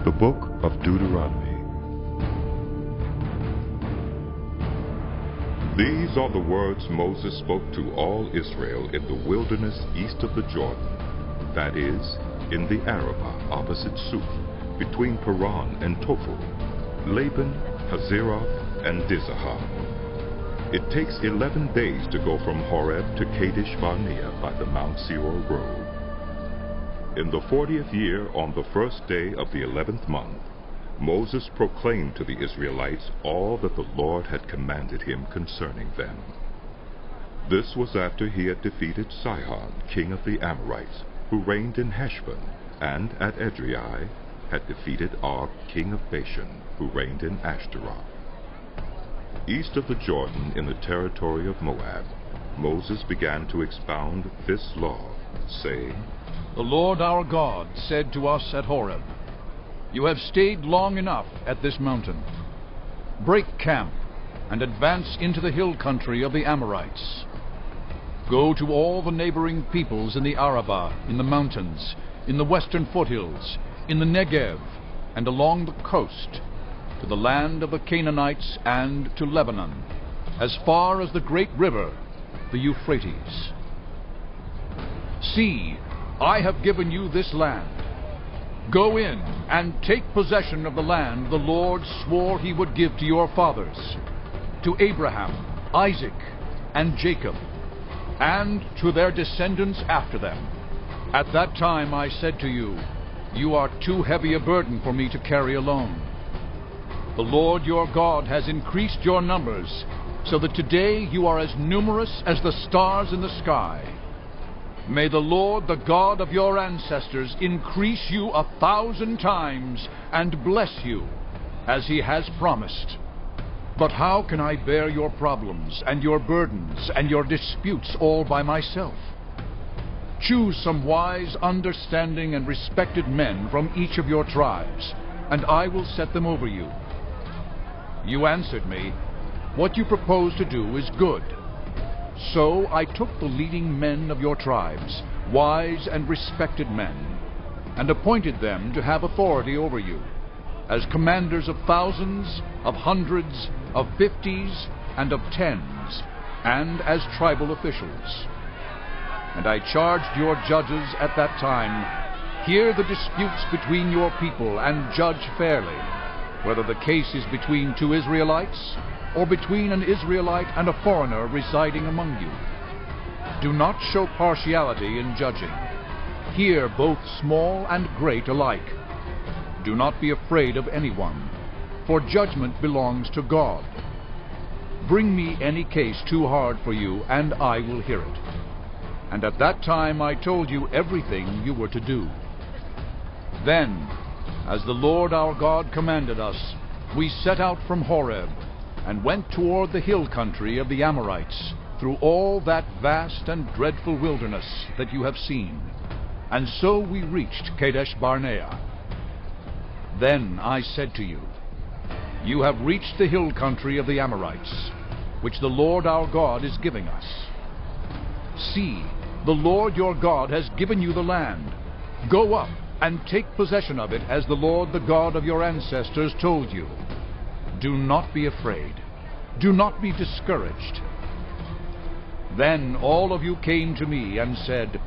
The Book of Deuteronomy. These are the words Moses spoke to all Israel in the wilderness east of the Jordan, that is, in the Arabah opposite Suf, between Paran and Tophel, Laban, Hazeroth, and Dizahab. It takes 11 days to go from Horeb to Kadesh Barnea by the Mount Seir road. In the 40th year, on the first day of the 11th month, Moses proclaimed to the Israelites all that the Lord had commanded him concerning them. This was after he had defeated Sihon, king of the Amorites, who reigned in Heshbon, and at Edrei had defeated Og, king of Bashan, who reigned in Ashtaroth. East of the Jordan, in the territory of Moab, Moses began to expound this law, saying, The Lord our God said to us at Horeb, You have stayed long enough at this mountain. Break camp and advance into the hill country of the Amorites. Go to all the neighboring peoples in the Arabah, in the mountains, in the western foothills, in the Negev, and along the coast, to the land of the Canaanites and to Lebanon, as far as the great river, the Euphrates. See, I have given you this land. Go in and take possession of the land the Lord swore he would give to your fathers, to Abraham, Isaac, and Jacob, and to their descendants after them. At that time I said to you, You are too heavy a burden for me to carry alone. The Lord your God has increased your numbers, so that today you are as numerous as the stars in the sky. May the Lord, the God of your ancestors, increase you 1,000 times and bless you, as he has promised. But how can I bear your problems and your burdens and your disputes all by myself? Choose some wise, understanding, and respected men from each of your tribes, and I will set them over you. You answered me, What you propose to do is good. So I took the leading men of your tribes, wise and respected men, and appointed them to have authority over you, as commanders of thousands, of hundreds, of 50s, and of 10s, and as tribal officials. And I charged your judges at that time, Hear the disputes between your people, and judge fairly, whether the case is between two Israelites, or between an Israelite and a foreigner residing among you. Do not show partiality in judging. Hear both small and great alike. Do not be afraid of anyone, for judgment belongs to God. Bring me any case too hard for you, and I will hear it. And at that time I told you everything you were to do. Then, as the Lord our God commanded us, we set out from Horeb, and went toward the hill country of the Amorites, through all that vast and dreadful wilderness that you have seen. And so we reached Kadesh Barnea. Then I said to you, You have reached the hill country of the Amorites, which the Lord our God is giving us. See, the Lord your God has given you the land. Go up and take possession of it, as the Lord the God of your ancestors told you. Do not be afraid. Do not be discouraged. Then all of you came to me and said,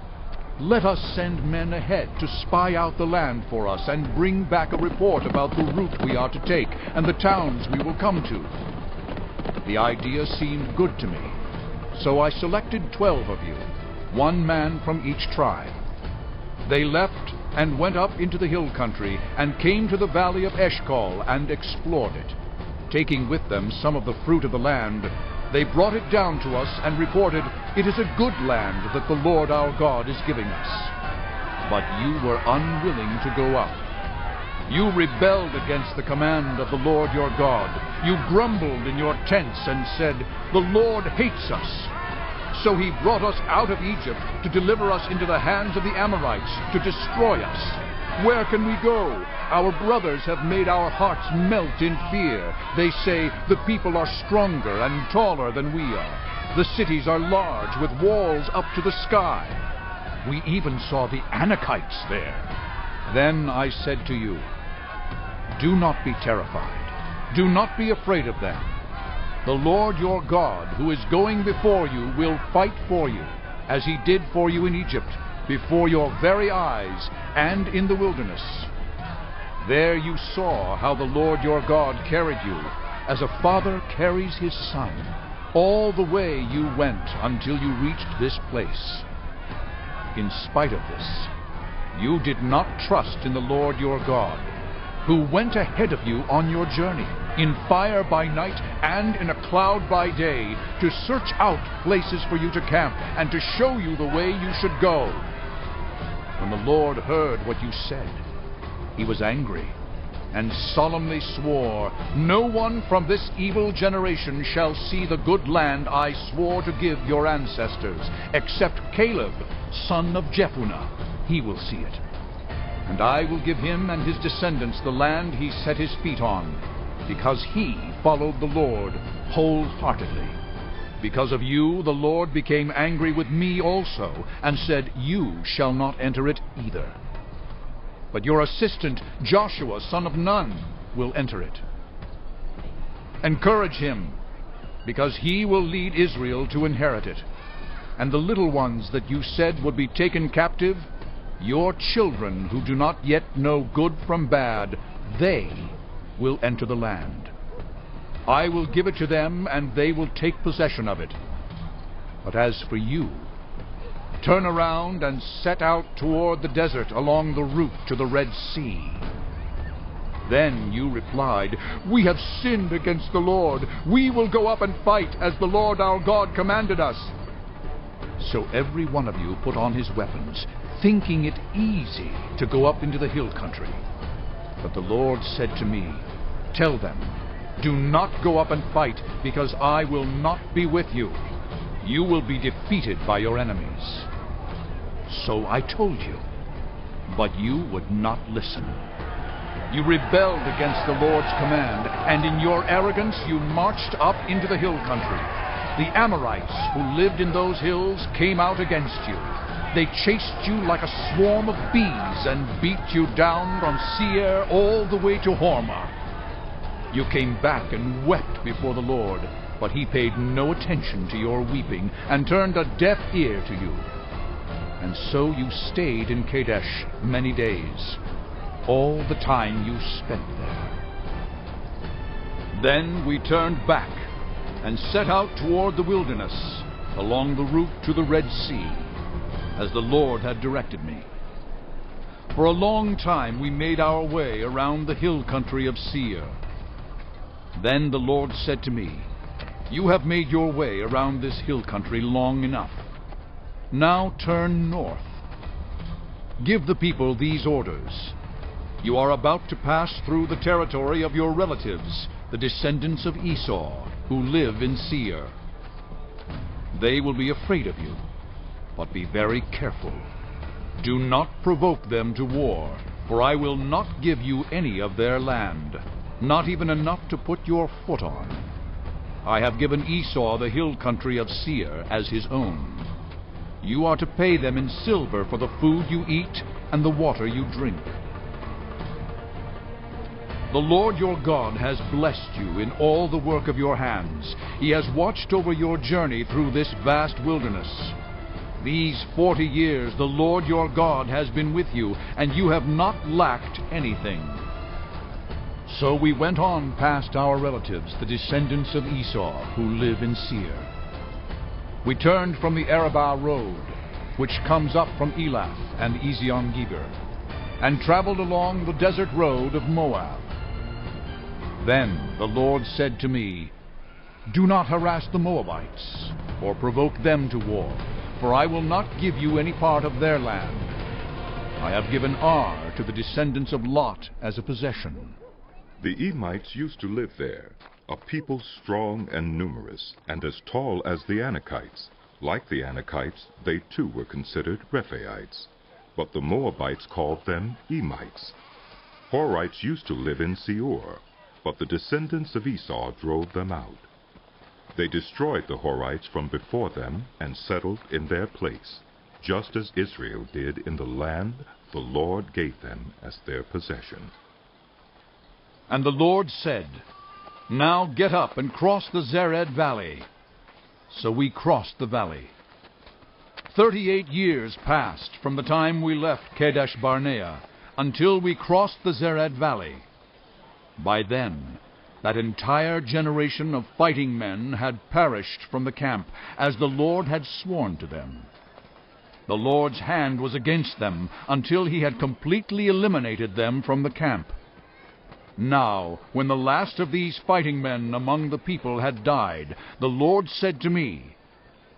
Let us send men ahead to spy out the land for us and bring back a report about the route we are to take and the towns we will come to. The idea seemed good to me, so I selected 12 of you, one man from each tribe. They left and went up into the hill country and came to the valley of Eshcol and explored it. Taking with them some of the fruit of the land, they brought it down to us and reported, It is a good land that the Lord our God is giving us. But you were unwilling to go up. You rebelled against the command of the Lord your God. You grumbled in your tents and said, The Lord hates us. So he brought us out of Egypt to deliver us into the hands of the Amorites, to destroy us. Where can we go? Our brothers have made our hearts melt in fear. They say, The people are stronger and taller than we are. The cities are large, with walls up to the sky. We even saw the Anakites there. Then I said to you, Do not be terrified. Do not be afraid of them. The Lord your God, who is going before you, will fight for you, as he did for you in Egypt, before your very eyes, and in the wilderness. There you saw how the Lord your God carried you, as a father carries his son, all the way you went until you reached this place. In spite of this, you did not trust in the Lord your God, who went ahead of you on your journey, in fire by night and in a cloud by day, to search out places for you to camp and to show you the way you should go. When the Lord heard what you said, he was angry and solemnly swore, "No one from this evil generation shall see the good land I swore to give your ancestors, except Caleb, son of Jephunneh. He will see it. And I will give him and his descendants the land he set his feet on, because he followed the Lord wholeheartedly. Because of you, the Lord became angry with me also, and said, 'You shall not enter it either.' But your assistant, Joshua, son of Nun, will enter it. Encourage him, because he will lead Israel to inherit it. And the little ones that you said would be taken captive, your children who do not yet know good from bad, they will enter the land. I will give it to them, and they will take possession of it. But as for you, turn around and set out toward the desert along the route to the Red Sea." Then you replied, "We have sinned against the Lord. We will go up and fight as the Lord our God commanded us." So every one of you put on his weapons, thinking it easy to go up into the hill country. But the Lord said to me, "Tell them, do not go up and fight, because I will not be with you. You will be defeated by your enemies." So I told you, but you would not listen. You rebelled against the Lord's command, and in your arrogance you marched up into the hill country. The Amorites who lived in those hills came out against you. They chased you like a swarm of bees and beat you down from Seir all the way to Hormah. You came back and wept before the Lord, but he paid no attention to your weeping and turned a deaf ear to you. And so you stayed in Kadesh many days, all the time you spent there. Then we turned back and set out toward the wilderness, along the route to the Red Sea, as the Lord had directed me. For a long time we made our way around the hill country of Seir. Then the Lord said to me, "You have made your way around this hill country long enough. Now turn north. Give the people these orders. You are about to pass through the territory of your relatives, the descendants of Esau, who live in Seir. They will be afraid of you, but be very careful. Do not provoke them to war, for I will not give you any of their land, not even enough to put your foot on. I have given Esau the hill country of Seir as his own. You are to pay them in silver for the food you eat and the water you drink. The Lord your God has blessed you in all the work of your hands. He has watched over your journey through this vast wilderness. These 40 years the Lord your God has been with you, and you have not lacked anything." So we went on past our relatives, the descendants of Esau, who live in Seir. We turned from the Arabah road, which comes up from Elath and Ezion-Geber, and traveled along the desert road of Moab. Then the Lord said to me, "Do not harass the Moabites, or provoke them to war, for I will not give you any part of their land. I have given Ar to the descendants of Lot as a possession." The Emites used to live there, a people strong and numerous, and as tall as the Anakites. Like the Anakites, they too were considered Rephaites, but the Moabites called them Emites. Horites used to live in Seir, but the descendants of Esau drove them out. They destroyed the Horites from before them and settled in their place, just as Israel did in the land the Lord gave them as their possession. And the Lord said, Now get up and cross the Zered valley. So we crossed the valley. 38 years passed from the time we left Kadesh Barnea until we crossed the Zered valley. By then, that entire generation of fighting men had perished from the camp, as the Lord had sworn to them. The Lord's hand was against them until he had completely eliminated them from the camp. Now, when the last of these fighting men among the people had died, the Lord said to me,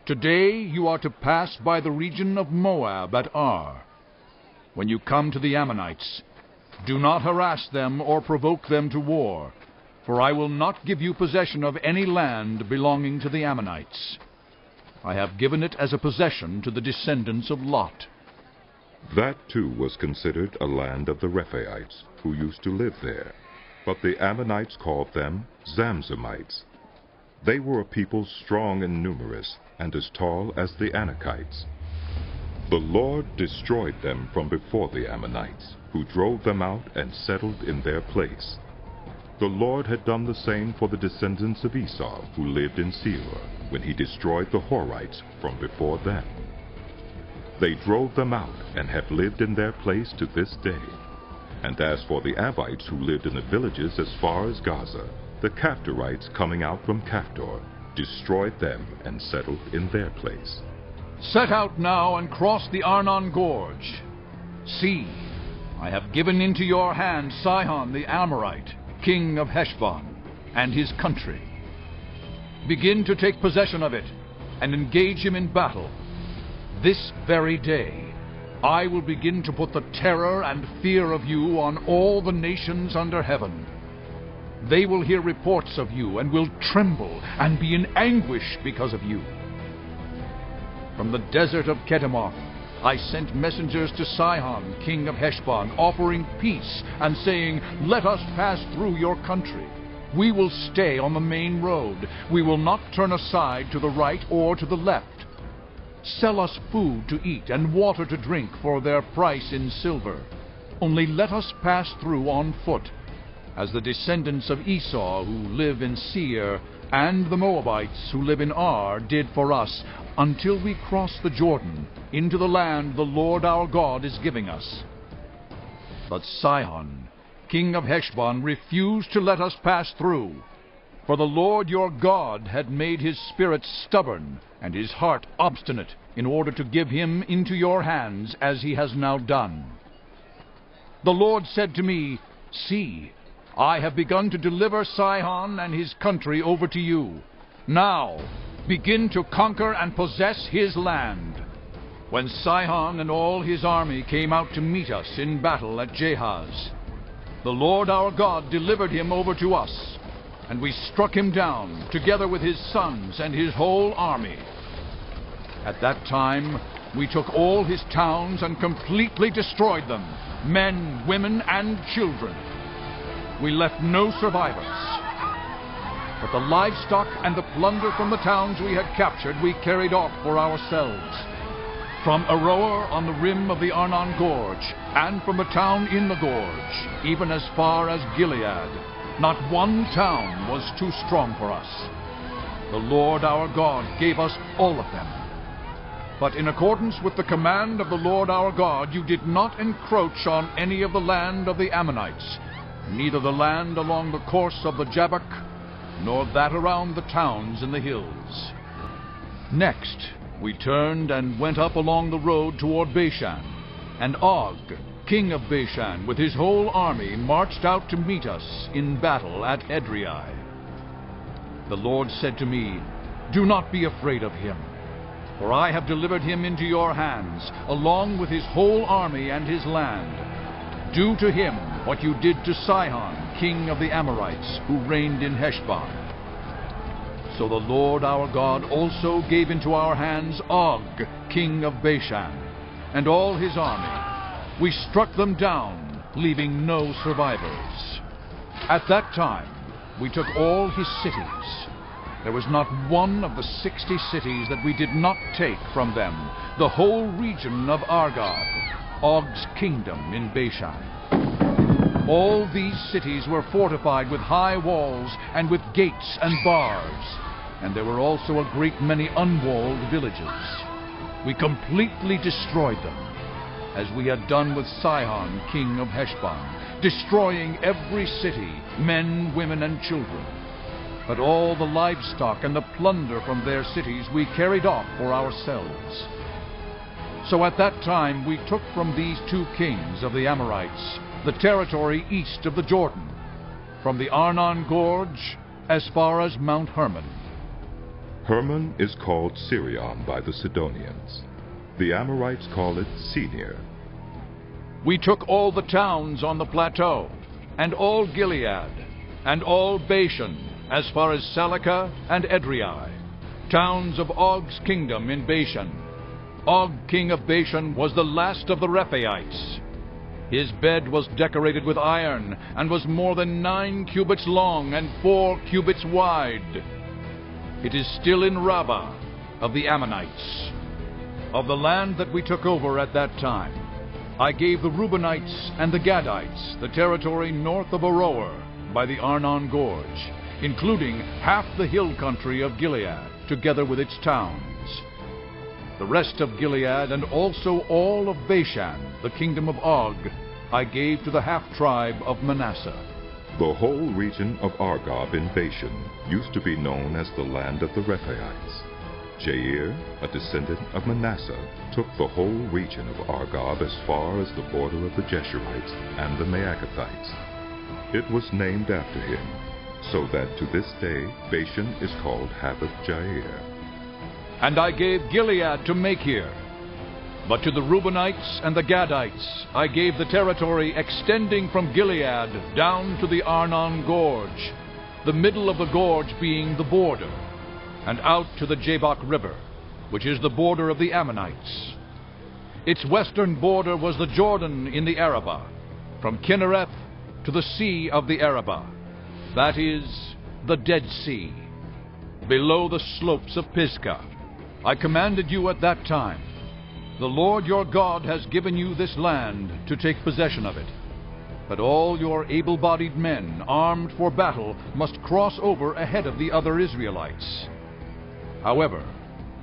Today you are to pass by the region of Moab at Ar. When you come to the Ammonites, do not harass them or provoke them to war, for I will not give you possession of any land belonging to the Ammonites. I have given it as a possession to the descendants of Lot. That too was considered a land of the Rephaites, who used to live there. But the Ammonites called them Zamzummites. They were a people strong and numerous, and as tall as the Anakites. The Lord destroyed them from before the Ammonites, who drove them out and settled in their place. The Lord had done the same for the descendants of Esau, who lived in Seir, when he destroyed the Horites from before them. They drove them out and have lived in their place to this day. And as for the Avites who lived in the villages as far as Gaza, the Caphtorites coming out from Caphtor destroyed them and settled in their place. Set out now and cross the Arnon Gorge. See, I have given into your hand Sihon the Amorite, king of Heshbon, and his country. Begin to take possession of it, and engage him in battle. This very day I will begin to put the terror and fear of you on all the nations under heaven. They will hear reports of you, and will tremble and be in anguish because of you. From the desert of Kedemoth I sent messengers to Sihon, king of Heshbon, offering peace and saying, Let us pass through your country. We will stay on the main road. We will not turn aside to the right or to the left. Sell us food to eat and water to drink for their price in silver. Only let us pass through on foot, as the descendants of Esau who live in Seir and the Moabites who live in Ar did for us, until we cross the Jordan into the land the Lord our God is giving us. But Sihon, king of Heshbon, refused to let us pass through, for the Lord your God had made his spirit stubborn and his heart obstinate, in order to give him into your hands as he has now done. The Lord said to me, See, I have begun to deliver Sihon and his country over to you. Now, begin to conquer and possess his land. When Sihon and all his army came out to meet us in battle at Jahaz, the Lord our God delivered him over to us, and we struck him down, together with his sons and his whole army. At that time, we took all his towns and completely destroyed them, men, women, and children. We left no survivors. But the livestock and the plunder from the towns we had captured we carried off for ourselves. From Aroer on the rim of the Arnon Gorge, and from the town in the gorge, even as far as Gilead, not one town was too strong for us. The Lord our God gave us all of them. But in accordance with the command of the Lord our God, you did not encroach on any of the land of the Ammonites, neither the land along the course of the Jabbok, nor that around the towns in the hills. Next, we turned and went up along the road toward Bashan, and Og, king of Bashan, with his whole army, marched out to meet us in battle at Edrei. The Lord said to me, Do not be afraid of him, for I have delivered him into your hands, along with his whole army and his land. Do to him what you did to Sihon, king of the Amorites, who reigned in Heshbon. So the Lord our God also gave into our hands Og, king of Bashan, and all his army. We struck them down, leaving no survivors. At that time, we took all his cities. There was not one of the 60 cities that we did not take from them, the whole region of Argob, Og's kingdom in Bashan. All these cities were fortified with high walls and with gates and bars, and there were also a great many unwalled villages. We completely destroyed them, as we had done with Sihon, king of Heshbon, destroying every city, men, women, and children. But all the livestock and the plunder from their cities we carried off for ourselves. So at that time we took from these two kings of the Amorites the territory east of the Jordan, from the Arnon Gorge as far as Mount Hermon. Hermon is called Sirion by the Sidonians. The Amorites call it Senir. We took all the towns on the plateau, and all Gilead, and all Bashan, as far as Salakah and Edrei, towns of Og's kingdom in Bashan. Og, king of Bashan, was the last of the Rephaites. His bed was decorated with iron, and was more than 9 cubits long and 4 cubits wide. It is still in Rabbah of the Ammonites. Of the land that we took over at that time, I gave the Reubenites and the Gadites the territory north of Aroer by the Arnon Gorge, including half the hill country of Gilead, together with its towns. The rest of Gilead and also all of Bashan, the kingdom of Og, I gave to the half-tribe of Manasseh. The whole region of Argob in Bashan used to be known as the land of the Rephaites. Jair, a descendant of Manasseh, took the whole region of Argob as far as the border of the Jeshurites and the Maacathites. It was named after him, so that to this day Bashan is called Havoth Jair. And I gave Gilead to Machir. But to the Reubenites and the Gadites I gave the territory extending from Gilead down to the Arnon Gorge, the middle of the gorge being the border, and out to the Jabbok River, which is the border of the Ammonites. Its western border was the Jordan in the Arabah, from Kinnereth to the sea of the Arabah, that is, the Dead Sea, below the slopes of Pisgah. I commanded you at that time, the Lord your God has given you this land to take possession of it. But all your able-bodied men, armed for battle, must cross over ahead of the other Israelites. However,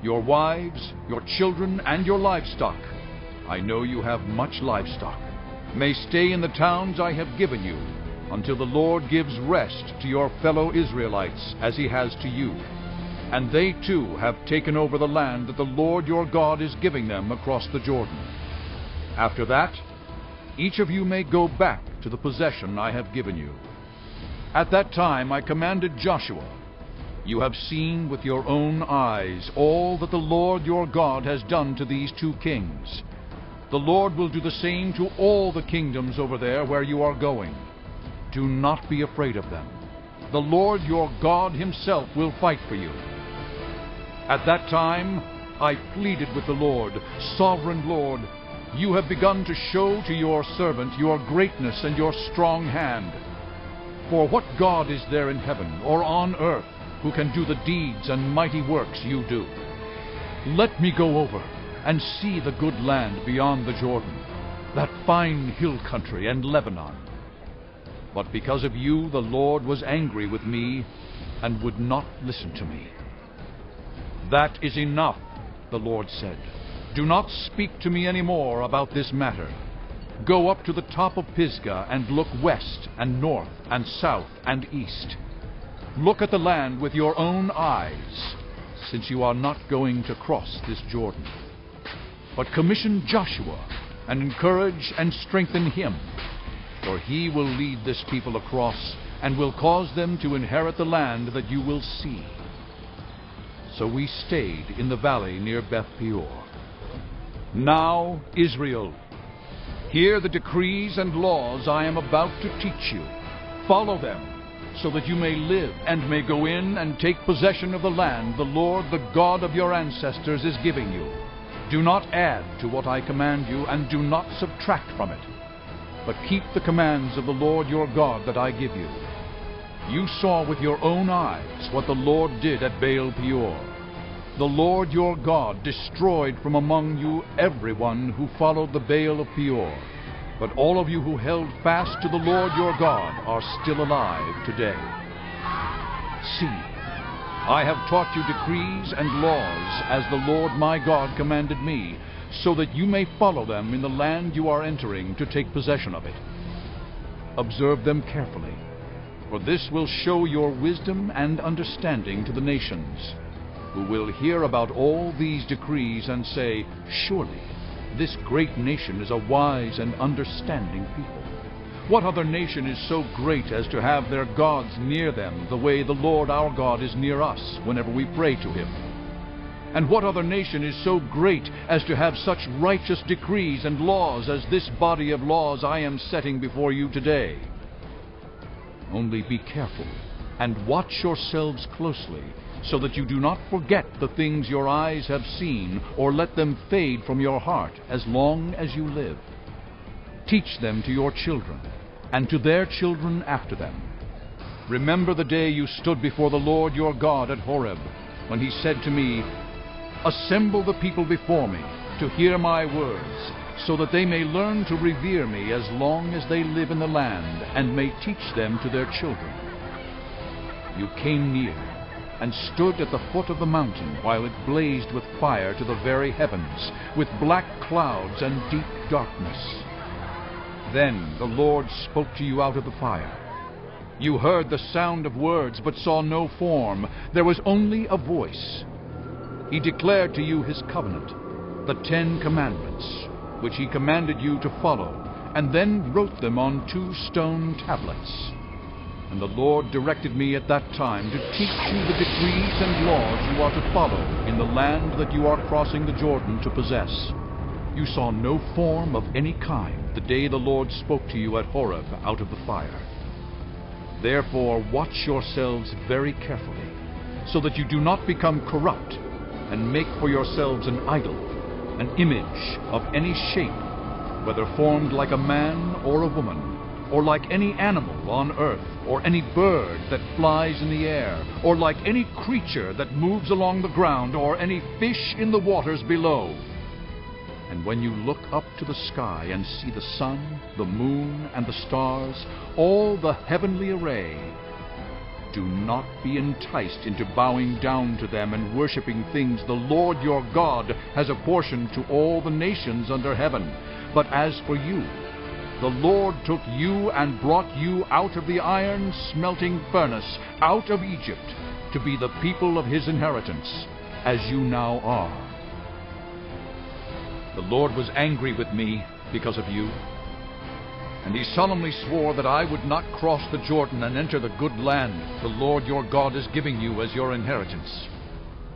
your wives, your children, and your livestock, I know you have much livestock, may stay in the towns I have given you, until the Lord gives rest to your fellow Israelites as he has to you. And they too have taken over the land that the Lord your God is giving them across the Jordan. After that, each of you may go back to the possession I have given you. At that time I commanded Joshua, you have seen with your own eyes all that the Lord your God has done to these two kings. The Lord will do the same to all the kingdoms over there where you are going. Do not be afraid of them. The Lord your God himself will fight for you. At that time, I pleaded with the Lord, Sovereign Lord, you have begun to show to your servant your greatness and your strong hand. For what God is there in heaven or on earth who can do the deeds and mighty works you do? Let me go over and see the good land beyond the Jordan, that fine hill country and Lebanon. But because of you, the Lord was angry with me and would not listen to me. That is enough, the Lord said. Do not speak to me any more about this matter. Go up to the top of Pisgah and look west and north and south and east. Look at the land with your own eyes, since you are not going to cross this Jordan. But commission Joshua and encourage and strengthen him, for he will lead this people across and will cause them to inherit the land that you will see. So we stayed in the valley near Beth Peor. Now, Israel, hear the decrees and laws I am about to teach you. Follow them, so that you may live and may go in and take possession of the land the Lord, the God of your ancestors, is giving you. Do not add to what I command you, and do not subtract from it, but keep the commands of the Lord your God that I give you. You saw with your own eyes what the Lord did at Baal Peor. The Lord your God destroyed from among you everyone who followed the Baal of Peor. But all of you who held fast to the Lord your God are still alive today. See, I have taught you decrees and laws as the Lord my God commanded me, so that you may follow them in the land you are entering to take possession of it. Observe them carefully, for this will show your wisdom and understanding to the nations, who will hear about all these decrees and say, "Surely this great nation is a wise and understanding people. What other nation is so great as to have their gods near them the way the Lord our God is near us whenever we pray to him? And what other nation is so great as to have such righteous decrees and laws as this body of laws I am setting before you today? Only be careful and watch yourselves closely, so that you do not forget the things your eyes have seen, or let them fade from your heart as long as you live. Teach them to your children, and to their children after them. Remember the day you stood before the Lord your God at Horeb, when he said to me, 'Assemble the people before me, to hear my words, so that they may learn to revere me as long as they live in the land, and may teach them to their children.' You came near, and stood at the foot of the mountain, while it blazed with fire to the very heavens, with black clouds and deep darkness. Then the Lord spoke to you out of the fire. You heard the sound of words, but saw no form. There was only a voice. He declared to you his covenant, the 10 Commandments, which he commanded you to follow, and then wrote them on 2 stone tablets. And the Lord directed me at that time to teach you the decrees and laws you are to follow in the land that you are crossing the Jordan to possess. You saw no form of any kind the day the Lord spoke to you at Horeb out of the fire. Therefore watch yourselves very carefully, so that you do not become corrupt, and make for yourselves an idol, an image of any shape, whether formed like a man or a woman, or like any animal on earth, or any bird that flies in the air, or like any creature that moves along the ground, or any fish in the waters below. And when you look up to the sky and see the sun, the moon, and the stars, all the heavenly array, do not be enticed into bowing down to them and worshiping things the Lord your God has apportioned to all the nations under heaven. But as for you, the Lord took you and brought you out of the iron smelting furnace, out of Egypt, to be the people of his inheritance, as you now are. The Lord was angry with me because of you, and he solemnly swore that I would not cross the Jordan and enter the good land the Lord your God is giving you as your inheritance.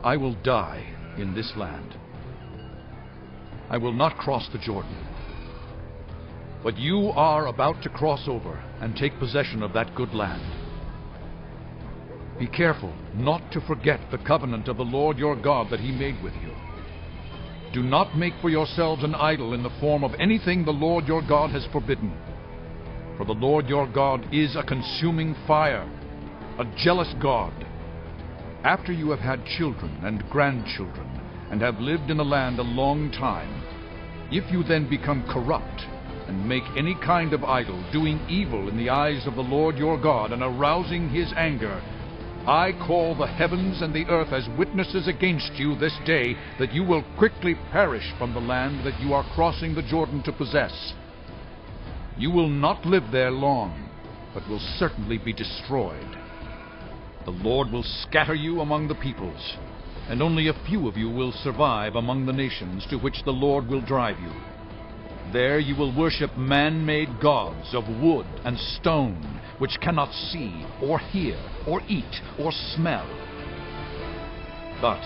I will die in this land. I will not cross the Jordan. But you are about to cross over and take possession of that good land. Be careful not to forget the covenant of the Lord your God that he made with you. Do not make for yourselves an idol in the form of anything the Lord your God has forbidden. For the Lord your God is a consuming fire, a jealous God. After you have had children and grandchildren, and have lived in the land a long time, if you then become corrupt, and make any kind of idol, doing evil in the eyes of the Lord your God, and arousing his anger, I call the heavens and the earth as witnesses against you this day, that you will quickly perish from the land that you are crossing the Jordan to possess. You will not live there long, but will certainly be destroyed. The Lord will scatter you among the peoples, and only a few of you will survive among the nations to which the Lord will drive you. There you will worship man-made gods of wood and stone, which cannot see, or hear, or eat, or smell. But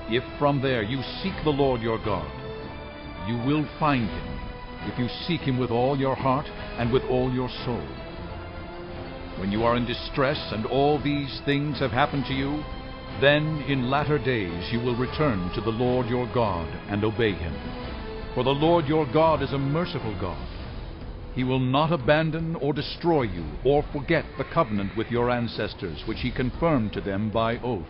if from there you seek the Lord your God, you will find him, if you seek him with all your heart and with all your soul. When you are in distress and all these things have happened to you, then in latter days you will return to the Lord your God and obey him. For the Lord your God is a merciful God. He will not abandon or destroy you, or forget the covenant with your ancestors, which he confirmed to them by oath.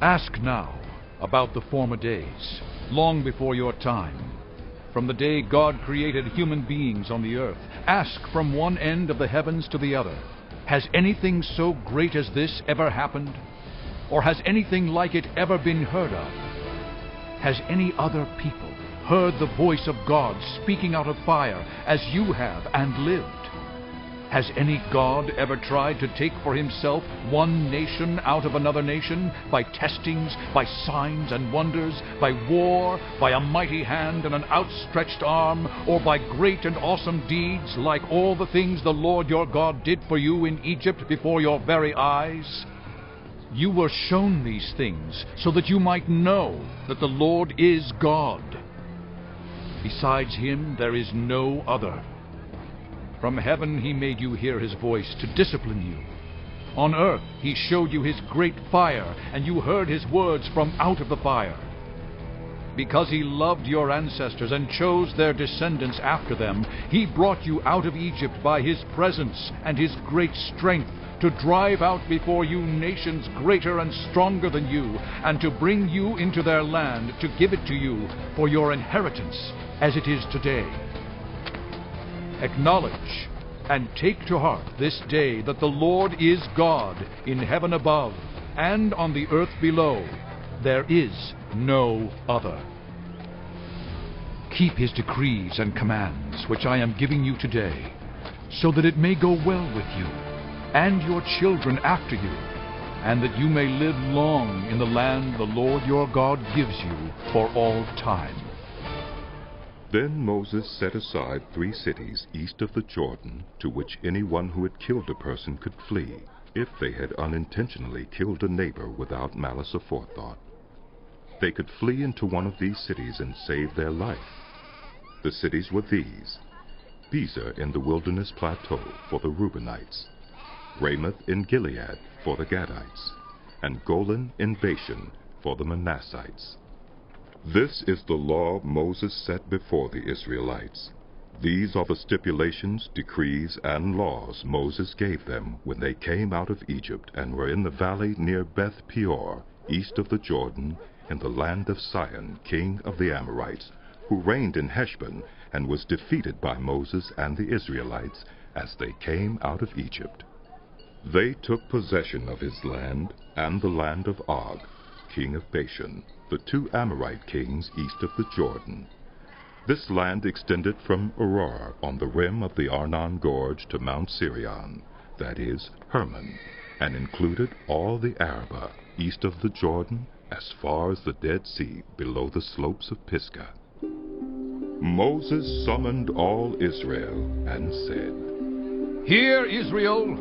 Ask now about the former days, long before your time, from the day God created human beings on the earth. Ask from one end of the heavens to the other, has anything so great as this ever happened? Or has anything like it ever been heard of? Has any other people heard the voice of God speaking out of fire as you have and lived? Has any God ever tried to take for himself one nation out of another nation by testings, by signs and wonders, by war, by a mighty hand and an outstretched arm, or by great and awesome deeds like all the things the Lord your God did for you in Egypt before your very eyes? You were shown these things so that you might know that the Lord is God. Besides him there is no other. From heaven he made you hear his voice to discipline you. On earth he showed you his great fire, and you heard his words from out of the fire. Because he loved your ancestors and chose their descendants after them, he brought you out of Egypt by his presence and his great strength, to drive out before you nations greater and stronger than you, and to bring you into their land, to give it to you for your inheritance, as it is today. Acknowledge and take to heart this day that the Lord is God in heaven above and on the earth below. There is no other. Keep his decrees and commands, which I am giving you today, so that it may go well with you and your children after you, and that you may live long in the land the Lord your God gives you for all time. Then Moses set aside 3 cities east of the Jordan, to which anyone who had killed a person could flee, if they had unintentionally killed a neighbor without malice aforethought. They could flee into one of these cities and save their life. The cities were these: Bezer in the wilderness plateau for the Reubenites, Ramoth in Gilead for the Gadites, and Golan in Bashan for the Manassites. This is the law Moses set before the Israelites. These are the stipulations, decrees, and laws Moses gave them when they came out of Egypt and were in the valley near Beth Peor, east of the Jordan, in the land of Sihon, king of the Amorites, who reigned in Heshbon and was defeated by Moses and the Israelites as they came out of Egypt. They took possession of his land and the land of Og, king of Bashan, the 2 Amorite kings east of the Jordan. This land extended from Aurora on the rim of the Arnon Gorge to Mount Sirion, that is, Hermon, and included all the Arabah east of the Jordan as far as the Dead Sea below the slopes of Pisgah. Moses summoned all Israel and said, Hear, Israel,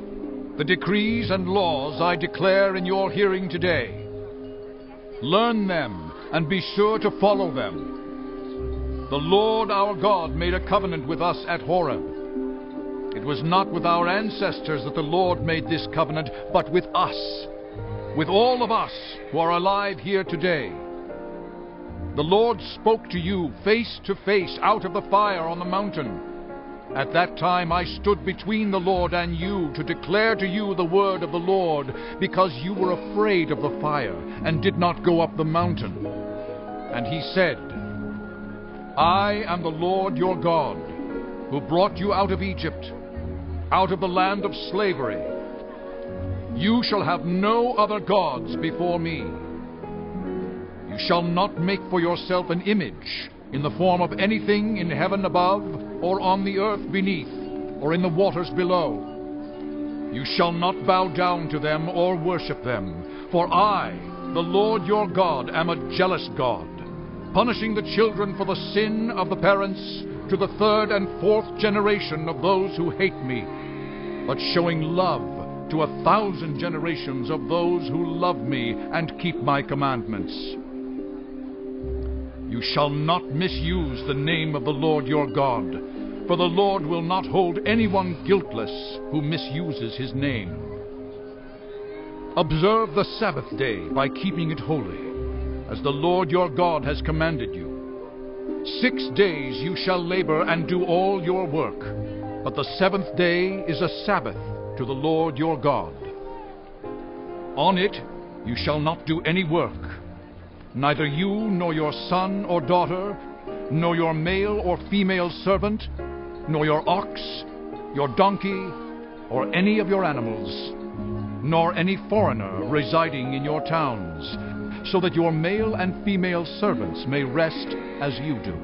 the decrees and laws I declare in your hearing today. Learn them and be sure to follow them. The Lord our God made a covenant with us at Horeb. It was not with our ancestors that the Lord made this covenant, but with us, with all of us who are alive here today. The Lord spoke to you face to face out of the fire on the mountain. At that time I stood between the Lord and you to declare to you the word of the Lord, because you were afraid of the fire and did not go up the mountain. And he said, I am the Lord your God, who brought you out of Egypt, out of the land of slavery. You shall have no other gods before me. You shall not make for yourself an image in the form of anything in heaven above, or on the earth beneath, or in the waters below. You shall not bow down to them or worship them, for I, the Lord your God, am a jealous God, punishing the children for the sin of the parents to the 3rd and 4th generation of those who hate me, but showing love to 1,000 generations of those who love me and keep my commandments. You shall not misuse the name of the Lord your God, for the Lord will not hold anyone guiltless who misuses his name. Observe the Sabbath day by keeping it holy, as the Lord your God has commanded you. 6 days you shall labor and do all your work, but the 7th day is a Sabbath to the Lord your God. On it you shall not do any work, neither you nor your son or daughter, nor your male or female servant, nor your ox, your donkey, or any of your animals, nor any foreigner residing in your towns, so that your male and female servants may rest as you do.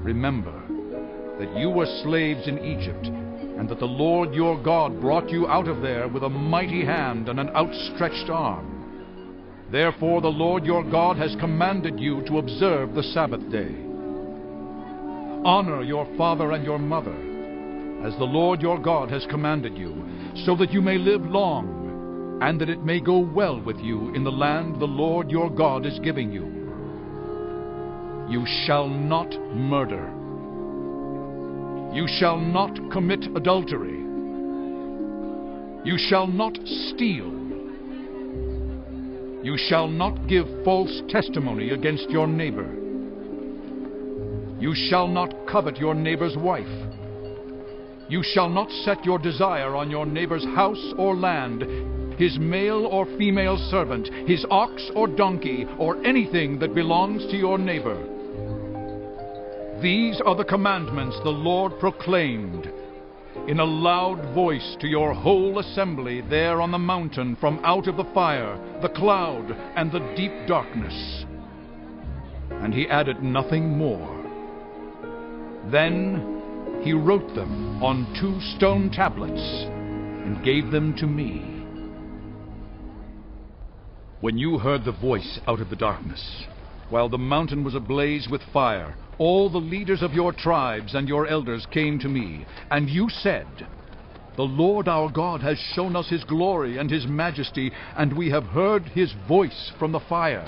Remember that you were slaves in Egypt, and that the Lord your God brought you out of there with a mighty hand and an outstretched arm. Therefore the Lord your God has commanded you to observe the Sabbath day. Honor your father and your mother, as the Lord your God has commanded you, so that you may live long, and that it may go well with you in the land the Lord your God is giving you. You shall not murder. You shall not commit adultery. You shall not steal. You shall not give false testimony against your neighbor. You shall not covet your neighbor's wife. You shall not set your desire on your neighbor's house or land, his male or female servant, his ox or donkey, or anything that belongs to your neighbor. These are the commandments the Lord proclaimed in a loud voice to your whole assembly there on the mountain from out of the fire, the cloud, and the deep darkness. And he added nothing more. Then he wrote them on 2 stone tablets and gave them to me. When you heard the voice out of the darkness, while the mountain was ablaze with fire, all the leaders of your tribes and your elders came to me, and you said, "The Lord our God has shown us his glory and his majesty, and we have heard his voice from the fire.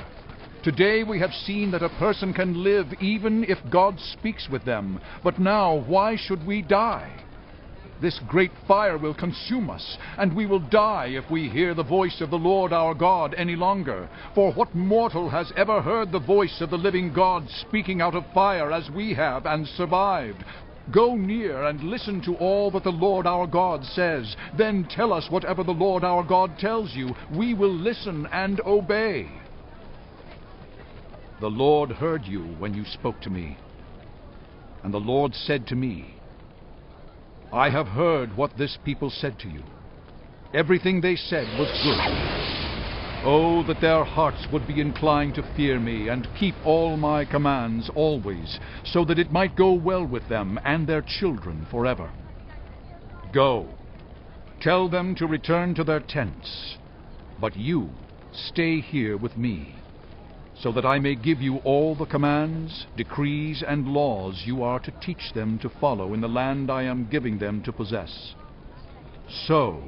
Today we have seen that a person can live even if God speaks with them. But now why should we die? This great fire will consume us, and we will die if we hear the voice of the Lord our God any longer. For what mortal has ever heard the voice of the living God speaking out of fire as we have and survived? Go near and listen to all that the Lord our God says. Then tell us whatever the Lord our God tells you. We will listen and obey." The Lord heard you when you spoke to me. And the Lord said to me, "I have heard what this people said to you. Everything they said was good. Oh, that their hearts would be inclined to fear me and keep all my commands always, so that it might go well with them and their children forever. Go, tell them to return to their tents, but you stay here with me, so that I may give you all the commands, decrees, and laws you are to teach them to follow in the land I am giving them to possess. So,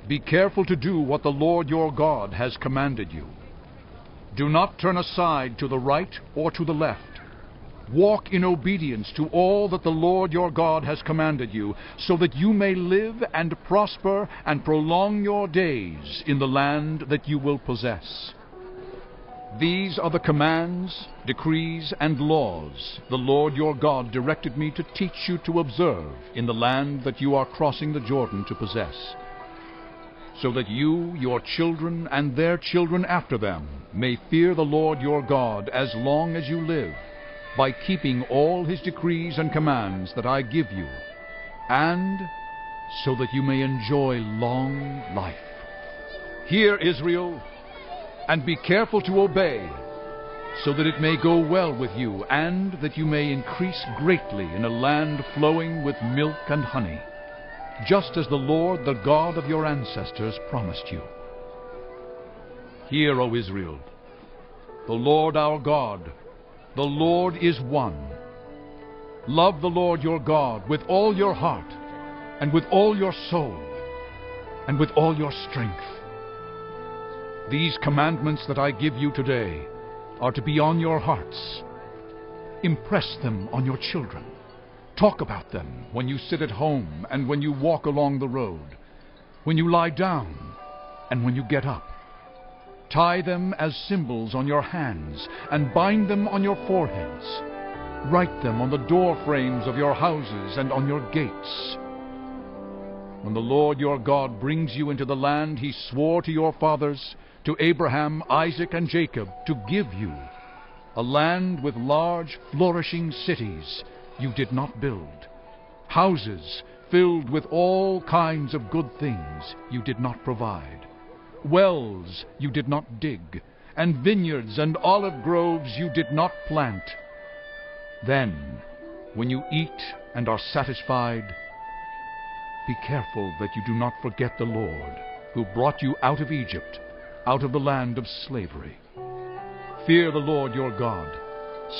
be careful to do what the Lord your God has commanded you. Do not turn aside to the right or to the left. Walk in obedience to all that the Lord your God has commanded you, so that you may live and prosper and prolong your days in the land that you will possess. These are the commands, decrees, and laws the Lord your God directed me to teach you to observe in the land that you are crossing the Jordan to possess, so that you, your children, and their children after them may fear the Lord your God as long as you live, by keeping all his decrees and commands that I give you, and so that you may enjoy long life. Hear, Israel, and be careful to obey, so that it may go well with you, and that you may increase greatly in a land flowing with milk and honey, just as the Lord, the God of your ancestors, promised you. Hear, O Israel, the Lord our God, the Lord is one. Love the Lord your God with all your heart, and with all your soul, and with all your strength. These commandments that I give you today are to be on your hearts. Impress them on your children. Talk about them when you sit at home and when you walk along the road, when you lie down and when you get up. Tie them as symbols on your hands and bind them on your foreheads. Write them on the door frames of your houses and on your gates. When the Lord your God brings you into the land he swore to your fathers, to Abraham, Isaac, and Jacob, to give you, a land with large, flourishing cities you did not build, houses filled with all kinds of good things you did not provide, wells you did not dig, and vineyards and olive groves you did not plant. Then, when you eat and are satisfied, be careful that you do not forget the Lord, who brought you out of Egypt, out of the land of slavery. Fear the Lord your God.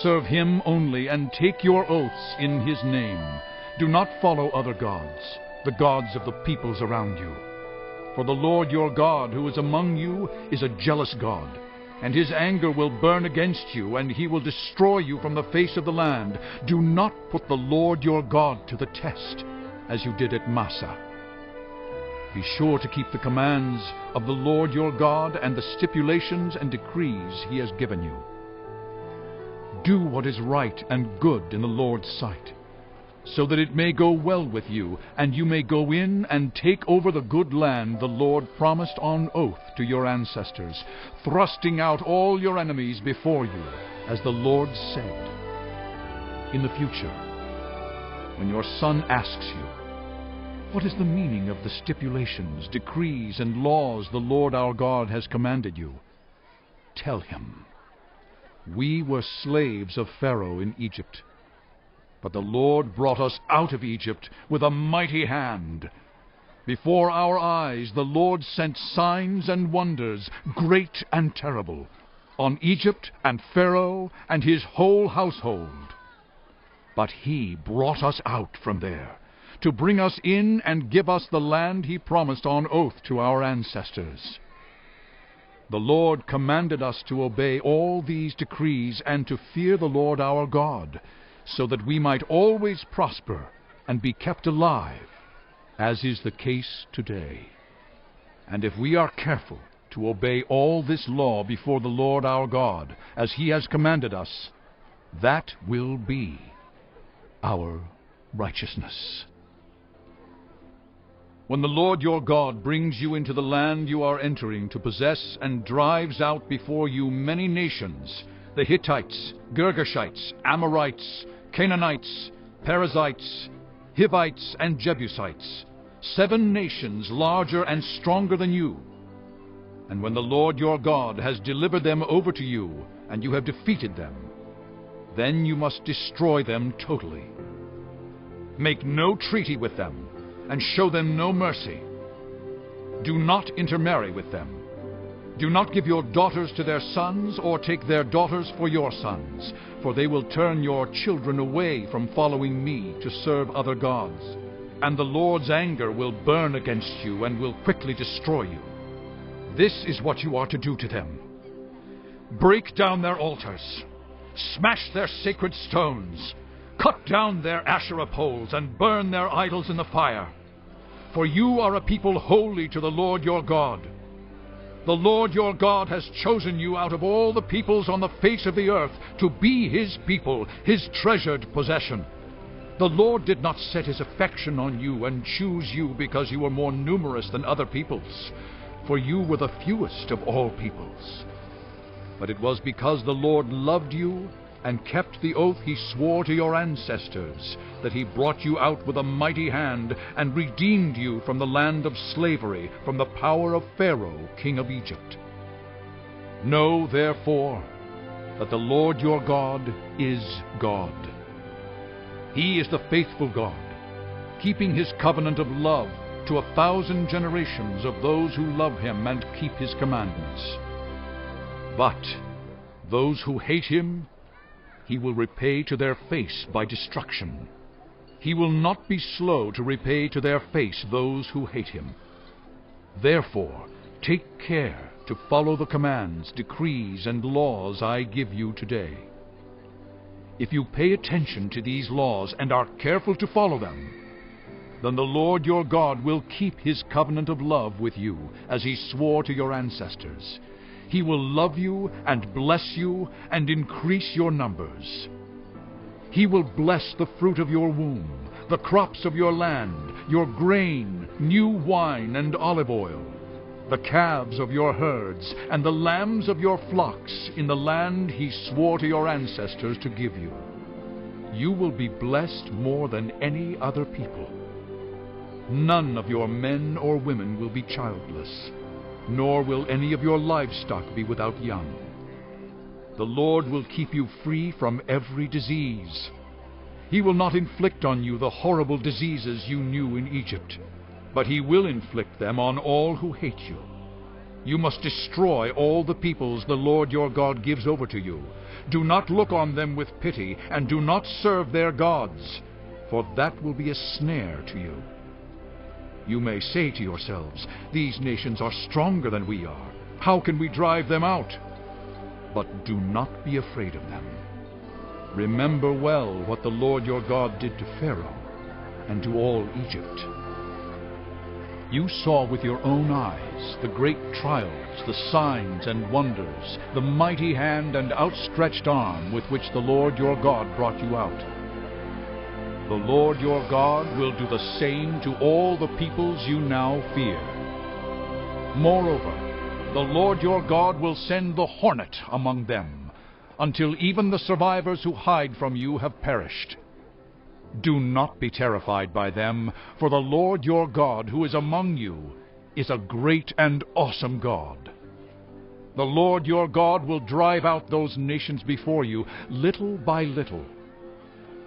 Serve him only, and take your oaths in his name. Do not follow other gods, the gods of the peoples around you. For the Lord your God, who is among you, is a jealous God, and his anger will burn against you, and he will destroy you from the face of the land. Do not put the Lord your God to the test, as you did at Massah. Be sure to keep the commands of the Lord your God and the stipulations and decrees he has given you. Do what is right and good in the Lord's sight, so that it may go well with you, and you may go in and take over the good land the Lord promised on oath to your ancestors, thrusting out all your enemies before you, as the Lord said. In the future, when your son asks you, "What is the meaning of the stipulations, decrees, and laws the Lord our God has commanded you?" tell him, "We were slaves of Pharaoh in Egypt, but the Lord brought us out of Egypt with a mighty hand. Before our eyes the Lord sent signs and wonders, great and terrible, on Egypt and Pharaoh and his whole household. But he brought us out from there, to bring us in and give us the land he promised on oath to our ancestors. The Lord commanded us to obey all these decrees and to fear the Lord our God, so that we might always prosper and be kept alive, as is the case today. And if we are careful to obey all this law before the Lord our God, as he has commanded us, that will be our righteousness. When the Lord your God brings you into the land you are entering to possess and drives out before you many nations, the Hittites, Girgashites, Amorites, Canaanites, Perizzites, Hivites, and Jebusites, 7 nations larger and stronger than you. And when the Lord your God has delivered them over to you, and you have defeated them, then you must destroy them totally. Make no treaty with them, and show them no mercy. Do not intermarry with them. Do not give your daughters to their sons, or take their daughters for your sons, for they will turn your children away from following me to serve other gods. And the Lord's anger will burn against you and will quickly destroy you. This is what you are to do to them. Break down their altars, smash their sacred stones, cut down their Asherah poles, and burn their idols in the fire. For you are a people holy to the Lord your God. The Lord your God has chosen you out of all the peoples on the face of the earth to be his people, his treasured possession. The Lord did not set his affection on you and choose you because you were more numerous than other peoples, for you were the fewest of all peoples. But it was because the Lord loved you and kept the oath he swore to your ancestors, that he brought you out with a mighty hand and redeemed you from the land of slavery, from the power of Pharaoh, king of Egypt. Know, therefore, that the Lord your God is God. He is the faithful God, keeping his covenant of love to 1,000 generations of those who love him and keep his commandments. But those who hate him, he will repay to their face by destruction. He will not be slow to repay to their face those who hate him. Therefore, take care to follow the commands, decrees, and laws I give you today. If you pay attention to these laws and are careful to follow them, then the Lord your God will keep his covenant of love with you, as he swore to your ancestors. He will love you and bless you and increase your numbers. He will bless the fruit of your womb, the crops of your land, your grain, new wine, and olive oil. the calves of your herds, and the lambs of your flocks in the land he swore to your ancestors to give you. You will be blessed more than any other people. None of your men or women will be childless, nor will any of your livestock be without young. The Lord will keep you free from every disease. He will not inflict on you the horrible diseases you knew in Egypt, but he will inflict them on all who hate you. You must destroy all the peoples the Lord your God gives over to you. Do not look on them with pity, and do not serve their gods, for that will be a snare to you. You may say to yourselves, "These nations are stronger than we are. How can we drive them out?" But do not be afraid of them. Remember well what the Lord your God did to Pharaoh and to all Egypt. You saw with your own eyes the great trials, the signs and wonders, the mighty hand and outstretched arm with which the Lord your God brought you out. The Lord your God will do the same to all the peoples you now fear. Moreover, the Lord your God will send the hornet among them, until even the survivors who hide from you have perished. Do not be terrified by them, for the Lord your God, who is among you, is a great and awesome God. The Lord your God will drive out those nations before you, little by little.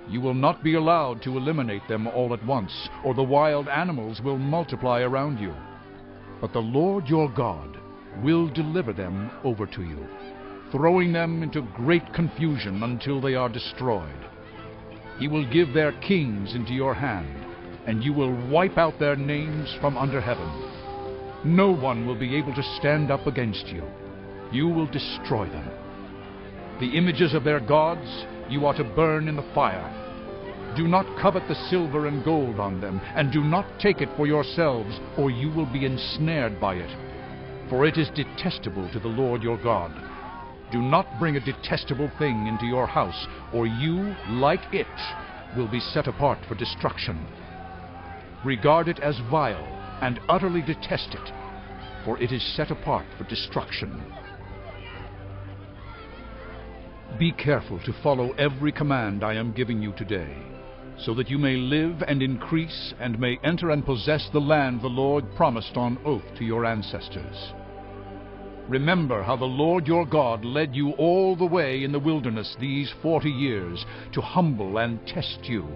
You will not be allowed to eliminate them all at once, or the wild animals will multiply around you. But the Lord your God will deliver them over to you, throwing them into great confusion until they are destroyed. He will give their kings into your hand, and you will wipe out their names from under heaven. No one will be able to stand up against you. You will destroy them. The images of their gods you are to burn in the fire. Do not covet the silver and gold on them, and do not take it for yourselves, or you will be ensnared by it. For it is detestable to the Lord your God. Do not bring a detestable thing into your house, or you, like it, will be set apart for destruction. Regard it as vile, and utterly detest it, for it is set apart for destruction. Be careful to follow every command I am giving you today, so that you may live and increase, and may enter and possess the land the Lord promised on oath to your ancestors. Remember how the Lord your God led you all the way in the wilderness these 40 years to humble and test you,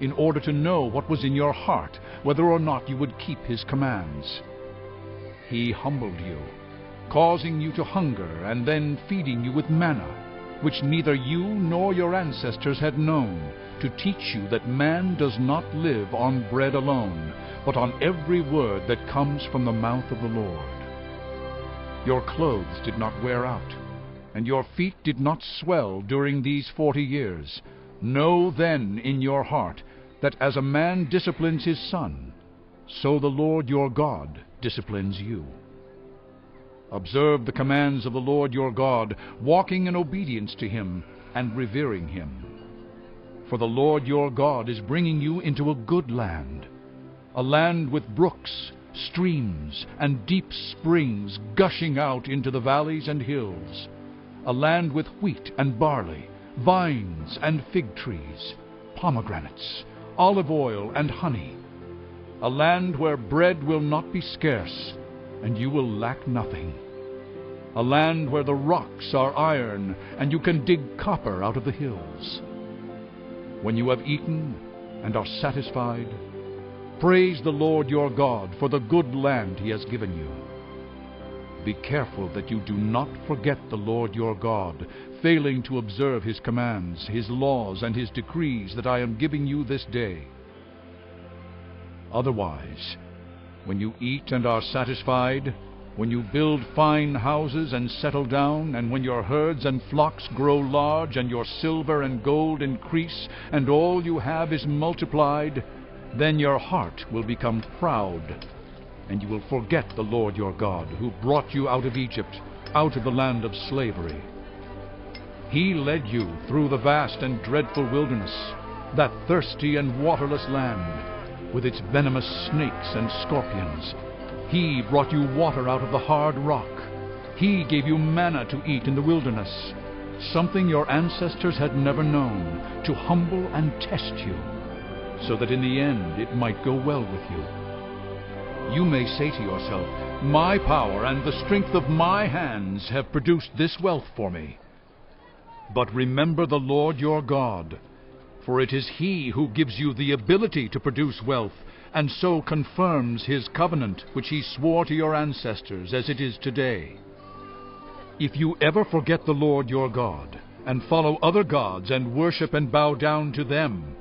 in order to know what was in your heart, whether or not you would keep his commands. He humbled you, causing you to hunger, and then feeding you with manna, which neither you nor your ancestors had known, to teach you that man does not live on bread alone, but on every word that comes from the mouth of the Lord. Your clothes did not wear out, and your feet did not swell during these 40 years. Know then in your heart that as a man disciplines his son, so the Lord your God disciplines you. Observe the commands of the Lord your God, walking in obedience to him and revering him. For the Lord your God is bringing you into a good land, a land with brooks, streams, and deep springs gushing out into the valleys and hills, a land with wheat and barley, vines and fig trees, pomegranates, olive oil and honey, a land where bread will not be scarce, and you will lack nothing, a land where the rocks are iron, and you can dig copper out of the hills. When you have eaten and are satisfied, praise the Lord your God for the good land he has given you. Be careful that you do not forget the Lord your God, failing to observe his commands, his laws, and his decrees that I am giving you this day. Otherwise, when you eat and are satisfied, when you build fine houses and settle down, and when your herds and flocks grow large, and your silver and gold increase, and all you have is multiplied, then your heart will become proud, and you will forget the Lord your God, who brought you out of Egypt, out of the land of slavery. He led you through the vast and dreadful wilderness, that thirsty and waterless land, with its venomous snakes and scorpions. He brought you water out of the hard rock. He gave you manna to eat in the wilderness, something your ancestors had never known, to humble and test you, so that in the end it might go well with you. You may say to yourself, my power and the strength of my hands have produced this wealth for me. But remember the Lord your God, for it is He who gives you the ability to produce wealth, and so confirms His covenant which He swore to your ancestors as it is today. If you ever forget the Lord your God, and follow other gods and worship and bow down to them,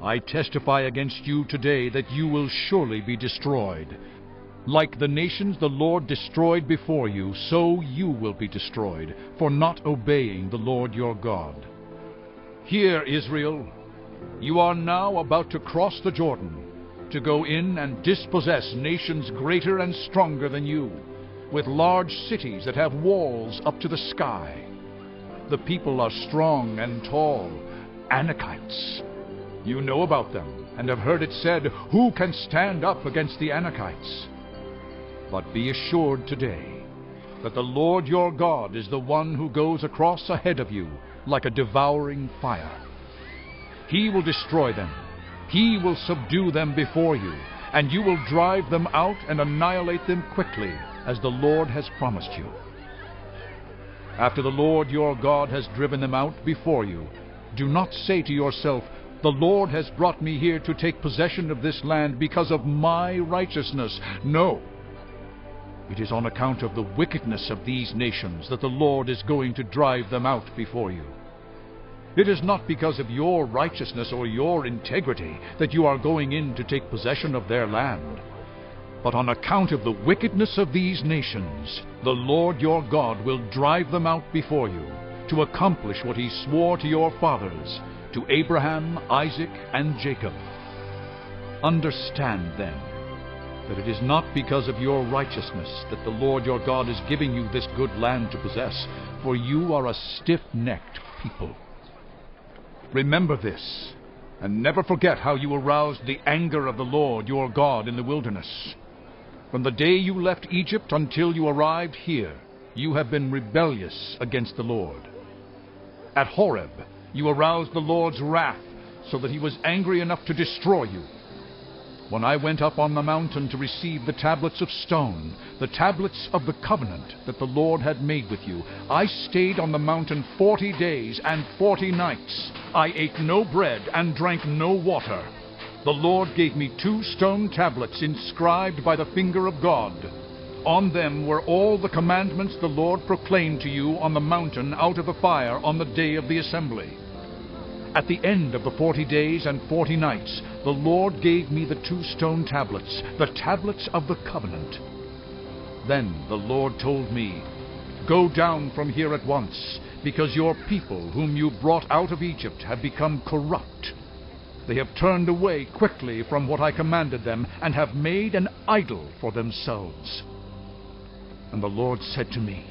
I testify against you today that you will surely be destroyed. Like the nations the Lord destroyed before you, so you will be destroyed, for not obeying the Lord your God. Hear, Israel, you are now about to cross the Jordan, to go in and dispossess nations greater and stronger than you, with large cities that have walls up to the sky. The people are strong and tall, Anakites. You know about them, and have heard it said, who can stand up against the Anakites? But be assured today that the Lord your God is the one who goes across ahead of you like a devouring fire. He will destroy them. He will subdue them before you, and you will drive them out and annihilate them quickly, as the Lord has promised you. After the Lord your God has driven them out before you, do not say to yourself, the Lord has brought me here to take possession of this land because of my righteousness. No. It is on account of the wickedness of these nations that the Lord is going to drive them out before you. It is not because of your righteousness or your integrity that you are going in to take possession of their land. But on account of the wickedness of these nations, the Lord your God will drive them out before you, to accomplish what He swore to your fathers, to Abraham, Isaac, and Jacob. Understand, then, that it is not because of your righteousness that the Lord your God is giving you this good land to possess, for you are a stiff-necked people. Remember this, and never forget how you aroused the anger of the Lord your God in the wilderness. From the day you left Egypt until you arrived here, you have been rebellious against the Lord. At Horeb, you aroused the Lord's wrath, so that He was angry enough to destroy you. When I went up on the mountain to receive the tablets of stone, the tablets of the covenant that the Lord had made with you, I stayed on the mountain 40 days and 40 nights. I ate no bread and drank no water. The Lord gave me 2 stone tablets inscribed by the finger of God. On them were all the commandments the Lord proclaimed to you on the mountain out of the fire on the day of the assembly. At the end of the 40 days and 40 nights, the Lord gave me the 2 stone tablets, the tablets of the covenant. Then the Lord told me, go down from here at once, because your people whom you brought out of Egypt have become corrupt. They have turned away quickly from what I commanded them, and have made an idol for themselves. And the Lord said to me,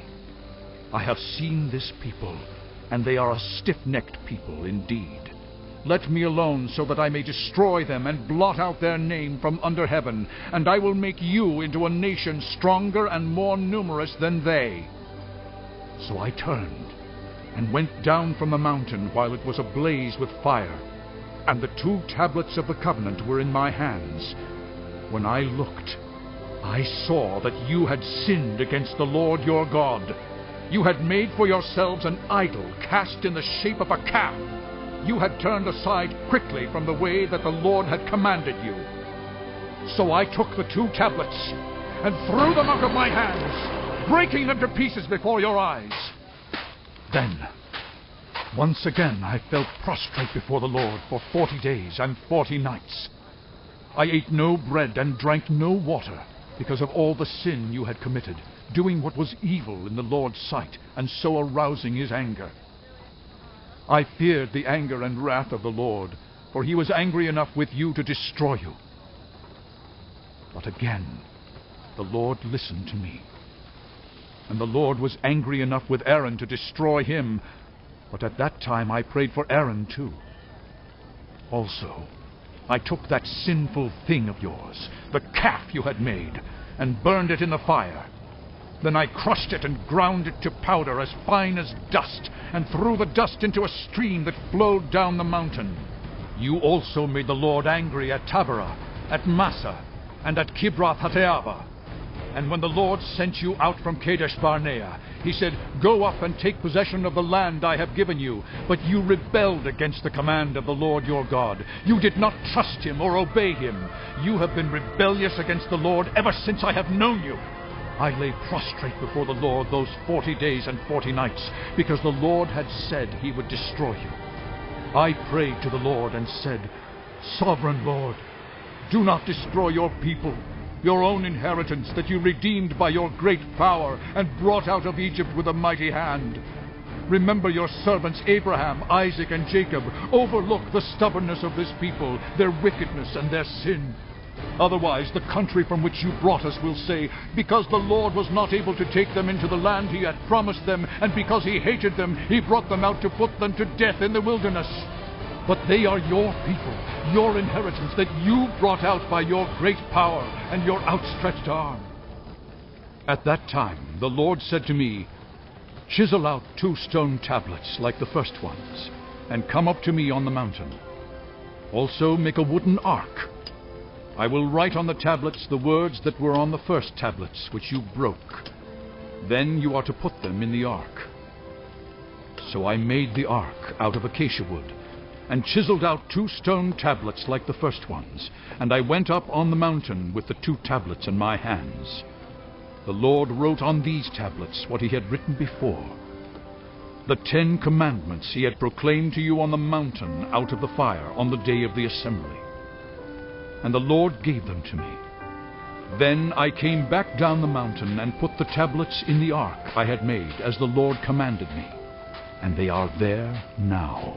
I have seen this people, and they are a stiff-necked people indeed. Let me alone, so that I may destroy them and blot out their name from under heaven, and I will make you into a nation stronger and more numerous than they. So I turned and went down from the mountain while it was ablaze with fire, and the 2 tablets of the covenant were in my hands. When I looked, I saw that you had sinned against the Lord your God. You had made for yourselves an idol cast in the shape of a calf. You had turned aside quickly from the way that the Lord had commanded you. So I took the 2 tablets and threw them out of my hands, breaking them to pieces before your eyes. Then, once again, I fell prostrate before the Lord for 40 days and 40 nights. I ate no bread and drank no water, because of all the sin you had committed, doing what was evil in the Lord's sight, and so arousing His anger. I feared the anger and wrath of the Lord, for He was angry enough with you to destroy you. But again, the Lord listened to me. And the Lord was angry enough with Aaron to destroy him, but at that time I prayed for Aaron too. Also, I took that sinful thing of yours, the calf you had made, and burned it in the fire. Then I crushed it and ground it to powder as fine as dust, and threw the dust into a stream that flowed down the mountain. You also made the Lord angry at Taberah, at Massa, and at Kibroth-Hattaavah. And when the Lord sent you out from Kadesh Barnea, he said, "Go up and take possession of the land I have given you." But you rebelled against the command of the Lord your God. You did not trust him or obey him. You have been rebellious against the Lord ever since I have known you. I lay prostrate before the Lord those 40 days and 40 nights, because the Lord had said he would destroy you. I prayed to the Lord and said, "Sovereign Lord, do not destroy your people, your own inheritance that you redeemed by your great power and brought out of Egypt with a mighty hand. Remember your servants Abraham, Isaac, and Jacob. Overlook the stubbornness of this people, their wickedness and their sin. Otherwise the country from which you brought us will say, because the Lord was not able to take them into the land he had promised them, and because he hated them, he brought them out to put them to death in the wilderness. But they are your people, your inheritance that you brought out by your great power and your outstretched arm." At that time the Lord said to me, "Chisel out 2 stone tablets like the first ones, and come up to me on the mountain. Also make a wooden ark. I will write on the tablets the words that were on the first tablets, which you broke. Then you are to put them in the ark." So I made the ark out of acacia wood, and chiseled out 2 stone tablets like the first ones, and I went up on the mountain with the 2 tablets in my hands. The Lord wrote on these tablets what he had written before, the 10 commandments he had proclaimed to you on the mountain out of the fire on the day of the assembly. And the Lord gave them to me. Then I came back down the mountain and put the tablets in the ark I had made, as the Lord commanded me, and they are there now.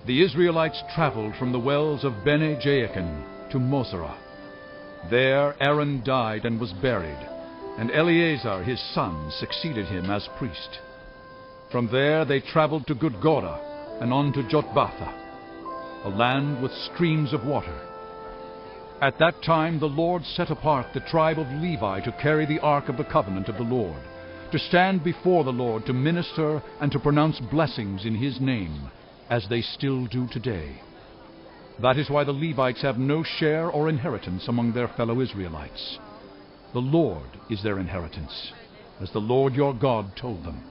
The Israelites traveled from the wells of Bene-Jaakan to Moserah. There Aaron died and was buried, and Eleazar his son succeeded him as priest. From there they traveled to Gudgodah and on to Jotbatha, a land with streams of water. At that time the Lord set apart the tribe of Levi to carry the ark of the covenant of the Lord, to stand before the Lord, to minister and to pronounce blessings in his name, as they still do today. That is why the Levites have no share or inheritance among their fellow Israelites. The Lord is their inheritance, as the Lord your God told them.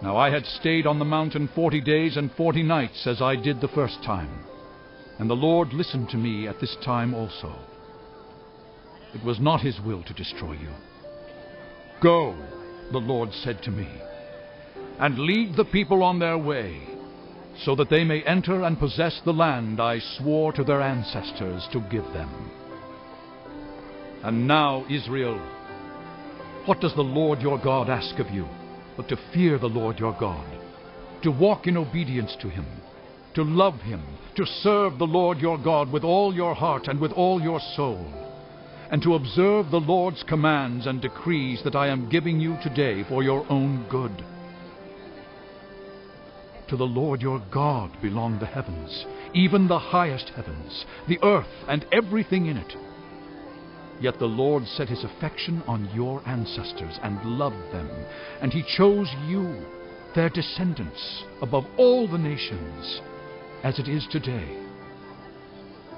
Now I had stayed on the mountain 40 days and 40 nights, as I did the first time, and the Lord listened to me at this time also. It was not his will to destroy you. "Go," the Lord said to me, "and lead the people on their way, so that they may enter and possess the land I swore to their ancestors to give them." And now, Israel, what does the Lord your God ask of you, but to fear the Lord your God, to walk in obedience to him, to love him, to serve the Lord your God with all your heart and with all your soul, and to observe the Lord's commands and decrees that I am giving you today for your own good. To the Lord your God belong the heavens, even the highest heavens, the earth and everything in it. Yet the Lord set his affection on your ancestors and loved them, and he chose you, their descendants, above all the nations, as it is today.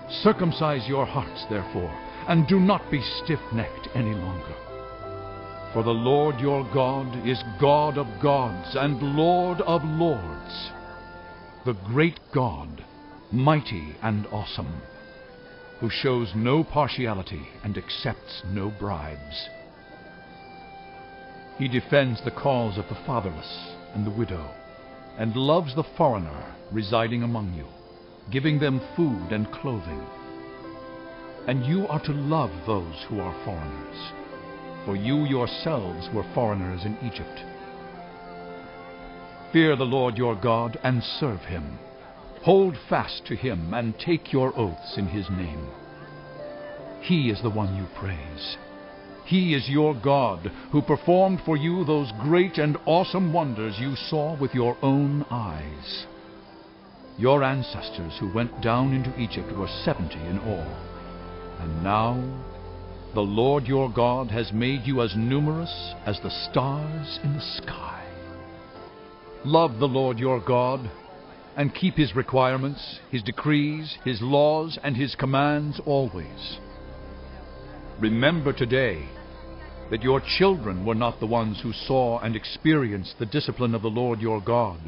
Circumcise your hearts, therefore, and do not be stiff-necked any longer. For the Lord your God is God of gods and Lord of lords, the great God, mighty and awesome, who shows no partiality and accepts no bribes. He defends the cause of the fatherless and the widow, and loves the foreigner residing among you, giving them food and clothing. And you are to love those who are foreigners, for you yourselves were foreigners in Egypt. Fear the Lord your God and serve him. Hold fast to him and take your oaths in his name. He is the one you praise. He is your God, who performed for you those great and awesome wonders you saw with your own eyes. Your ancestors who went down into Egypt were 70 in all. And now the Lord your God has made you as numerous as the stars in the sky. Love the Lord your God, and keep his requirements, his decrees, his laws, and his commands always. Remember today that your children were not the ones who saw and experienced the discipline of the Lord your God,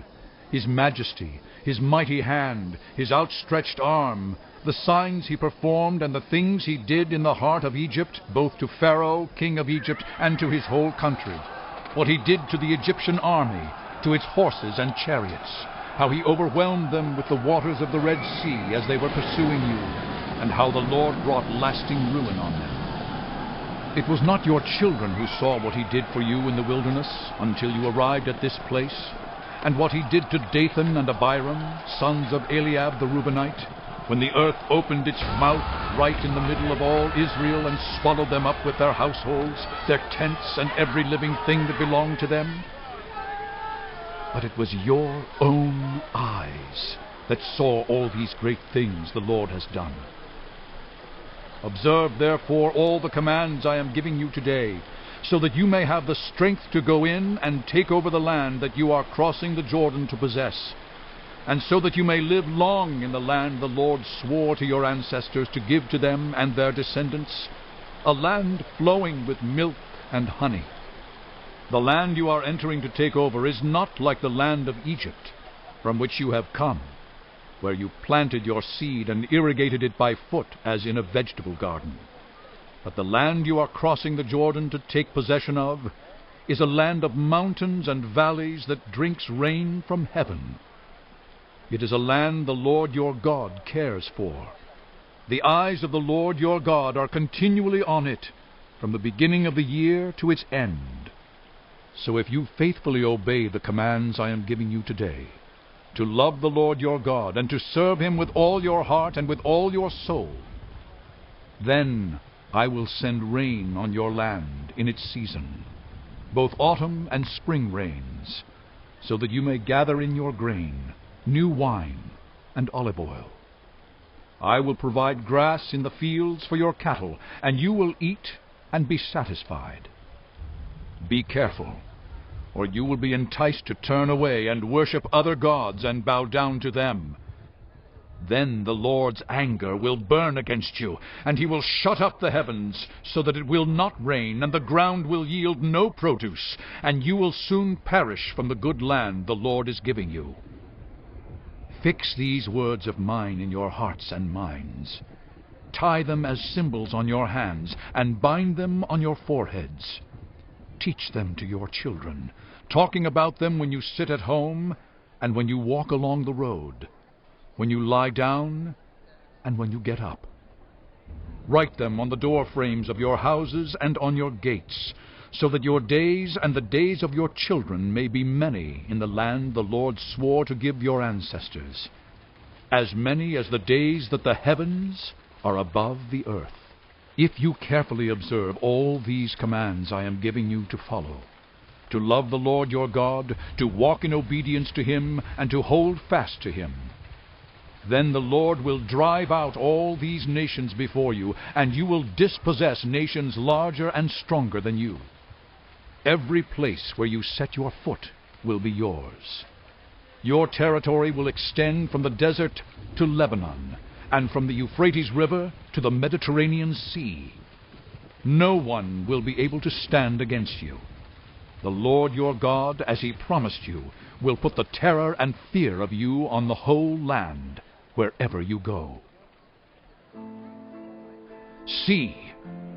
his majesty, his mighty hand, his outstretched arm, the signs he performed and the things he did in the heart of Egypt, both to Pharaoh, king of Egypt, and to his whole country, what he did to the Egyptian army, to its horses and chariots, how he overwhelmed them with the waters of the Red Sea as they were pursuing you, and how the Lord brought lasting ruin on them. It was not your children who saw what he did for you in the wilderness until you arrived at this place, and what he did to Dathan and Abiram, sons of Eliab the Reubenite, when the earth opened its mouth right in the middle of all Israel and swallowed them up with their households, their tents, and every living thing that belonged to them. But it was your own eyes that saw all these great things the Lord has done. Observe, therefore, all the commands I am giving you today, so that you may have the strength to go in and take over the land that you are crossing the Jordan to possess, and so that you may live long in the land the Lord swore to your ancestors to give to them and their descendants, a land flowing with milk and honey. The land you are entering to take over is not like the land of Egypt, from which you have come, where you planted your seed and irrigated it by foot as in a vegetable garden. But the land you are crossing the Jordan to take possession of is a land of mountains and valleys that drinks rain from heaven. It is a land the Lord your God cares for. The eyes of the Lord your God are continually on it, from the beginning of the year to its end. So if you faithfully obey the commands I am giving you today, to love the Lord your God, and to serve him with all your heart and with all your soul, then I will send rain on your land in its season, both autumn and spring rains, so that you may gather in your grain, new wine, and olive oil. I will provide grass in the fields for your cattle, and you will eat and be satisfied. Be careful, or you will be enticed to turn away and worship other gods and bow down to them. Then the Lord's anger will burn against you, and he will shut up the heavens, so that it will not rain, and the ground will yield no produce, and you will soon perish from the good land the Lord is giving you. Fix these words of mine in your hearts and minds. Tie them as symbols on your hands, and bind them on your foreheads. Teach them to your children, talking about them when you sit at home and when you walk along the road, when you lie down and when you get up. Write them on the door frames of your houses and on your gates, so that your days and the days of your children may be many in the land the Lord swore to give your ancestors, as many as the days that the heavens are above the earth. If you carefully observe all these commands I am giving you to follow, to love the Lord your God, to walk in obedience to him, and to hold fast to him, then the Lord will drive out all these nations before you, and you will dispossess nations larger and stronger than you. Every place where you set your foot will be yours. Your territory will extend from the desert to Lebanon, and from the Euphrates River to the Mediterranean Sea. No one will be able to stand against you. The Lord your God, as he promised you, will put the terror and fear of you on the whole land, wherever you go. See,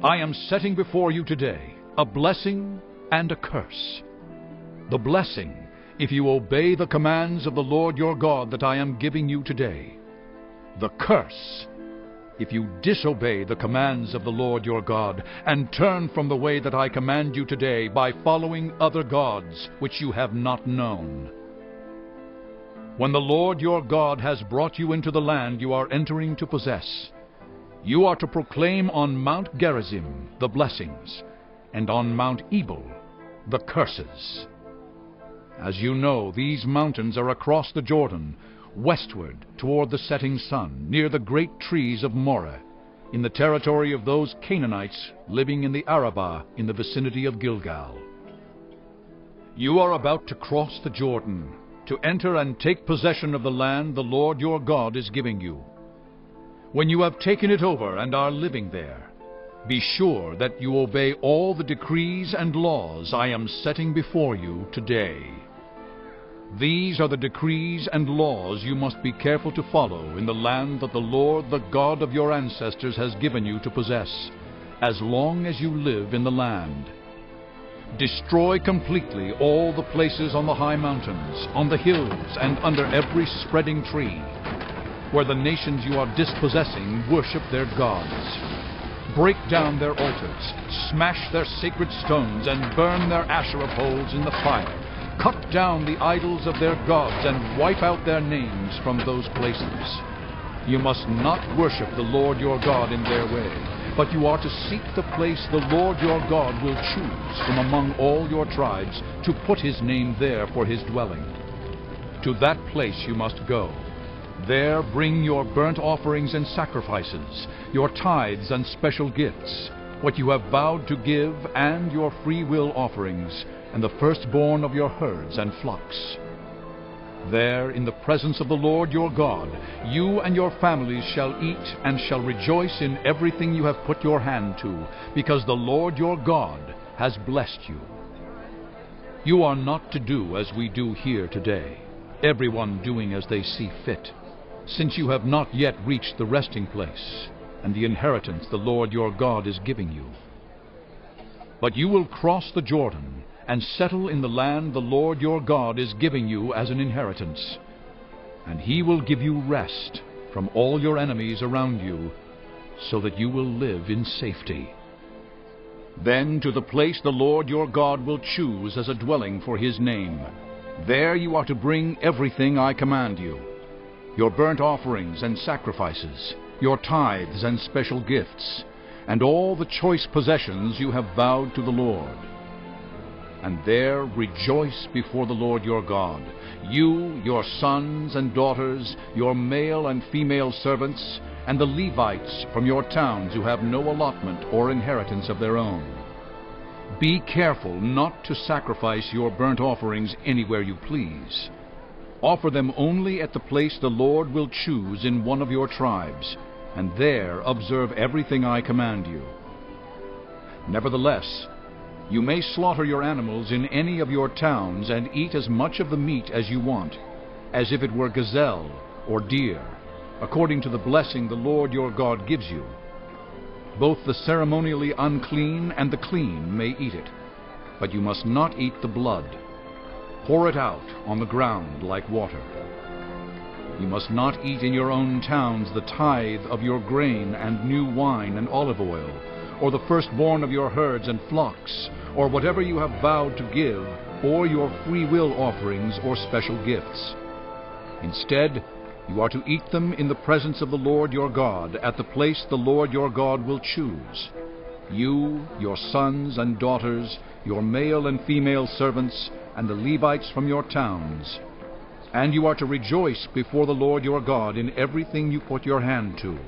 I am setting before you today a blessing and a curse. The blessing, if you obey the commands of the Lord your God that I am giving you today. The curse, if you disobey the commands of the Lord your God, and turn from the way that I command you today by following other gods which you have not known. When the Lord your God has brought you into the land you are entering to possess, you are to proclaim on Mount Gerizim the blessings, and on Mount Ebal the curses. As you know, these mountains are across the Jordan, westward toward the setting sun, near the great trees of Moreh, in the territory of those Canaanites living in the Arabah in the vicinity of Gilgal. You are about to cross the Jordan, to enter and take possession of the land the Lord your God is giving you. When you have taken it over and are living there, be sure that you obey all the decrees and laws I am setting before you today. These are the decrees and laws you must be careful to follow in the land that the Lord, the God of your ancestors, has given you to possess, as long as you live in the land. Destroy completely all the places on the high mountains, on the hills, and under every spreading tree, where the nations you are dispossessing worship their gods. Break down their altars, smash their sacred stones, and burn their Asherah poles in the fire. Cut down the idols of their gods and wipe out their names from those places. You must not worship the Lord your God in their way, but you are to seek the place the Lord your God will choose from among all your tribes to put his name there for his dwelling. To that place you must go. There bring your burnt offerings and sacrifices, your tithes and special gifts, what you have vowed to give, and your free will offerings, and the firstborn of your herds and flocks. There, in the presence of the Lord your God, you and your families shall eat and shall rejoice in everything you have put your hand to, because the Lord your God has blessed you. You are not to do as we do here today, everyone doing as they see fit, since you have not yet reached the resting place and the inheritance the Lord your God is giving you. But you will cross the Jordan and settle in the land the Lord your God is giving you as an inheritance. And he will give you rest from all your enemies around you, so that you will live in safety. Then to the place the Lord your God will choose as a dwelling for his name, there you are to bring everything I command you, your burnt offerings and sacrifices, your tithes and special gifts, and all the choice possessions you have vowed to the Lord. And there rejoice before the Lord your God, you, your sons and daughters, your male and female servants, and the Levites from your towns who have no allotment or inheritance of their own. Be careful not to sacrifice your burnt offerings anywhere you please. Offer them only at the place the Lord will choose in one of your tribes, and there observe everything I command you. Nevertheless, you may slaughter your animals in any of your towns and eat as much of the meat as you want, as if it were gazelle or deer, according to the blessing the Lord your God gives you. Both the ceremonially unclean and the clean may eat it, but you must not eat the blood. Pour it out on the ground like water. You must not eat in your own towns the tithe of your grain and new wine and olive oil, or the firstborn of your herds and flocks, or whatever you have vowed to give, or your free will offerings or special gifts. Instead, you are to eat them in the presence of the Lord your God, at the place the Lord your God will choose. You, your sons and daughters, your male and female servants, and the Levites from your towns. And you are to rejoice before the Lord your God in everything you put your hand to.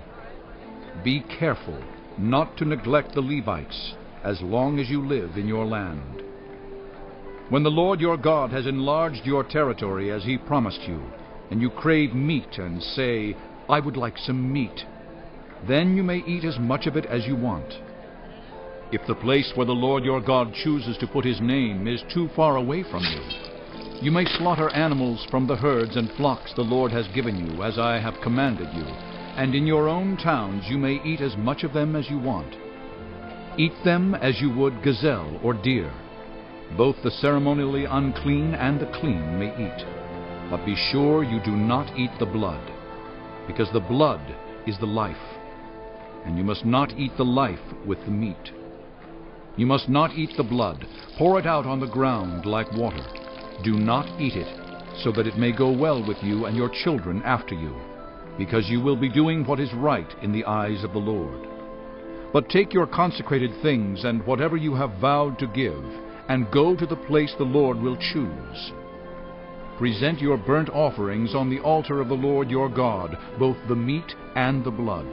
Be careful not to neglect the Levites as long as you live in your land. When the Lord your God has enlarged your territory as he promised you, and you crave meat and say, I would like some meat, then you may eat as much of it as you want. If the place where the Lord your God chooses to put his name is too far away from you, you may slaughter animals from the herds and flocks the Lord has given you, as I have commanded you, and in your own towns you may eat as much of them as you want. Eat them as you would gazelle or deer. Both the ceremonially unclean and the clean may eat. But be sure you do not eat the blood, because the blood is the life, and you must not eat the life with the meat. You must not eat the blood. Pour it out on the ground like water. Do not eat it, so that it may go well with you and your children after you, because you will be doing what is right in the eyes of the Lord. But take your consecrated things and whatever you have vowed to give, and go to the place the Lord will choose. Present your burnt offerings on the altar of the Lord your God, both the meat and the blood.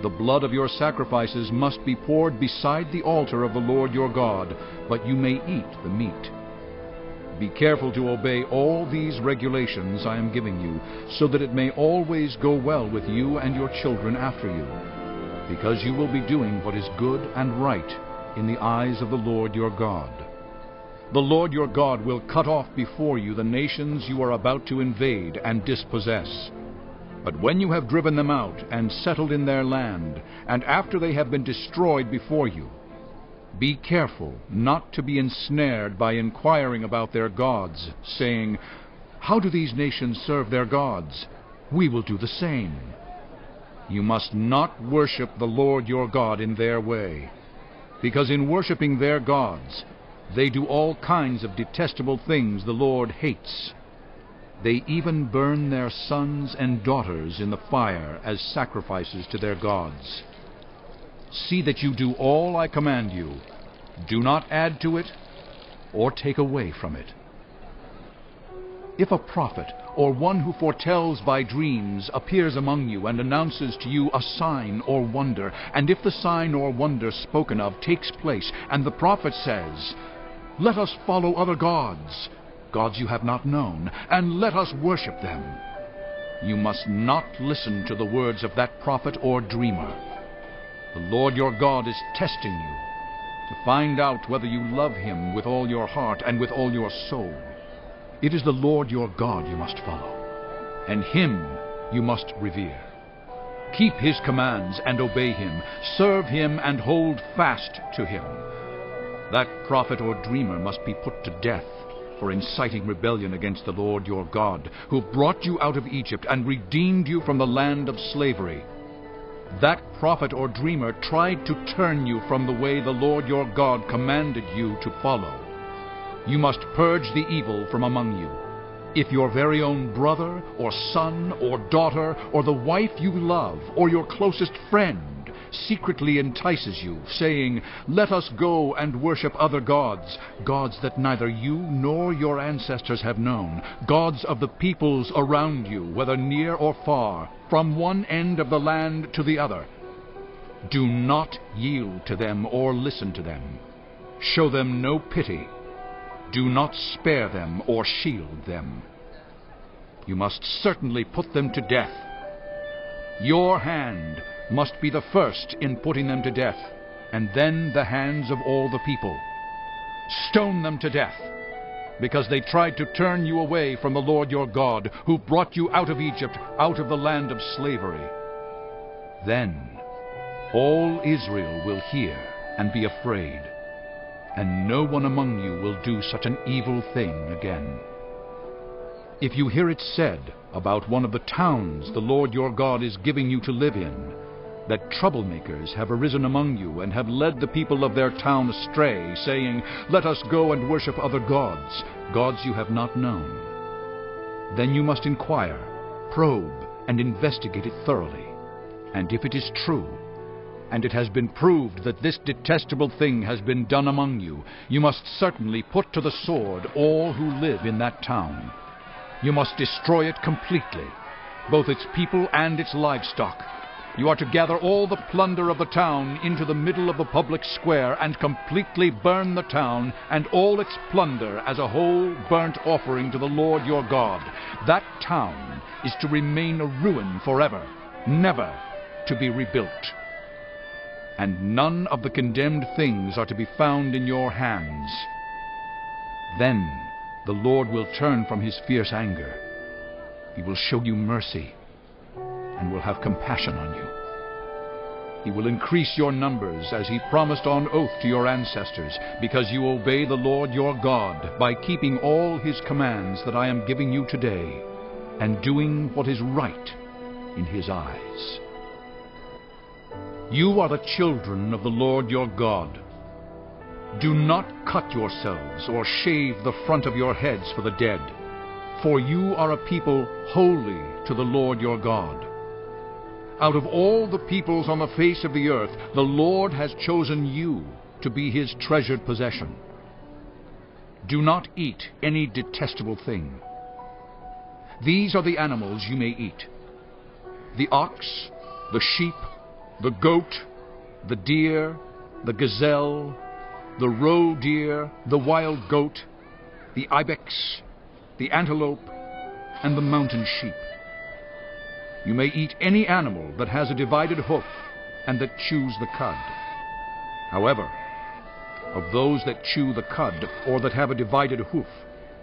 The blood of your sacrifices must be poured beside the altar of the Lord your God, but you may eat the meat. Be careful to obey all these regulations I am giving you, so that it may always go well with you and your children after you, because you will be doing what is good and right in the eyes of the Lord your God. The Lord your God will cut off before you the nations you are about to invade and dispossess. But when you have driven them out and settled in their land, and after they have been destroyed before you, be careful not to be ensnared by inquiring about their gods, saying, "How do these nations serve their gods? We will do the same." You must not worship the Lord your God in their way, because in worshiping their gods, they do all kinds of detestable things the Lord hates. They even burn their sons and daughters in the fire as sacrifices to their gods. See that you do all I command you. Do not add to it or take away from it. If a prophet or one who foretells by dreams appears among you and announces to you a sign or wonder, and if the sign or wonder spoken of takes place, and the prophet says, "Let us follow other gods, gods you have not known, and let us worship them," you must not listen to the words of that prophet or dreamer. The Lord your God is testing you to find out whether you love him with all your heart and with all your soul. It is the Lord your God you must follow, and him you must revere. Keep his commands and obey him. Serve him and hold fast to him. That prophet or dreamer must be put to death for inciting rebellion against the Lord your God, who brought you out of Egypt and redeemed you from the land of slavery. That prophet or dreamer tried to turn you from the way the Lord your God commanded you to follow. You must purge the evil from among you. If your very own brother or son or daughter or the wife you love or your closest friend secretly entices you, saying, "Let us go and worship other gods," gods that neither you nor your ancestors have known, gods of the peoples around you, whether near or far, from one end of the land to the other, do not yield to them or listen to them. Show them no pity. Do not spare them or shield them. You must certainly put them to death. Your hand must be the first in putting them to death, and then the hands of all the people. Stone them to death, because they tried to turn you away from the Lord your God, who brought you out of Egypt, out of the land of slavery. Then all Israel will hear and be afraid, and no one among you will do such an evil thing again. If you hear it said about one of the towns the Lord your God is giving you to live in, that troublemakers have arisen among you and have led the people of their town astray, saying, "Let us go and worship other gods, gods you have not known," then you must inquire, probe, and investigate it thoroughly. And if it is true, and it has been proved that this detestable thing has been done among you, you must certainly put to the sword all who live in that town. You must destroy it completely, both its people and its livestock. You are to gather all the plunder of the town into the middle of the public square and completely burn the town and all its plunder as a whole burnt offering to the Lord your God. That town is to remain a ruin forever, never to be rebuilt. And none of the condemned things are to be found in your hands. Then the Lord will turn from his fierce anger. He will show you mercy and will have compassion on you. He will increase your numbers as he promised on oath to your ancestors, because you obey the Lord your God by keeping all his commands that I am giving you today, and doing what is right in his eyes. You are the children of the Lord your God. Do not cut yourselves or shave the front of your heads for the dead, for you are a people holy to the Lord your God. Out of all the peoples on the face of the earth, the Lord has chosen you to be his treasured possession. Do not eat any detestable thing. These are the animals you may eat: the ox, the sheep, the goat, the deer, the gazelle, the roe deer, the wild goat, the ibex, the antelope, and the mountain sheep. You may eat any animal that has a divided hoof and that chews the cud. However, of those that chew the cud or that have a divided hoof,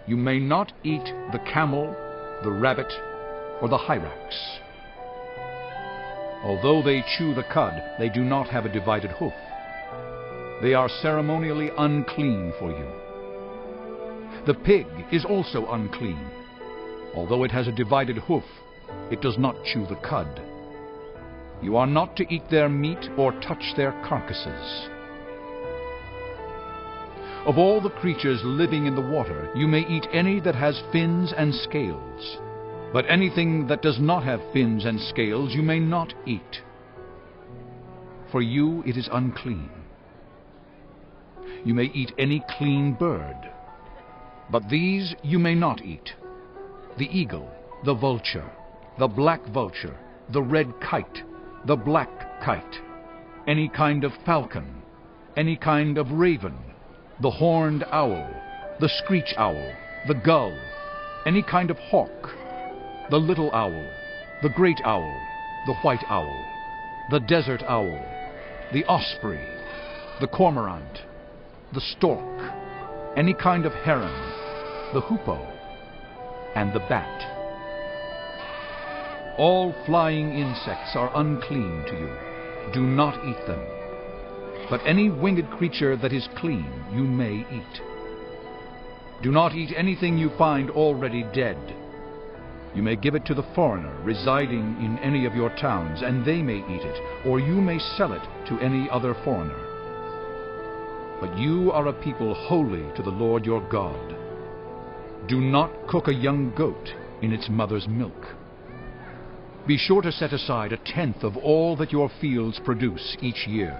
you may not eat the camel, the rabbit, or the hyrax. Although they chew the cud, they do not have a divided hoof. They are ceremonially unclean for you. The pig is also unclean. Although it has a divided hoof, it does not chew the cud. You are not to eat their meat or touch their carcasses. Of all the creatures living in the water, you may eat any that has fins and scales. But anything that does not have fins and scales you may not eat. For you it is unclean. You may eat any clean bird. But these you may not eat: the eagle, the vulture, the black vulture, the red kite, the black kite, any kind of falcon, any kind of raven, the horned owl, the screech owl, the gull, any kind of hawk, the little owl, the great owl, the white owl, the desert owl, the osprey, the cormorant, the stork, any kind of heron, the hoopoe, and the bat. All flying insects are unclean to you. Do not eat them. But any winged creature that is clean you may eat. Do not eat anything you find already dead. You may give it to the foreigner residing in any of your towns, and they may eat it, or you may sell it to any other foreigner. But you are a people holy to the Lord your God. Do not cook a young goat in its mother's milk. Be sure to set aside 1/10 of all that your fields produce each year.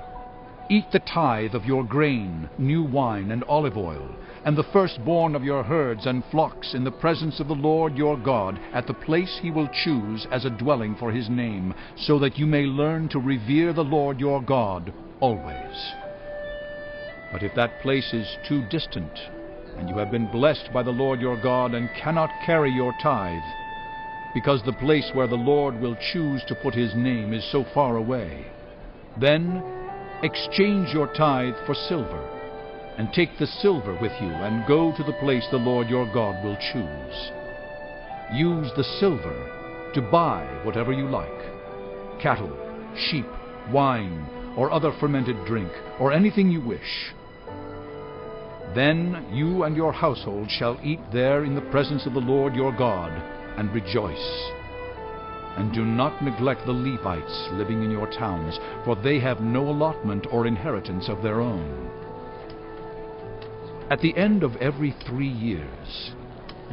Eat the tithe of your grain, new wine, and olive oil, and the firstborn of your herds and flocks in the presence of the Lord your God, at the place he will choose as a dwelling for his name, so that you may learn to revere the Lord your God always. But if that place is too distant, and you have been blessed by the Lord your God and cannot carry your tithe, because the place where the Lord will choose to put his name is so far away, then exchange your tithe for silver, and take the silver with you, and go to the place the Lord your God will choose. Use the silver to buy whatever you like: cattle, sheep, wine, or other fermented drink, or anything you wish. Then you and your household shall eat there in the presence of the Lord your God, and rejoice. And do not neglect the Levites living in your towns, for they have no allotment or inheritance of their own. At the end of every 3 years,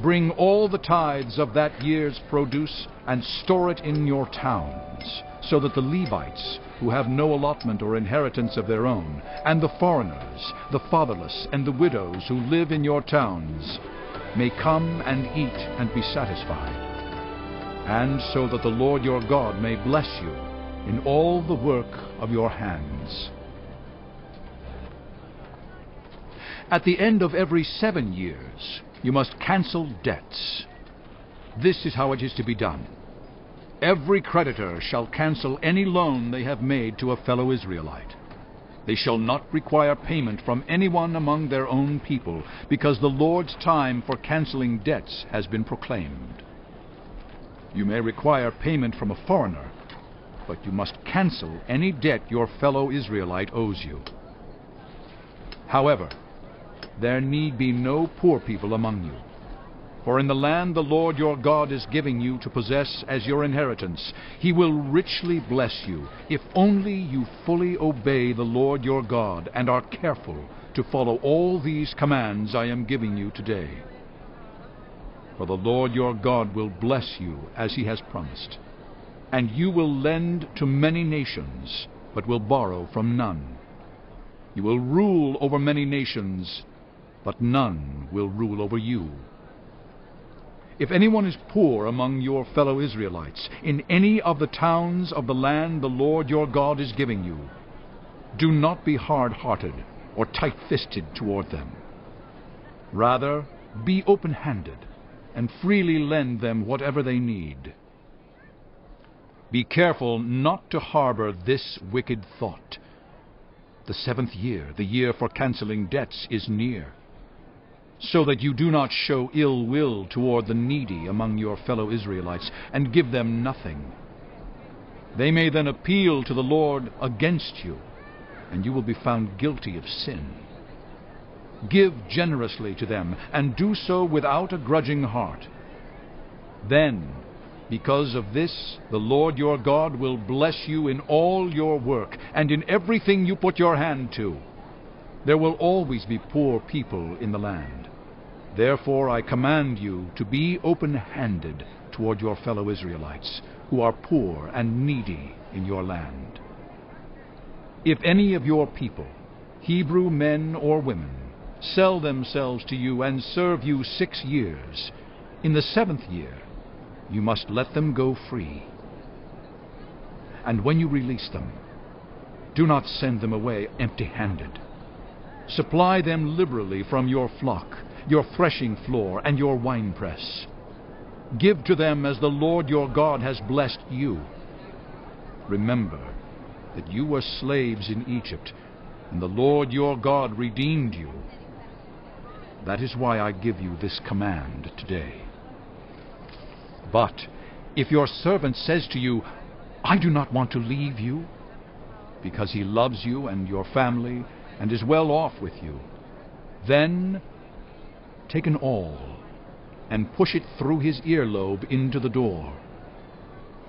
bring all the tithes of that year's produce and store it in your towns, so that the Levites, who have no allotment or inheritance of their own, and the foreigners, the fatherless, and the widows who live in your towns, may come and eat and be satisfied, and so that the Lord your God may bless you in all the work of your hands. At the end of every 7 years, you must cancel debts. This is how it is to be done. Every creditor shall cancel any loan they have made to a fellow Israelite. They shall not require payment from anyone among their own people, because the Lord's time for canceling debts has been proclaimed. You may require payment from a foreigner, but you must cancel any debt your fellow Israelite owes you. However, there need be no poor people among you. For in the land the Lord your God is giving you to possess as your inheritance, he will richly bless you, if only you fully obey the Lord your God and are careful to follow all these commands I am giving you today. For the Lord your God will bless you as he has promised, and you will lend to many nations, but will borrow from none. You will rule over many nations, but none will rule over you. If anyone is poor among your fellow Israelites, in any of the towns of the land the Lord your God is giving you, do not be hard-hearted or tight-fisted toward them. Rather, be open-handed and freely lend them whatever they need. Be careful not to harbor this wicked thought. The 7th year, the year for canceling debts, is near, so that you do not show ill will toward the needy among your fellow Israelites and give them nothing. They may then appeal to the Lord against you, and you will be found guilty of sin. Give generously to them, and do so without a grudging heart. Then, because of this, the Lord your God will bless you in all your work, and in everything you put your hand to. There will always be poor people in the land. Therefore I command you to be open-handed toward your fellow Israelites, who are poor and needy in your land. If any of your people, Hebrew men or women, sell themselves to you and serve you 6 years, in the 7th year you must let them go free. And when you release them, do not send them away empty-handed. Supply them liberally from your flock, your threshing floor, and your winepress. Give to them as the Lord your God has blessed you. Remember that you were slaves in Egypt, and the Lord your God redeemed you. That is why I give you this command today. But if your servant says to you, I do not want to leave you, because he loves you and your family and is well off with you, then take an awl and push it through his earlobe into the door,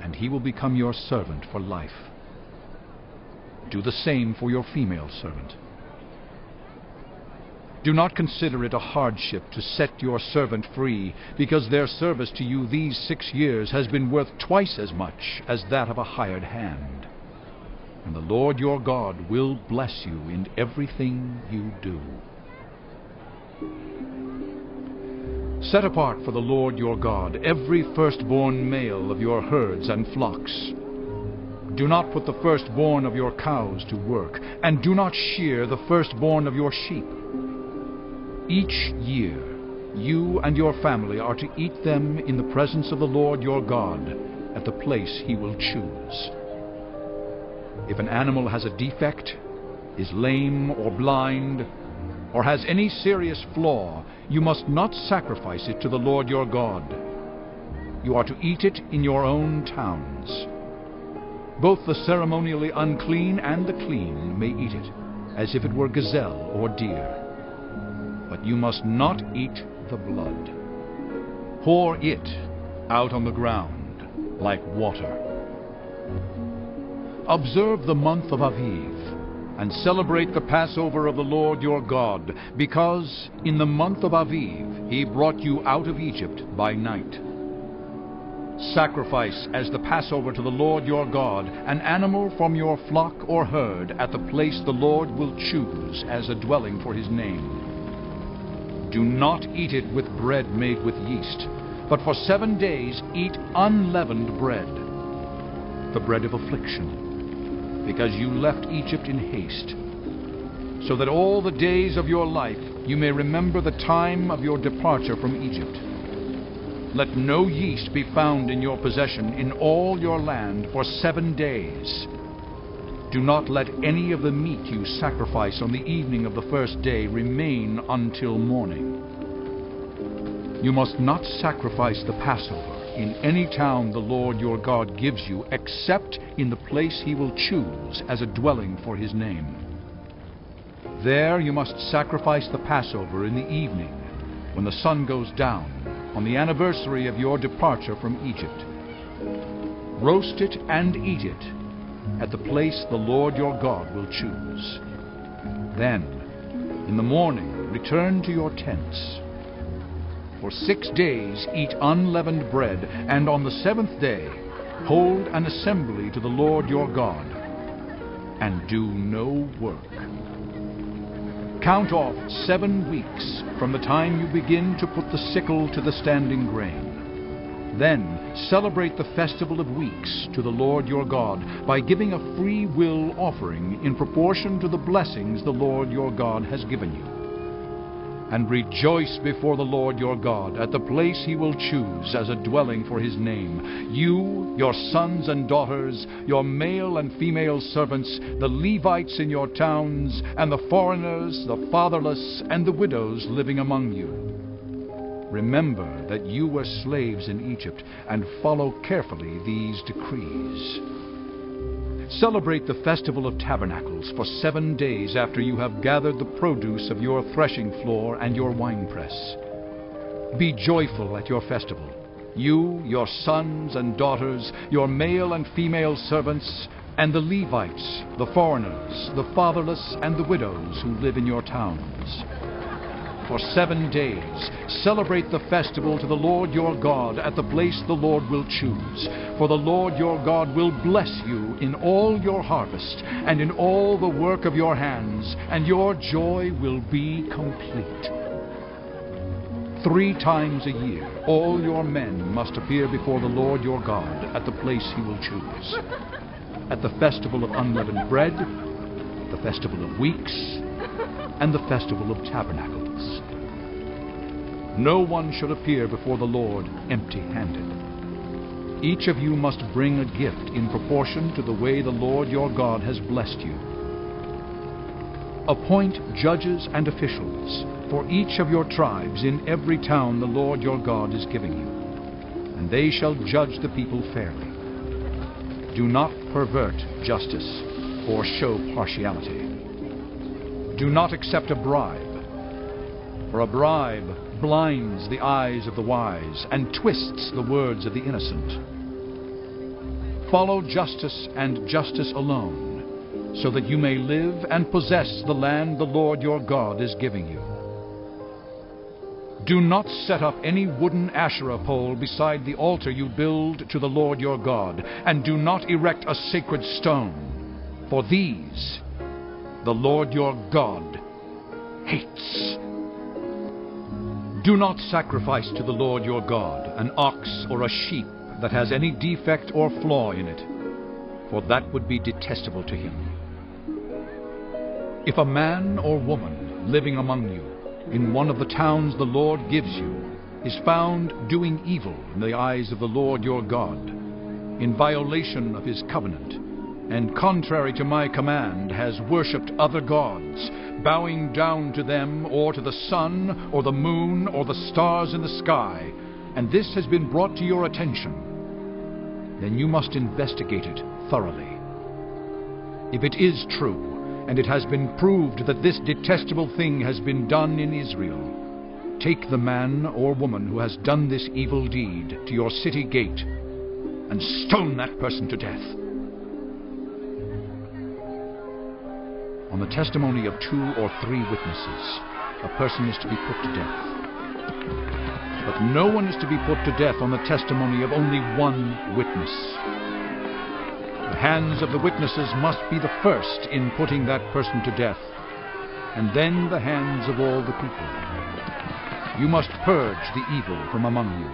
and he will become your servant for life. Do the same for your female servant. Do not consider it a hardship to set your servant free, because their service to you these 6 years has been worth twice as much as that of a hired hand. And the Lord your God will bless you in everything you do. Set apart for the Lord your God every firstborn male of your herds and flocks. Do not put the firstborn of your cows to work, and do not shear the firstborn of your sheep. Each year, you and your family are to eat them in the presence of the Lord your God at the place he will choose. If an animal has a defect, is lame or blind, or has any serious flaw, you must not sacrifice it to the Lord your God. You are to eat it in your own towns. Both the ceremonially unclean and the clean may eat it, as if it were gazelle or deer. But you must not eat the blood. Pour it out on the ground like water. Observe the month of Aviv, and celebrate the Passover of the Lord your God, because in the month of Aviv he brought you out of Egypt by night. Sacrifice as the Passover to the Lord your God an animal from your flock or herd at the place the Lord will choose as a dwelling for his name. Do not eat it with bread made with yeast, but for 7 days eat unleavened bread, the bread of affliction, because you left Egypt in haste, so that all the days of your life you may remember the time of your departure from Egypt. Let no yeast be found in your possession in all your land for 7 days. Do not let any of the meat you sacrifice on the evening of the first day remain until morning. You must not sacrifice the Passover in any town the Lord your God gives you, except in the place he will choose as a dwelling for his name. There you must sacrifice the Passover in the evening, when the sun goes down, on the anniversary of your departure from Egypt. Roast it and eat it at the place the Lord your God will choose. Then, in the morning, return to your tents. For 6 days eat unleavened bread, and on the 7th day hold an assembly to the Lord your God, and do no work. Count off 7 weeks from the time you begin to put the sickle to the standing grain. Then celebrate the Festival of Weeks to the Lord your God by giving a free will offering in proportion to the blessings the Lord your God has given you. And rejoice before the Lord your God at the place he will choose as a dwelling for his name. You, your sons and daughters, your male and female servants, the Levites in your towns, and the foreigners, the fatherless, and the widows living among you. Remember that you were slaves in Egypt, and follow carefully these decrees. Celebrate the Festival of Tabernacles for 7 days after you have gathered the produce of your threshing floor and your winepress. Be joyful at your festival, you, your sons and daughters, your male and female servants, and the Levites, the foreigners, the fatherless, and the widows who live in your towns. For 7 days, celebrate the festival to the Lord your God at the place the Lord will choose. For the Lord your God will bless you in all your harvest and in all the work of your hands, and your joy will be complete. 3 times a year, all your men must appear before the Lord your God at the place he will choose. At the festival of unleavened bread, the festival of weeks, and the festival of tabernacles. No one should appear before the Lord empty-handed. Each of you must bring a gift in proportion to the way the Lord your God has blessed you. Appoint judges and officials for each of your tribes in every town the Lord your God is giving you, and they shall judge the people fairly. Do not pervert justice or show partiality. Do not accept a bribe, for a bribe blinds the eyes of the wise and twists the words of the innocent. Follow justice and justice alone, so that you may live and possess the land the Lord your God is giving you. Do not set up any wooden Asherah pole beside the altar you build to the Lord your God, and do not erect a sacred stone, for these the Lord your God hates. Do not sacrifice to the Lord your God an ox or a sheep that has any defect or flaw in it, for that would be detestable to him. If a man or woman living among you in one of the towns the Lord gives you is found doing evil in the eyes of the Lord your God, in violation of his covenant, and contrary to my command has worshipped other gods, bowing down to them or to the sun or the moon or the stars in the sky, and this has been brought to your attention, then you must investigate it thoroughly. If it is true, and it has been proved that this detestable thing has been done in Israel, take the man or woman who has done this evil deed to your city gate and stone that person to death. On the testimony of 2 or 3 witnesses, a person is to be put to death. But no one is to be put to death on the testimony of only 1 witness. The hands of the witnesses must be the first in putting that person to death, and then the hands of all the people. You must purge the evil from among you.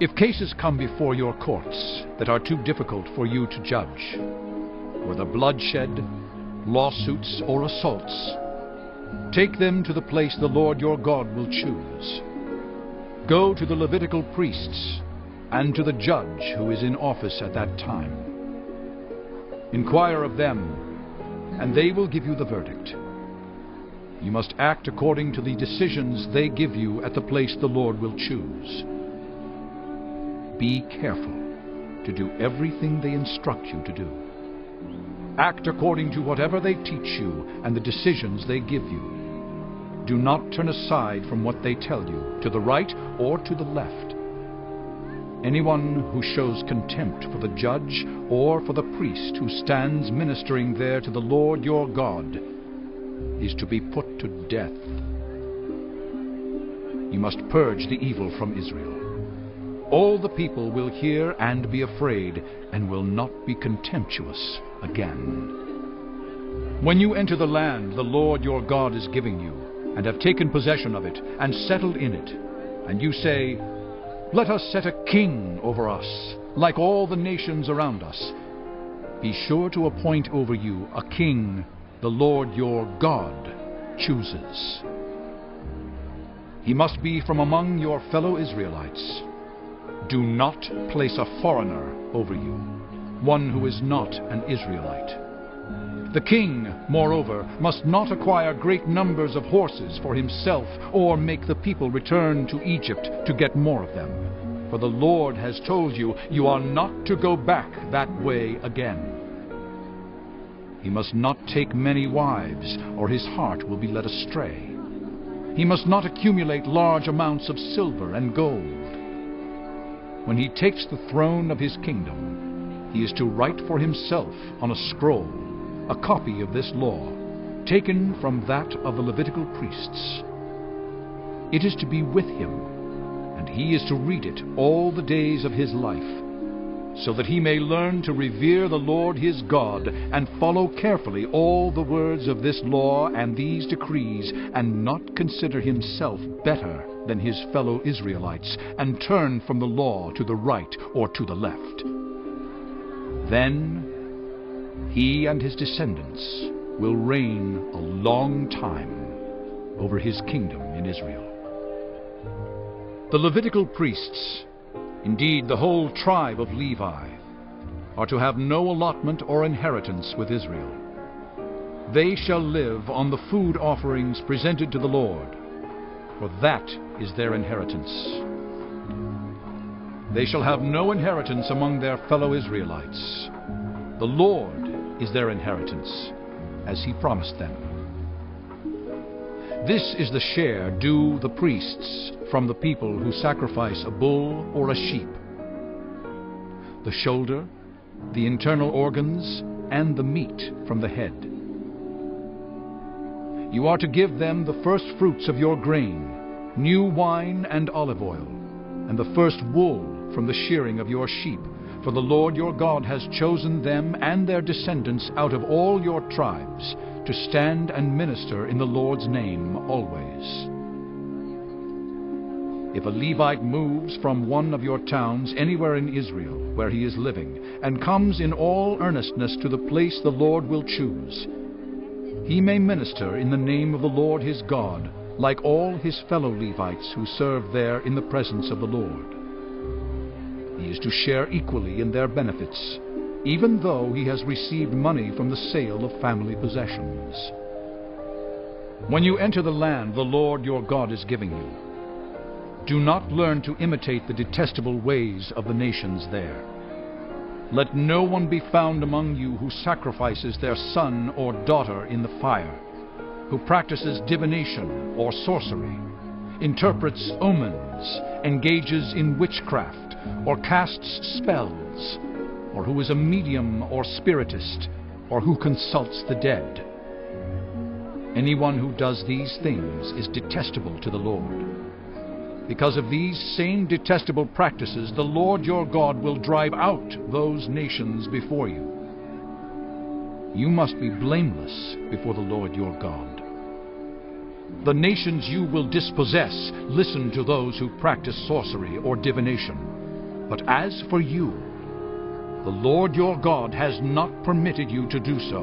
If cases come before your courts that are too difficult for you to judge, whether bloodshed, lawsuits, or assaults, take them to the place the Lord your God will choose. Go to the Levitical priests and to the judge who is in office at that time. Inquire of them, and they will give you the verdict. You must act according to the decisions they give you at the place the Lord will choose. Be careful to do everything they instruct you to do. Act according to whatever they teach you and the decisions they give you. Do not turn aside from what they tell you, to the right or to the left. Anyone who shows contempt for the judge or for the priest who stands ministering there to the Lord your God is to be put to death. You must purge the evil from Israel. All the people will hear and be afraid, and will not be contemptuous again. When you enter the land the Lord your God is giving you, and have taken possession of it, and settled in it, and you say, "Let us set a king over us, like all the nations around us," be sure to appoint over you a king the Lord your God chooses. He must be from among your fellow Israelites. Do not place a foreigner over you, one who is not an Israelite. The king, moreover, must not acquire great numbers of horses for himself, or make the people return to Egypt to get more of them. For the Lord has told you, you are not to go back that way again. He must not take many wives, or his heart will be led astray. He must not accumulate large amounts of silver and gold. When he takes the throne of his kingdom, he is to write for himself on a scroll a copy of this law, taken from that of the Levitical priests. It is to be with him, and he is to read it all the days of his life, so that he may learn to revere the Lord his God, and follow carefully all the words of this law and these decrees, and not consider himself better than his fellow Israelites, and turn from the law to the right or to the left. Then he and his descendants will reign a long time over his kingdom in Israel. The Levitical priests, indeed the whole tribe of Levi, are to have no allotment or inheritance with Israel. They shall live on the food offerings presented to the Lord, for that is their inheritance. They shall have no inheritance among their fellow Israelites. The Lord is their inheritance, as he promised them. This is the share due the priests from the people who sacrifice a bull or a sheep: the shoulder, the internal organs, and the meat from the head. You are to give them the first fruits of your grain, new wine and olive oil, and the first wool from the shearing of your sheep, for the Lord your God has chosen them and their descendants out of all your tribes to stand and minister in the Lord's name always. If a Levite moves from one of your towns anywhere in Israel where he is living, and comes in all earnestness to the place the Lord will choose, he may minister in the name of the Lord his God, like all his fellow Levites who serve there in the presence of the Lord. He is to share equally in their benefits, even though he has received money from the sale of family possessions. When you enter the land the Lord your God is giving you, do not learn to imitate the detestable ways of the nations there. Let no one be found among you who sacrifices their son or daughter in the fire, who practices divination or sorcery, interprets omens, engages in witchcraft, or casts spells, or who is a medium or spiritist, or who consults the dead. Anyone who does these things is detestable to the Lord. Because of these same detestable practices, the Lord your God will drive out those nations before you. You must be blameless before the Lord your God. The nations you will dispossess listen to those who practice sorcery or divination. But as for you, the Lord your God has not permitted you to do so.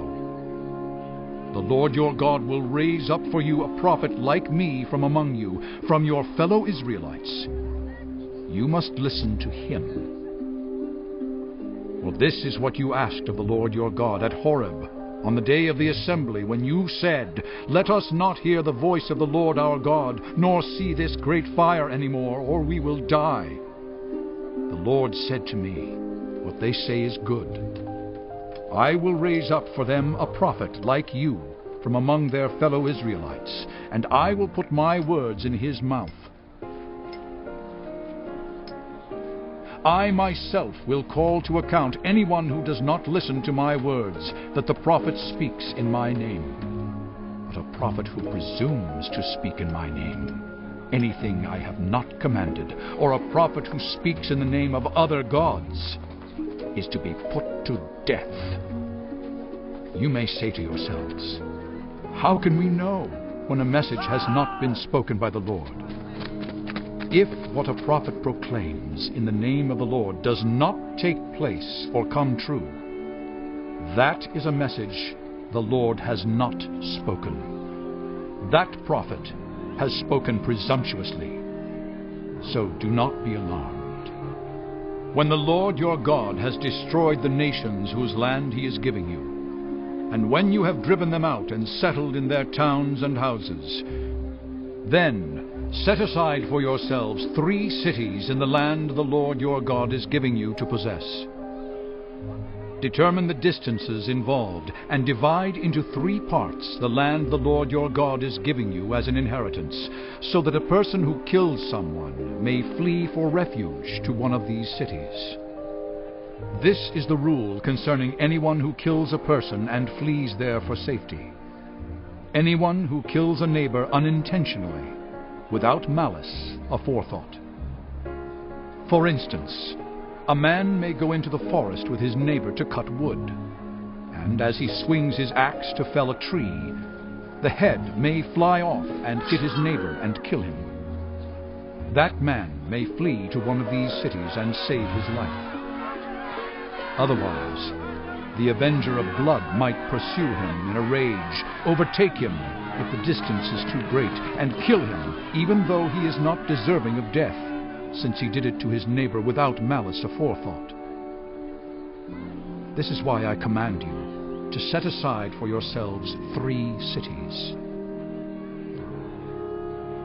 The Lord your God will raise up for you a prophet like me from among you, from your fellow Israelites. You must listen to him. For this is what you asked of the Lord your God at Horeb, on the day of the assembly, when you said, "Let us not hear the voice of the Lord our God, nor see this great fire anymore, or we will die." The Lord said to me, "What they say is good. I will raise up for them a prophet like you from among their fellow Israelites, and I will put my words in his mouth. I myself will call to account anyone who does not listen to my words, that the prophet speaks in my name. But a prophet who presumes to speak in my name, anything I have not commanded, or a prophet who speaks in the name of other gods, is to be put to death. You may say to yourselves, "How can we know when a message has not been spoken by the Lord?" If what a prophet proclaims in the name of the Lord does not take place or come true, that is a message the Lord has not spoken. That prophet has spoken presumptuously. So do not be alarmed. When the Lord your God has destroyed the nations whose land he is giving you, and when you have driven them out and settled in their towns and houses, then set aside for yourselves 3 cities in the land the Lord your God is giving you to possess. Determine the distances involved, and divide into 3 parts the land the Lord your God is giving you as an inheritance, so that a person who kills someone may flee for refuge to one of these cities. This is the rule concerning anyone who kills a person and flees there for safety. Anyone who kills a neighbor unintentionally, without malice aforethought. For instance, a man may go into the forest with his neighbor to cut wood, and as he swings his axe to fell a tree, the head may fly off and hit his neighbor and kill him. That man may flee to one of these cities and save his life. Otherwise, the avenger of blood might pursue him in a rage, overtake him if the distance is too great, and kill him, even though he is not deserving of death, since he did it to his neighbor without malice aforethought. This is why I command you to set aside for yourselves 3 cities.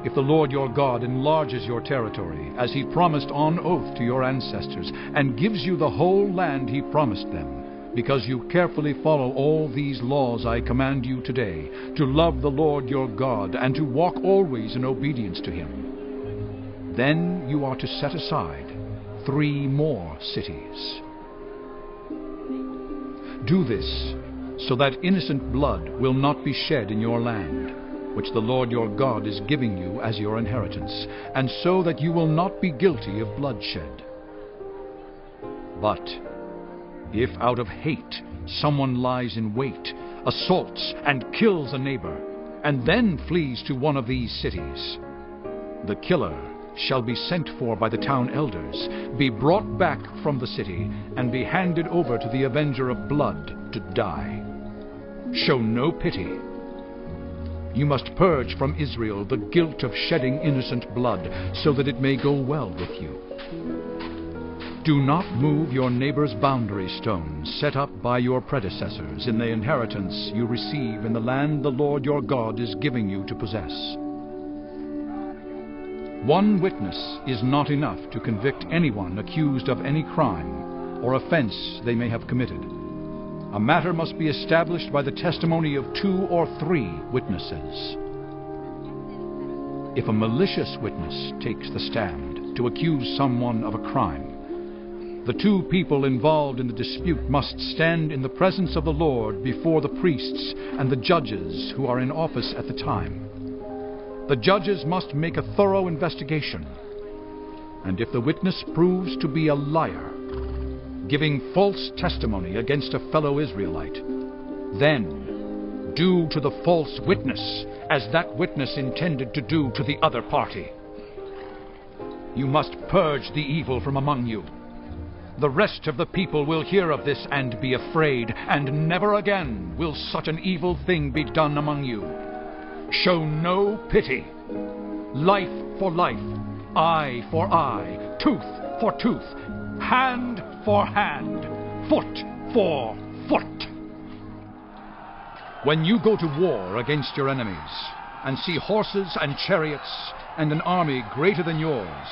If the Lord your God enlarges your territory, as he promised on oath to your ancestors, and gives you the whole land he promised them, because you carefully follow all these laws I command you today, to love the Lord your God, and to walk always in obedience to him, then you are to set aside 3 more cities. Do this, so that innocent blood will not be shed in your land, which the Lord your God is giving you as your inheritance, and so that you will not be guilty of bloodshed. But if out of hate someone lies in wait, assaults and kills a neighbor, and then flees to one of these cities, the killer shall be sent for by the town elders, be brought back from the city, and be handed over to the avenger of blood to die. Show no pity. You must purge from Israel the guilt of shedding innocent blood, so that it may go well with you. Do not move your neighbor's boundary stones set up by your predecessors in the inheritance you receive in the land the Lord your God is giving you to possess. One witness is not enough to convict anyone accused of any crime or offense they may have committed. A matter must be established by the testimony of 2 or 3 witnesses. If a malicious witness takes the stand to accuse someone of a crime, the 2 people involved in the dispute must stand in the presence of the Lord before the priests and the judges who are in office at the time. The judges must make a thorough investigation, and if the witness proves to be a liar, giving false testimony against a fellow Israelite, then do to the false witness as that witness intended to do to the other party. You must purge the evil from among you. The rest of the people will hear of this and be afraid, and never again will such an evil thing be done among you. Show no pity. Life for life, eye for eye, tooth for tooth, hand for hand, foot for foot. When you go to war against your enemies, and see horses and chariots and an army greater than yours,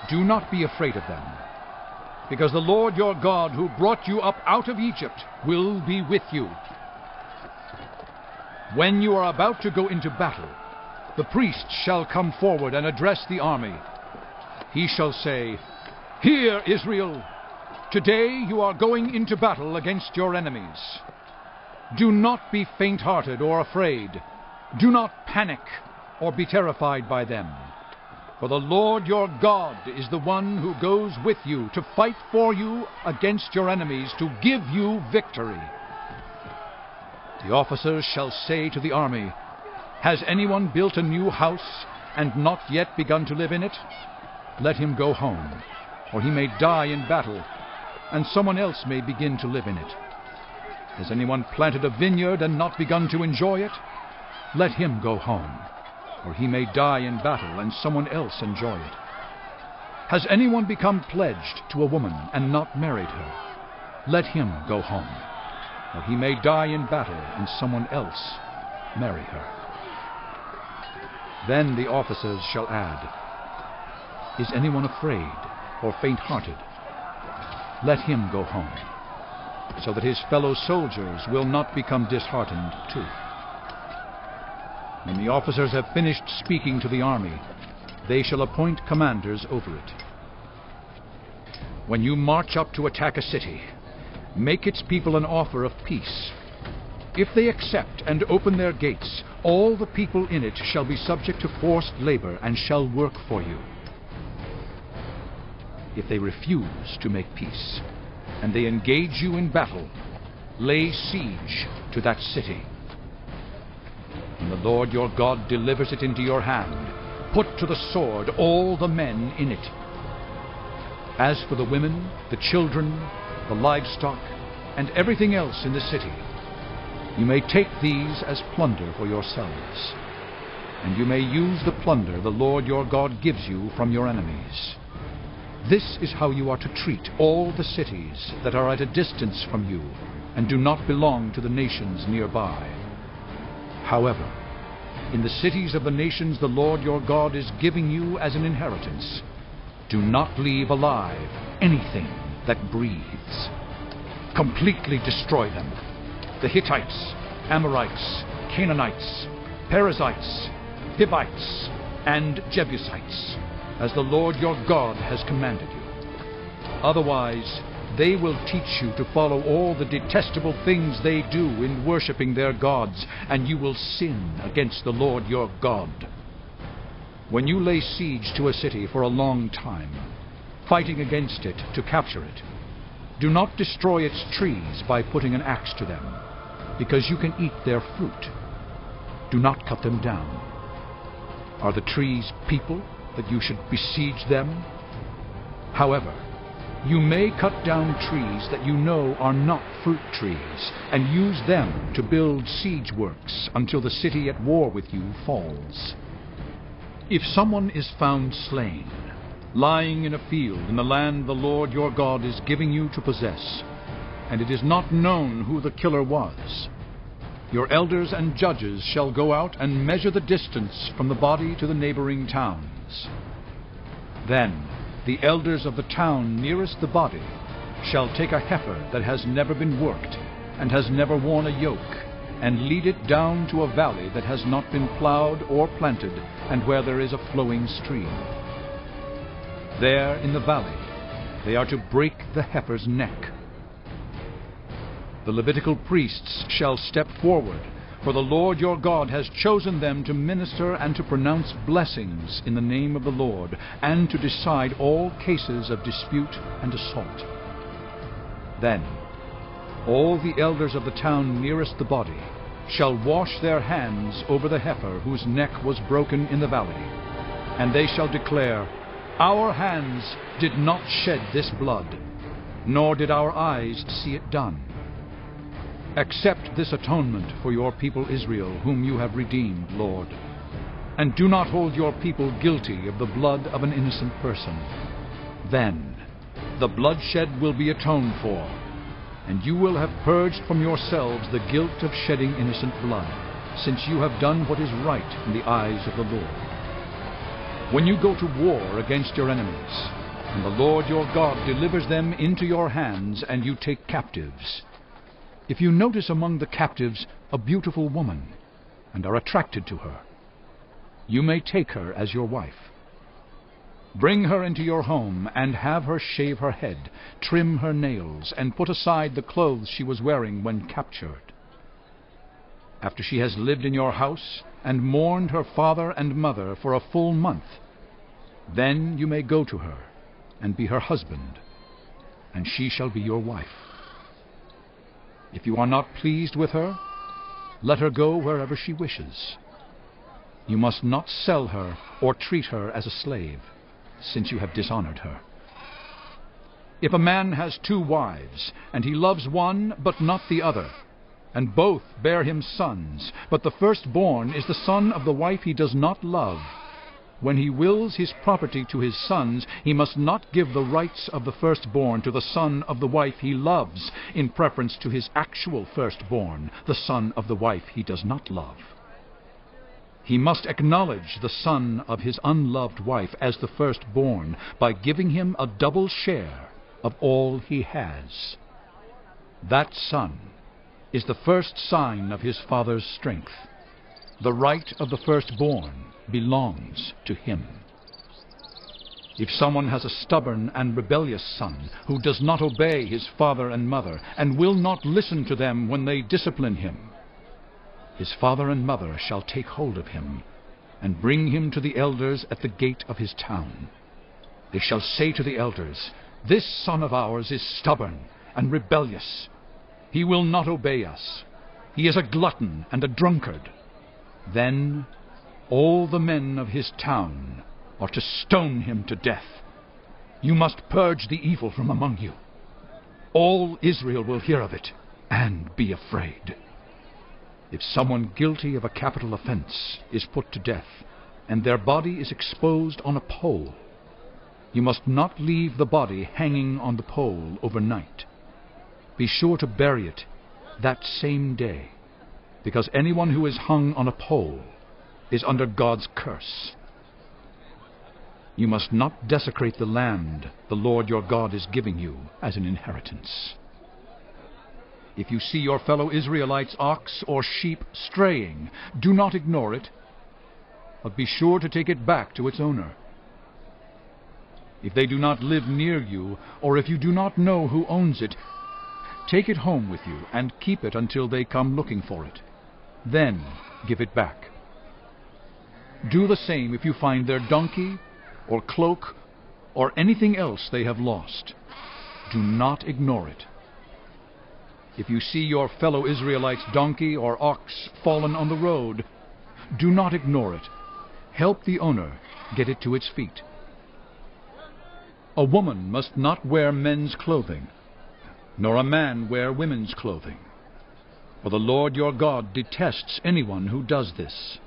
do not be afraid of them, because the Lord your God, who brought you up out of Egypt, will be with you. When you are about to go into battle, the priest shall come forward and address the army. He shall say, "Hear, Israel, today you are going into battle against your enemies. Do not be faint-hearted or afraid. Do not panic or be terrified by them. For the Lord your God is the one who goes with you to fight for you against your enemies, to give you victory." The officers shall say to the army, "Has anyone built a new house and not yet begun to live in it, let him go home, or he may die in battle, and someone else may begin to live in it. Has anyone planted a vineyard and not begun to enjoy it? Let him go home, or he may die in battle, and someone else enjoy it. Has anyone become pledged to a woman and not married her? Let him go home, or he may die in battle, and someone else marry her. Then the officers shall add, Is anyone afraid or faint-hearted? Let him go home, so that his fellow soldiers will not become disheartened too. When the officers have finished speaking to the army, they shall appoint commanders over it. When you march up to attack a city, make its people an offer of peace. If they accept and open their gates, all the people in it shall be subject to forced labor and shall work for you. If they refuse to make peace, and they engage you in battle, lay siege to that city. When the Lord your God delivers it into your hand, put to the sword all the men in it. As for the women, the children, the livestock, and everything else in the city, you may take these as plunder for yourselves, and you may use the plunder the Lord your God gives you from your enemies. This is how you are to treat all the cities that are at a distance from you and do not belong to the nations nearby. However, in the cities of the nations the Lord your God is giving you as an inheritance, do not leave alive anything that breathes. Completely destroy them. The Hittites, Amorites, Canaanites, Perizzites, Hivites, and Jebusites, as the Lord your God has commanded you. Otherwise, they will teach you to follow all the detestable things they do in worshiping their gods, and you will sin against the Lord your God. When you lay siege to a city for a long time, fighting against it to capture it, do not destroy its trees by putting an axe to them, because you can eat their fruit. Do not cut them down. Are the trees people that you should besiege them? However, you may cut down trees that you know are not fruit trees, and use them to build siege works until the city at war with you falls. If someone is found slain, lying in a field in the land the Lord your God is giving you to possess, and it is not known who the killer was, your elders and judges shall go out and measure the distance from the body to the neighboring towns. Then the elders of the town nearest the body shall take a heifer that has never been worked and has never worn a yoke, and lead it down to a valley that has not been plowed or planted, and where there is a flowing stream. There in the valley they are to break the heifer's neck. The Levitical priests shall step forward, for the Lord your God has chosen them to minister and to pronounce blessings in the name of the Lord, and to decide all cases of dispute and assault. Then all the elders of the town nearest the body shall wash their hands over the heifer whose neck was broken in the valley, and they shall declare, Our hands did not shed this blood, nor did our eyes see it done. Accept this atonement for your people Israel, whom you have redeemed, Lord, and do not hold your people guilty of the blood of an innocent person. Then the bloodshed will be atoned for, and you will have purged from yourselves the guilt of shedding innocent blood, since you have done what is right in the eyes of the Lord. When you go to war against your enemies, and the Lord your God delivers them into your hands, and you take captives, if you notice among the captives a beautiful woman, and are attracted to her, you may take her as your wife. Bring her into your home, and have her shave her head, trim her nails, and put aside the clothes she was wearing when captured. After she has lived in your house, and mourned her father and mother for a full month, then you may go to her, and be her husband, and she shall be your wife. If you are not pleased with her, let her go wherever she wishes. You must not sell her or treat her as a slave, since you have dishonored her. If a man has 2 wives, and he loves one but not the other, and both bear him sons, but the firstborn is the son of the wife he does not love, when he wills his property to his sons, he must not give the rights of the firstborn to the son of the wife he loves, in preference to his actual firstborn, the son of the wife he does not love. He must acknowledge the son of his unloved wife as the firstborn by giving him a double share of all he has. That son is the first sign of his father's strength. The right of the firstborn belongs to him. If someone has a stubborn and rebellious son who does not obey his father and mother and will not listen to them when they discipline him, his father and mother shall take hold of him and bring him to the elders at the gate of his town. They shall say to the elders, "This son of ours is stubborn and rebellious. He will not obey us. He is a glutton and a drunkard." Then all the men of his town are to stone him to death. You must purge the evil from among you. All Israel will hear of it and be afraid. If someone guilty of a capital offense is put to death, and their body is exposed on a pole, you must not leave the body hanging on the pole overnight. Be sure to bury it that same day, because anyone who is hung on a pole is under God's curse. You must not desecrate the land the Lord your God is giving you as an inheritance. If you see your fellow Israelites' ox or sheep straying, do not ignore it, but be sure to take it back to its owner. If they do not live near you, or if you do not know who owns it, take it home with you and keep it until they come looking for it. Then give it back. Do the same if you find their donkey or cloak or anything else they have lost. Do not ignore it. If you see your fellow Israelite's donkey or ox fallen on the road, do not ignore it. Help the owner get it to its feet. A woman must not wear men's clothing, nor a man wear women's clothing, for the Lord your God detests anyone who does this.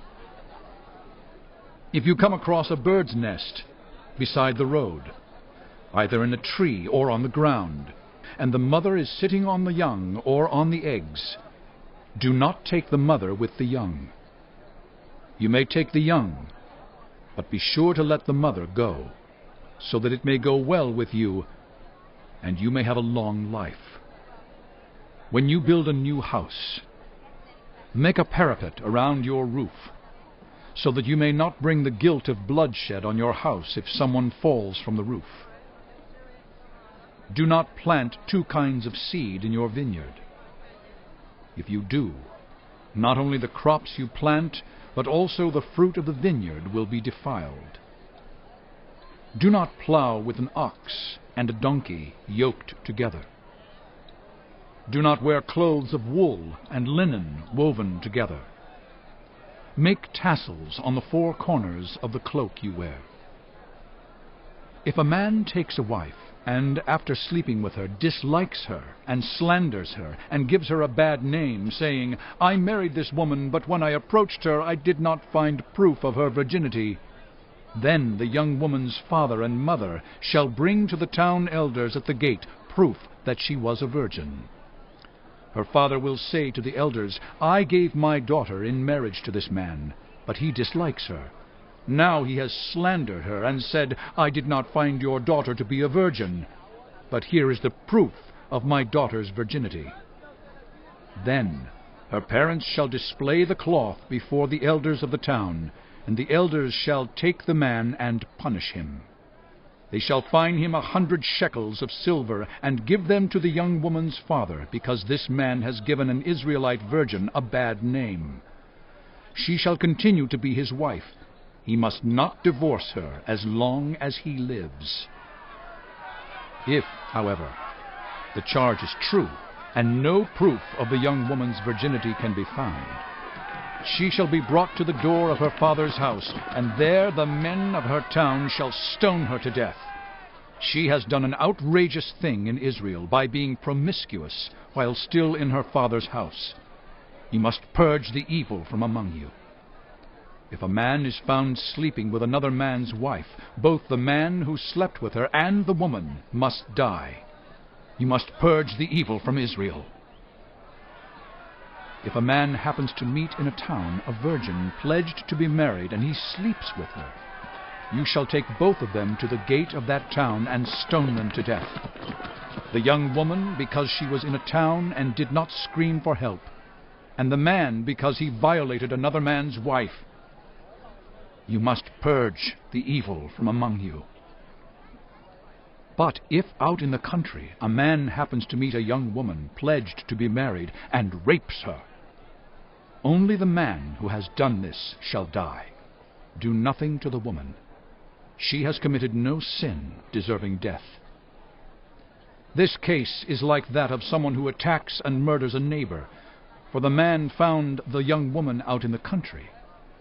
If you come across a bird's nest beside the road, either in a tree or on the ground, and the mother is sitting on the young or on the eggs, do not take the mother with the young. You may take the young, but be sure to let the mother go, so that it may go well with you, and you may have a long life. When you build a new house, make a parapet around your roof, so that you may not bring the guilt of bloodshed on your house if someone falls from the roof. Do not plant 2 kinds of seed in your vineyard. If you do, not only the crops you plant, but also the fruit of the vineyard will be defiled. Do not plow with an ox and a donkey yoked together. Do not wear clothes of wool and linen woven together. Make tassels on the 4 corners of the cloak you wear. If a man takes a wife, and after sleeping with her dislikes her, and slanders her, and gives her a bad name, saying, "I married this woman, but when I approached her I did not find proof of her virginity," then the young woman's father and mother shall bring to the town elders at the gate proof that she was a virgin. Her father will say to the elders, "I gave my daughter in marriage to this man, but he dislikes her. Now he has slandered her and said, 'I did not find your daughter to be a virgin, but here is the proof of my daughter's virginity.' Then her parents shall display the cloth before the elders of the town, and the elders shall take the man and punish him. They shall fine him 100 shekels of silver, and give them to the young woman's father, because this man has given an Israelite virgin a bad name. She shall continue to be his wife. He must not divorce her as long as he lives. If, however, the charge is true, and no proof of the young woman's virginity can be found, She shall be brought to the door of her father's house, and there the men of her town shall stone her to death. She has done an outrageous thing in Israel by being promiscuous while still in her father's house. You must purge the evil from among you. If a man is found sleeping with another man's wife, both the man who slept with her and the woman must die. You must purge the evil from Israel. If a man happens to meet in a town a virgin pledged to be married, and he sleeps with her, you shall take both of them to the gate of that town and stone them to death. The young woman, because she was in a town and did not scream for help, and the man, because he violated another man's wife. You must purge the evil from among you. But if out in the country a man happens to meet a young woman pledged to be married and rapes her, only the man who has done this shall die. Do nothing to the woman. She has committed no sin deserving death. This case is like that of someone who attacks and murders a neighbor, for the man found the young woman out in the country,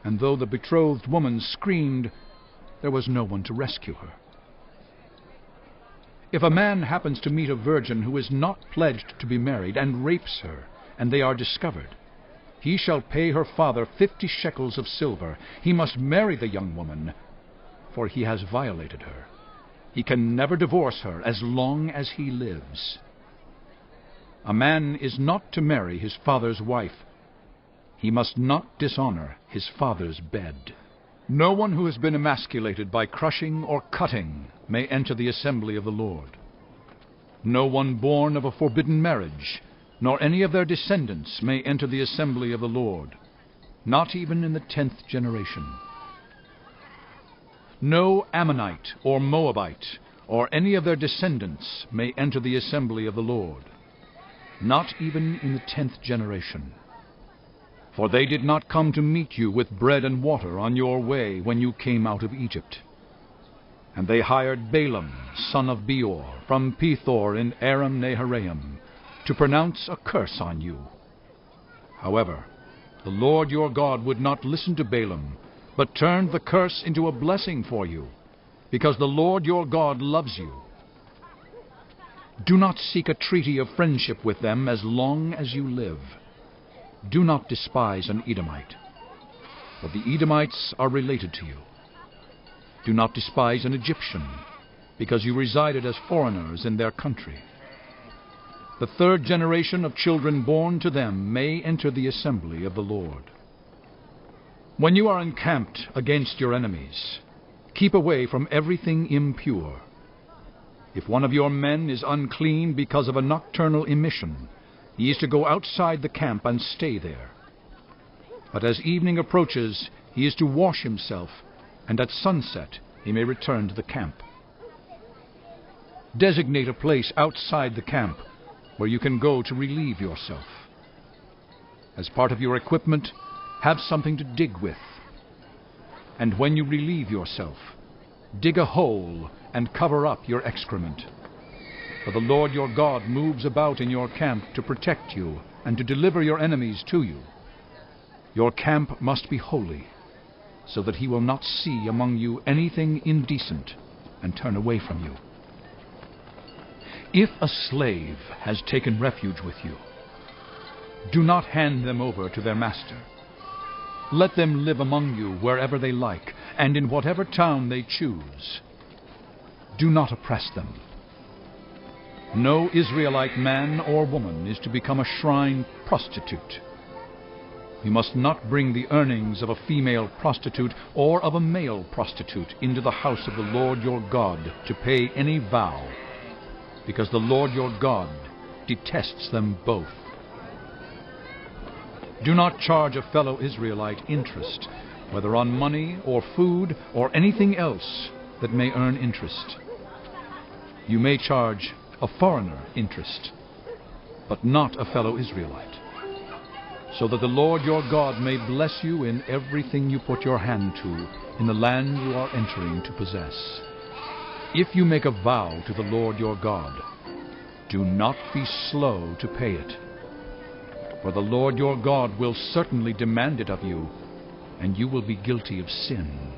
and though the betrothed woman screamed, there was no one to rescue her. If a man happens to meet a virgin who is not pledged to be married and rapes her, and they are discovered, he shall pay her father 50 shekels of silver. He must marry the young woman, for he has violated her. He can never divorce her as long as he lives. A man is not to marry his father's wife. He must not dishonor his father's bed. No one who has been emasculated by crushing or cutting may enter the assembly of the Lord. No one born of a forbidden marriage, nor any of their descendants may enter the assembly of the Lord, not even in the 10th generation. No Ammonite or Moabite or any of their descendants may enter the assembly of the Lord, not even in the 10th generation. For they did not come to meet you with bread and water on your way when you came out of Egypt. And they hired Balaam, son of Beor, from Pethor in Aram-naharaim, to pronounce a curse on you. However, the Lord your God would not listen to Balaam, but turned the curse into a blessing for you, because the Lord your God loves you. Do not seek a treaty of friendship with them as long as you live. Do not despise an Edomite, for the Edomites are related to you. Do not despise an Egyptian, because you resided as foreigners in their country. The 3rd generation of children born to them may enter the assembly of the Lord. When you are encamped against your enemies, keep away from everything impure. If one of your men is unclean because of a nocturnal emission, he is to go outside the camp and stay there. But as evening approaches, he is to wash himself, and at sunset he may return to the camp. Designate a place outside the camp where you can go to relieve yourself. As part of your equipment, have something to dig with. And when you relieve yourself, dig a hole and cover up your excrement. For the Lord your God moves about in your camp to protect you and to deliver your enemies to you. Your camp must be holy, so that he will not see among you anything indecent and turn away from you. If a slave has taken refuge with you, do not hand them over to their master. Let them live among you wherever they like, and in whatever town they choose. Do not oppress them. No Israelite man or woman is to become a shrine prostitute. You must not bring the earnings of a female prostitute or of a male prostitute into the house of the Lord your God to pay any vow, because the Lord your God detests them both. Do not charge a fellow Israelite interest, whether on money or food or anything else that may earn interest. You may charge a foreigner interest, but not a fellow Israelite, so that the Lord your God may bless you in everything you put your hand to in the land you are entering to possess. If you make a vow to the Lord your God, do not be slow to pay it. For the Lord your God will certainly demand it of you, and you will be guilty of sin.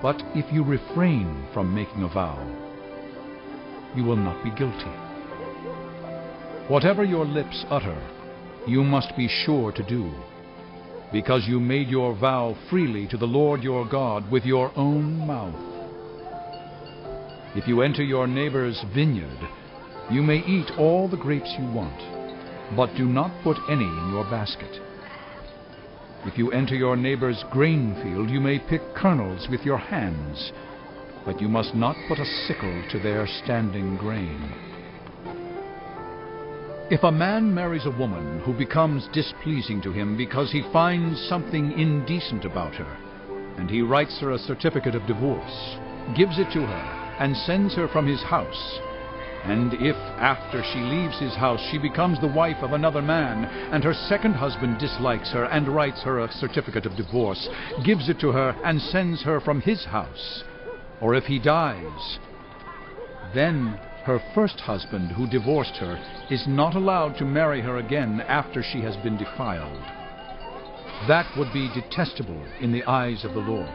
But if you refrain from making a vow, you will not be guilty. Whatever your lips utter, you must be sure to do, because you made your vow freely to the Lord your God with your own mouth. If you enter your neighbor's vineyard, you may eat all the grapes you want, but do not put any in your basket. If you enter your neighbor's grain field, you may pick kernels with your hands, but you must not put a sickle to their standing grain. If a man marries a woman who becomes displeasing to him because he finds something indecent about her, and he writes her a certificate of divorce, gives it to her, and sends her from his house, and if, after she leaves his house, she becomes the wife of another man, and her second husband dislikes her and writes her a certificate of divorce, gives it to her, and sends her from his house, or if he dies, then her first husband who divorced her is not allowed to marry her again after she has been defiled. That would be detestable in the eyes of the Lord.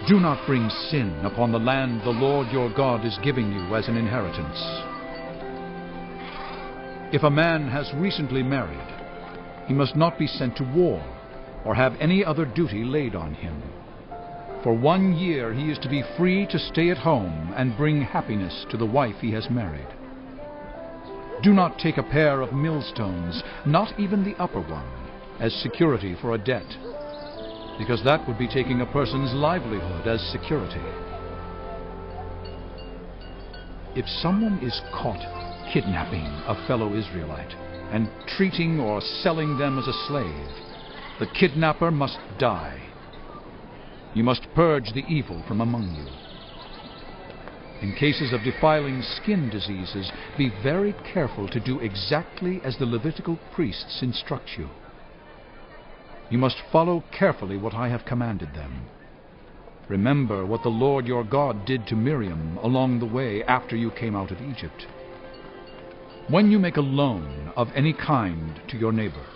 Do not bring sin upon the land the Lord your God is giving you as an inheritance. If a man has recently married, he must not be sent to war or have any other duty laid on him. For 1 year he is to be free to stay at home and bring happiness to the wife he has married. Do not take a pair of millstones, not even the upper one, as security for a debt, because that would be taking a person's livelihood as security. If someone is caught kidnapping a fellow Israelite and treating or selling them as a slave, the kidnapper must die. You must purge the evil from among you. In cases of defiling skin diseases, be very careful to do exactly as the Levitical priests instruct you. You must follow carefully what I have commanded them. Remember what the Lord your God did to Miriam along the way after you came out of Egypt. When you make a loan of any kind to your neighbor,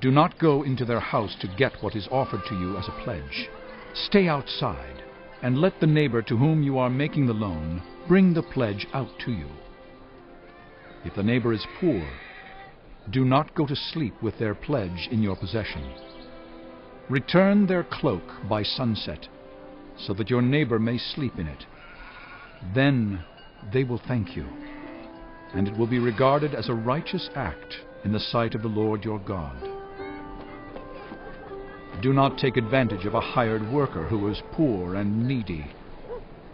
do not go into their house to get what is offered to you as a pledge. Stay outside, and let the neighbor to whom you are making the loan bring the pledge out to you. If the neighbor is poor, do not go to sleep with their pledge in your possession. Return their cloak by sunset, so that your neighbor may sleep in it. Then they will thank you, and it will be regarded as a righteous act in the sight of the Lord your God. Do not take advantage of a hired worker who is poor and needy,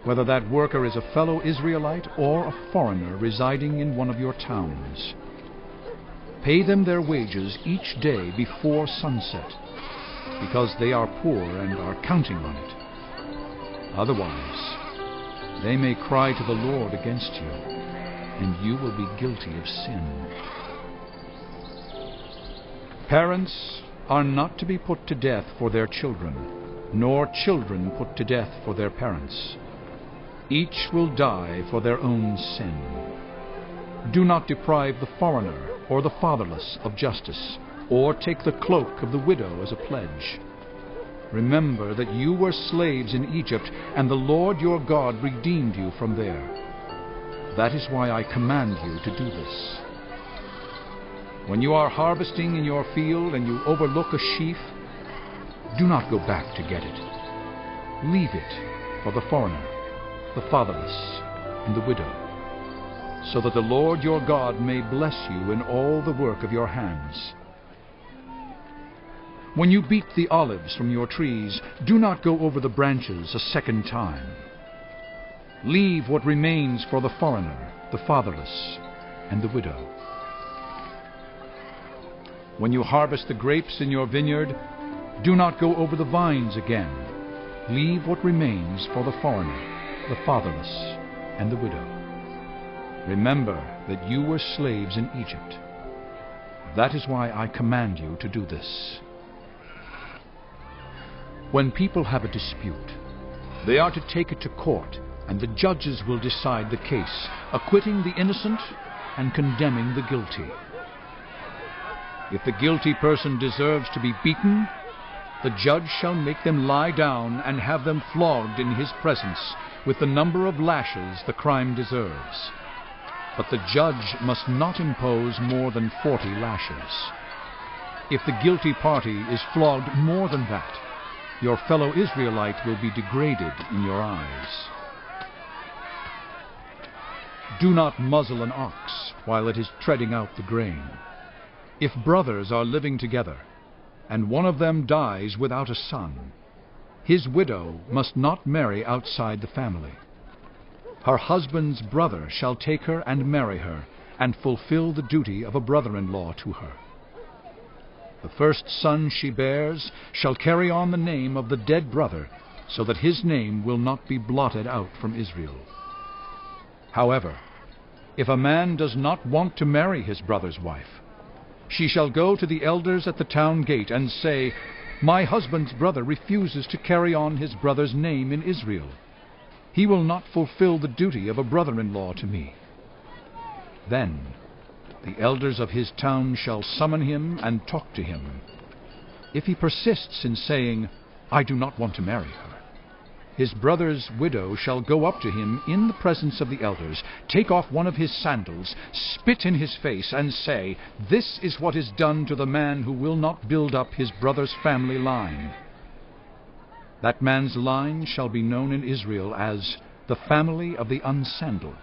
whether that worker is a fellow Israelite or a foreigner residing in one of your towns. Pay them their wages each day before sunset, because they are poor and are counting on it. Otherwise, they may cry to the Lord against you, and you will be guilty of sin. Parents are not to be put to death for their children, nor children put to death for their parents. Each will die for their own sin. Do not deprive the foreigner or the fatherless of justice, or take the cloak of the widow as a pledge. Remember that you were slaves in Egypt, and the Lord your God redeemed you from there. That is why I command you to do this. When you are harvesting in your field and you overlook a sheaf, do not go back to get it. Leave it for the foreigner, the fatherless, and the widow, so that the Lord your God may bless you in all the work of your hands. When you beat the olives from your trees, do not go over the branches a second time. Leave what remains for the foreigner, the fatherless, and the widow. When you harvest the grapes in your vineyard, do not go over the vines again. Leave what remains for the foreigner, the fatherless, and the widow. Remember that you were slaves in Egypt. That is why I command you to do this. When people have a dispute, they are to take it to court, and the judges will decide the case, acquitting the innocent and condemning the guilty. If the guilty person deserves to be beaten, the judge shall make them lie down and have them flogged in his presence with the number of lashes the crime deserves. But the judge must not impose more than 40 lashes. If the guilty party is flogged more than that, your fellow Israelite will be degraded in your eyes. Do not muzzle an ox while it is treading out the grain. If brothers are living together, and one of them dies without a son, his widow must not marry outside the family. Her husband's brother shall take her and marry her, and fulfill the duty of a brother-in-law to her. The first son she bears shall carry on the name of the dead brother, so that his name will not be blotted out from Israel. However, if a man does not want to marry his brother's wife, she shall go to the elders at the town gate and say, "My husband's brother refuses to carry on his brother's name in Israel. He will not fulfill the duty of a brother-in-law to me." Then the elders of his town shall summon him and talk to him. If he persists in saying, "I do not want to marry her," his brother's widow shall go up to him in the presence of the elders, take off one of his sandals, spit in his face, and say, "This is what is done to the man who will not build up his brother's family line." That man's line shall be known in Israel as the family of the unsandaled.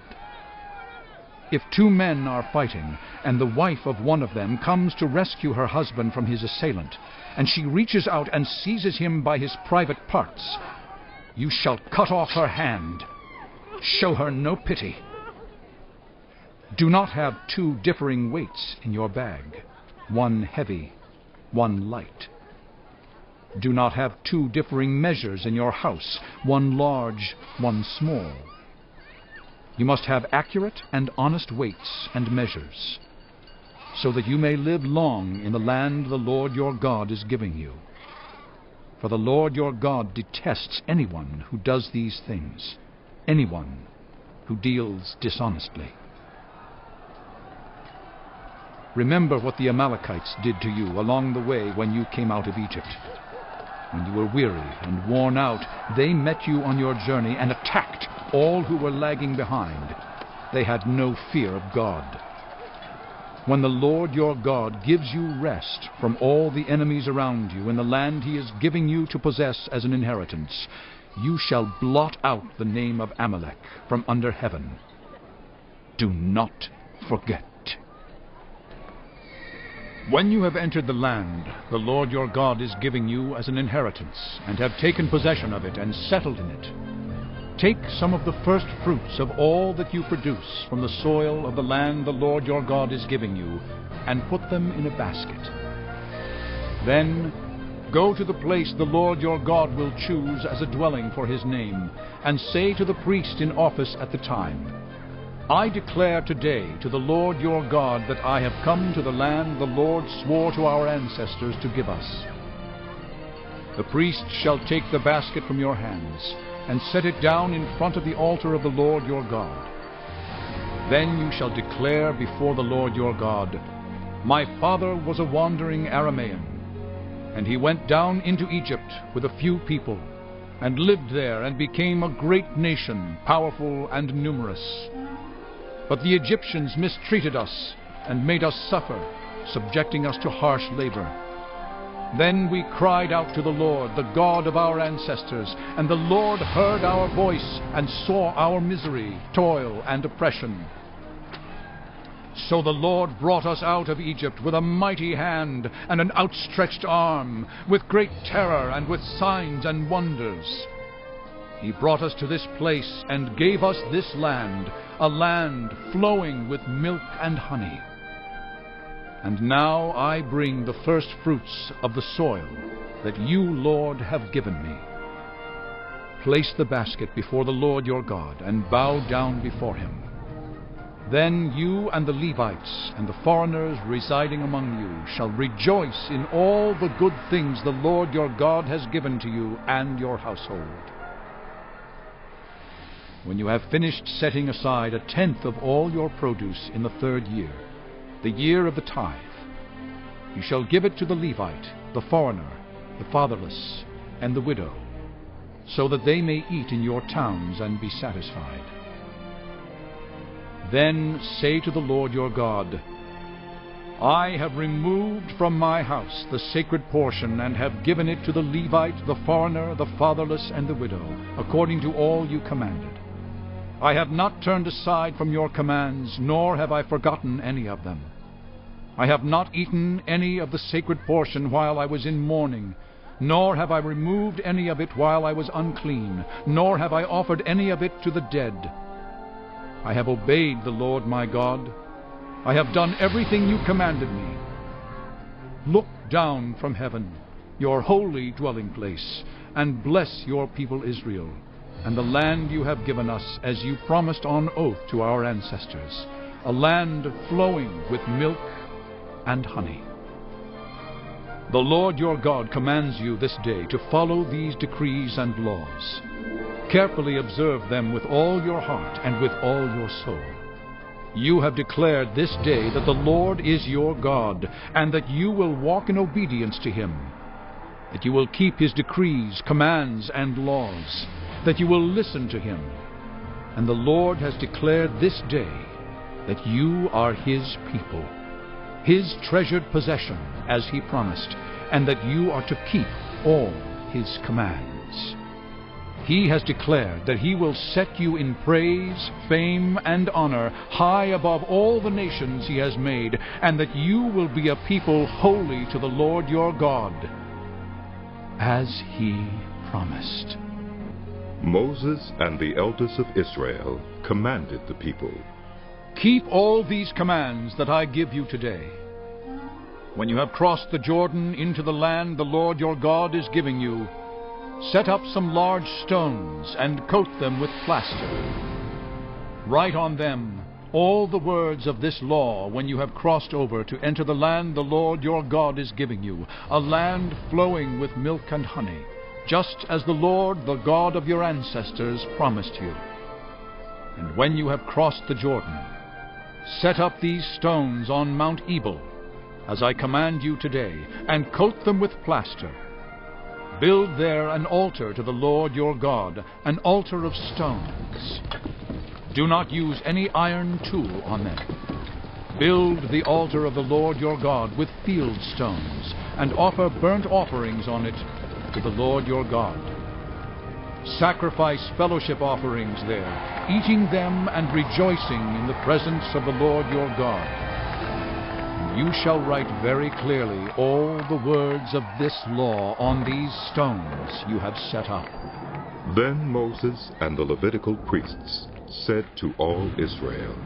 If two men are fighting, and the wife of one of them comes to rescue her husband from his assailant, and she reaches out and seizes him by his private parts, you shall cut off her hand. Show her no pity. Do not have two differing weights in your bag, one heavy, one light. Do not have two differing measures in your house, one large, one small. You must have accurate and honest weights and measures, so that you may live long in the land the Lord your God is giving you. For the Lord your God detests anyone who does these things, anyone who deals dishonestly. Remember what the Amalekites did to you along the way when you came out of Egypt. When you were weary and worn out, they met you on your journey and attacked all who were lagging behind. They had no fear of God. When the Lord your God gives you rest from all the enemies around you in the land he is giving you to possess as an inheritance, you shall blot out the name of Amalek from under heaven. Do not forget. When you have entered the land the Lord your God is giving you as an inheritance, and have taken possession of it and settled in it, take some of the first fruits of all that you produce from the soil of the land the Lord your God is giving you, and put them in a basket. Then go to the place the Lord your God will choose as a dwelling for his name, and say to the priest in office at the time, "I declare today to the Lord your God that I have come to the land the Lord swore to our ancestors to give us." The priest shall take the basket from your hands, and set it down in front of the altar of the Lord your God. Then you shall declare before the Lord your God, "My father was a wandering Aramaean, and he went down into Egypt with a few people, and lived there and became a great nation, powerful and numerous. But the Egyptians mistreated us and made us suffer, subjecting us to harsh labor. Then we cried out to the Lord, the God of our ancestors, and the Lord heard our voice and saw our misery, toil, and oppression. So the Lord brought us out of Egypt with a mighty hand and an outstretched arm, with great terror and with signs and wonders. He brought us to this place and gave us this land, a land flowing with milk and honey. And now I bring the first fruits of the soil that you, Lord, have given me. Place the basket before the Lord your God, and bow down before him. Then you and the Levites and the foreigners residing among you shall rejoice in all the good things the Lord your God has given to you and your household. When you have finished setting aside 1/10 of all your produce in the 3rd year, the year of the tithe, You shall give it to the Levite, the foreigner, the fatherless, and the widow, so that they may eat in your towns and be satisfied. Then say to the Lord your God, I have removed from my house the sacred portion, and have given it to the Levite, the foreigner, the fatherless, and the widow, according to all you commanded. I have not turned aside from your commands, nor have I forgotten any of them. I have not eaten any of the sacred portion while I was in mourning, nor have I removed any of it while I was unclean, nor have I offered any of it to the dead. I have obeyed the Lord my God. I have done everything you commanded me. Look down from heaven, your holy dwelling place, and bless your people Israel, and the land you have given us, as you promised on oath to our ancestors, a land flowing with milk and honey. The Lord your God commands you this day to follow these decrees and laws. Carefully observe them with all your heart and with all your soul. You have declared this day that the Lord is your God, and that you will walk in obedience to him, that you will keep his decrees, commands, and laws, that you will listen to him. And the Lord has declared this day that you are his people, his treasured possession, as he promised, and that you are to keep all his commands. He has declared that he will set you in praise, fame, and honor high above all the nations he has made, and that you will be a people holy to the Lord your God, as he promised. Moses and the elders of Israel commanded the people, Keep all these commands that I give you today. When you have crossed the Jordan into the land the Lord your God is giving you, set up some large stones and coat them with plaster. Write on them all the words of this law when you have crossed over to enter the land the Lord your God is giving you, a land flowing with milk and honey, just as the Lord, the God of your ancestors, promised you. And when you have crossed the Jordan, set up these stones on Mount Ebal, as I command you today, and coat them with plaster. Build there an altar to the Lord your God, an altar of stones. Do not use any iron tool on them. Build the altar of the Lord your God with field stones, and offer burnt offerings on it to the Lord your God. Sacrifice fellowship offerings there, eating them and rejoicing in the presence of the Lord your God. And you shall write very clearly all the words of this law on these stones you have set up. Then Moses and the Levitical priests said to all Israel,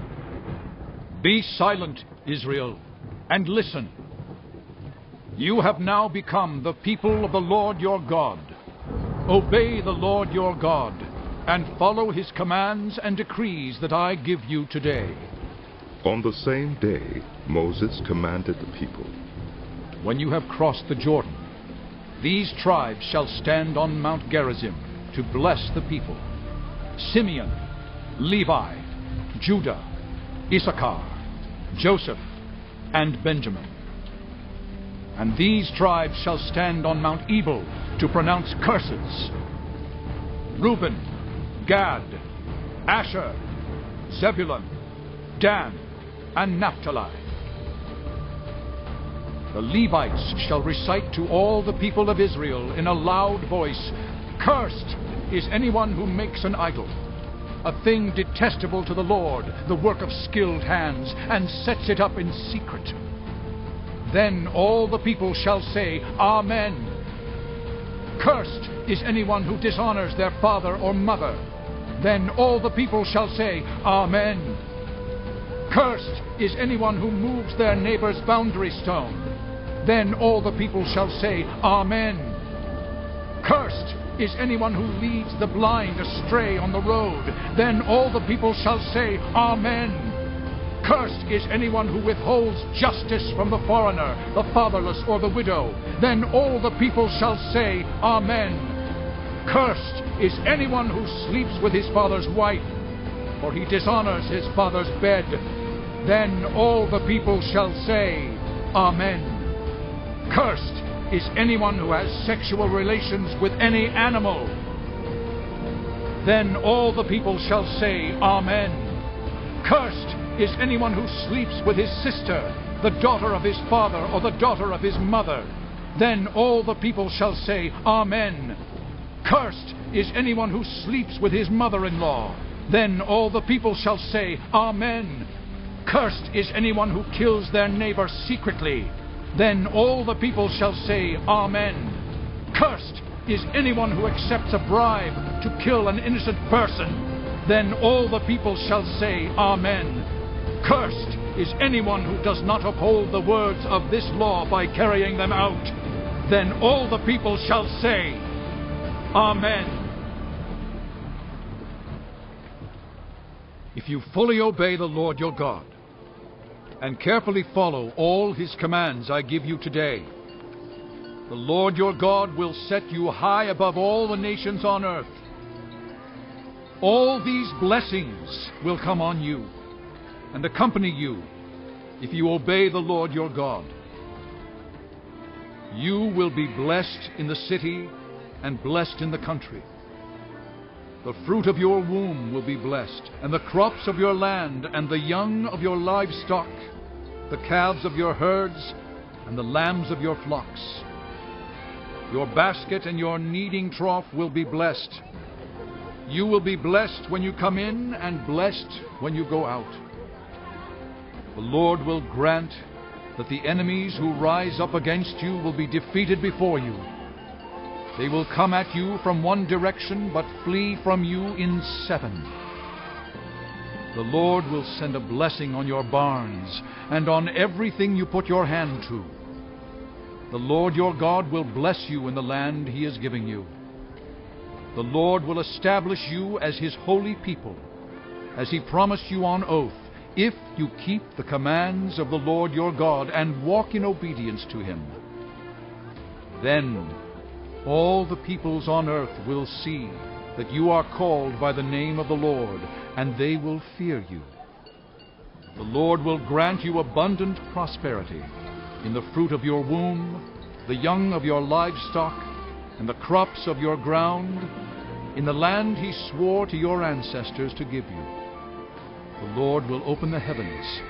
Be silent, Israel, and listen. You have now become the people of the Lord your God. Obey the Lord your God, and follow his commands and decrees that I give you today. On the same day Moses commanded the people, When you have crossed the Jordan, these tribes shall stand on Mount Gerizim to bless the people: Simeon, Levi, Judah, Issachar, Joseph, and Benjamin. And these tribes shall stand on Mount Ebal to pronounce curses: Reuben, Gad, Asher, Zebulun, Dan, and Naphtali. The Levites shall recite to all the people of Israel in a loud voice, Cursed is anyone who makes an idol, a thing detestable to the Lord, the work of skilled hands, and sets it up in secret. Then all the people shall say, Amen. Cursed is anyone who dishonors their father or mother. Then all the people shall say, Amen. Cursed is anyone who moves their neighbor's boundary stone. Then all the people shall say, Amen. Cursed is anyone who leads the blind astray on the road. Then all the people shall say, Amen. Cursed is anyone who withholds justice from the foreigner, the fatherless, or the widow. Then all the people shall say, Amen. Cursed is anyone who sleeps with his father's wife, for he dishonors his father's bed. Then all the people shall say, Amen. Cursed is anyone who has sexual relations with any animal. Then all the people shall say, Amen. Cursed is anyone who sleeps with his sister, the daughter of his father, or the daughter of his mother. Then all the people shall say, Amen. Cursed is anyone who sleeps with his mother-in-law. Then all the people shall say, Amen. Cursed is anyone who kills their neighbor secretly. Then all the people shall say, Amen. Cursed is anyone who accepts a bribe to kill an innocent person. Then all the people shall say, Amen. Cursed is anyone who does not uphold the words of this law by carrying them out. Then all the people shall say, Amen. If you fully obey the Lord your God, and carefully follow all his commands I give you today, the Lord your God will set you high above all the nations on earth. All these blessings will come on you and accompany you if you obey the Lord your God. You will be blessed in the city and blessed in the country. The fruit of your womb will be blessed, and the crops of your land, and the young of your livestock, the calves of your herds, and the lambs of your flocks. Your basket and your kneading trough will be blessed. You will be blessed when you come in, and blessed when you go out. The Lord will grant that the enemies who rise up against you will be defeated before you. They will come at you from one direction, but flee from you in 7. The Lord will send a blessing on your barns, and on everything you put your hand to. The Lord your God will bless you in the land he is giving you. The Lord will establish you as his holy people, as he promised you on oath, if you keep the commands of the Lord your God and walk in obedience to him. Then all the peoples on earth will see that you are called by the name of the Lord, and they will fear you. The Lord will grant you abundant prosperity in the fruit of your womb, the young of your livestock, and the crops of your ground, in the land he swore to your ancestors to give you. The Lord will open the heavens,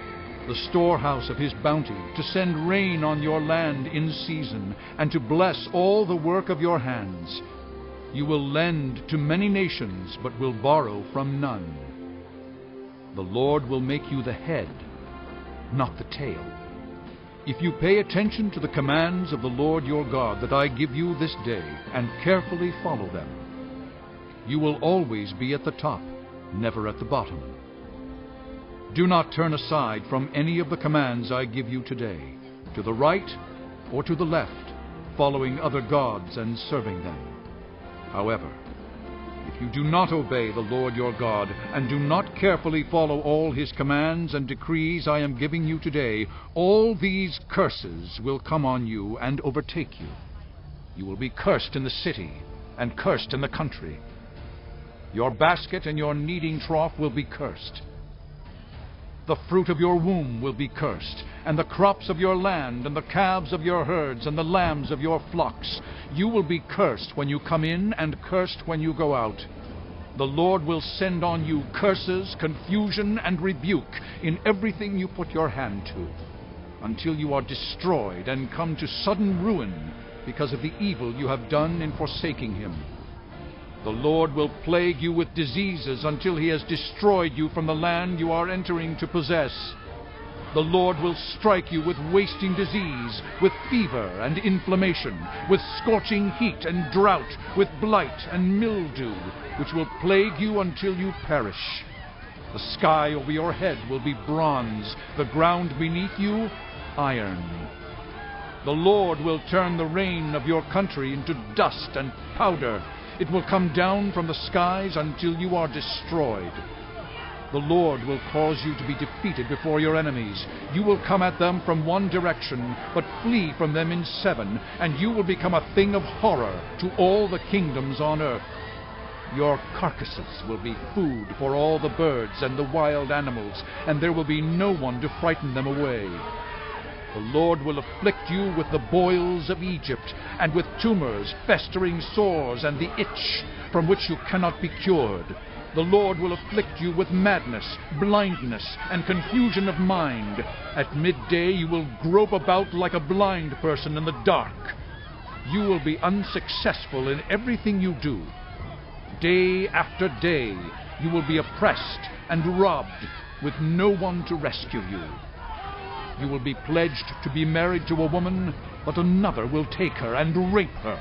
the storehouse of his bounty, to send rain on your land in season, and to bless all the work of your hands. You will lend to many nations, but will borrow from none. The Lord will make you the head, not the tail. If you pay attention to the commands of the Lord your God that I give you this day, and carefully follow them, you will always be at the top, never at the bottom. Do not turn aside from any of the commands I give you today, to the right or to the left, following other gods and serving them. However, if you do not obey the Lord your God, and do not carefully follow all his commands and decrees I am giving you today, all these curses will come on you and overtake you. You will be cursed in the city and cursed in the country. Your basket and your kneading trough will be cursed. The fruit of your womb will be cursed, and the crops of your land, and the calves of your herds, and the lambs of your flocks. You will be cursed when you come in, and cursed when you go out. The Lord will send on you curses, confusion, and rebuke in everything you put your hand to, until you are destroyed and come to sudden ruin because of the evil you have done in forsaking him. The Lord will plague you with diseases until he has destroyed you from the land you are entering to possess. The Lord will strike you with wasting disease, with fever and inflammation, with scorching heat and drought, with blight and mildew, which will plague you until you perish. The sky over your head will be bronze, the ground beneath you iron. The Lord will turn the rain of your country into dust and powder. It will come down from the skies until you are destroyed. The Lord will cause you to be defeated before your enemies. You will come at them from one direction, but flee from them in 7, and you will become a thing of horror to all the kingdoms on earth. Your carcasses will be food for all the birds and the wild animals, and there will be no one to frighten them away. The Lord will afflict you with the boils of Egypt, and with tumors, festering sores, and the itch, from which you cannot be cured. The Lord will afflict you with madness, blindness, and confusion of mind. At midday you will grope about like a blind person in the dark. You will be unsuccessful in everything you do. Day after day you will be oppressed and robbed, with no one to rescue you. You will be pledged to be married to a woman, but another will take her and rape her.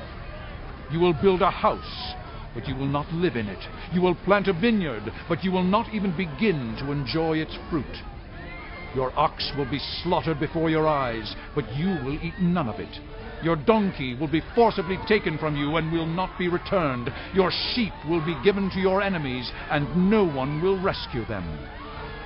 You will build a house, but you will not live in it. You will plant a vineyard, but you will not even begin to enjoy its fruit. Your ox will be slaughtered before your eyes, but you will eat none of it. Your donkey will be forcibly taken from you and will not be returned. Your sheep will be given to your enemies, and no one will rescue them.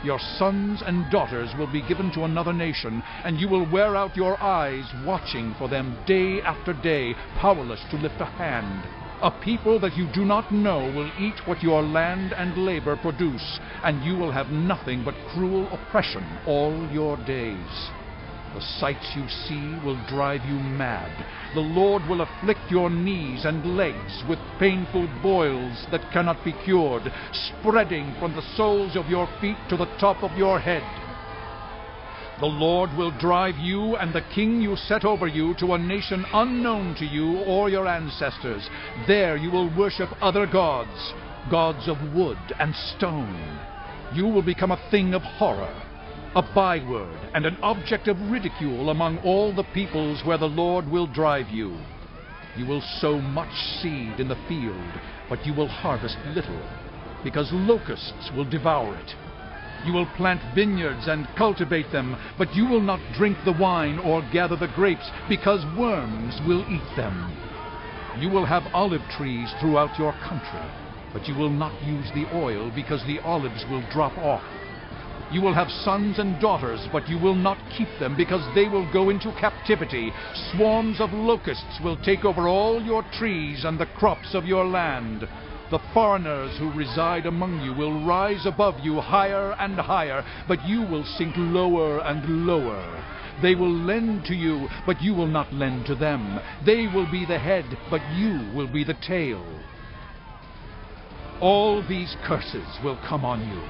Your sons and daughters will be given to another nation, and you will wear out your eyes watching for them day after day, powerless to lift a hand. A people that you do not know will eat what your land and labor produce, and you will have nothing but cruel oppression all your days. The sights you see will drive you mad. The Lord will afflict your knees and legs with painful boils that cannot be cured, spreading from the soles of your feet to the top of your head. The Lord will drive you and the king you set over you to a nation unknown to you or your ancestors. There you will worship other gods, gods of wood and stone. You will become a thing of horror, a byword and an object of ridicule among all the peoples where the Lord will drive you. You will sow much seed in the field, but you will harvest little, because locusts will devour it. You will plant vineyards and cultivate them, but you will not drink the wine or gather the grapes, because worms will eat them. You will have olive trees throughout your country, but you will not use the oil, because the olives will drop off. You will have sons and daughters, but you will not keep them, because they will go into captivity. Swarms of locusts will take over all your trees and the crops of your land. The foreigners who reside among you will rise above you higher and higher, but you will sink lower and lower. They will lend to you, but you will not lend to them. They will be the head, but you will be the tail. All these curses will come on you.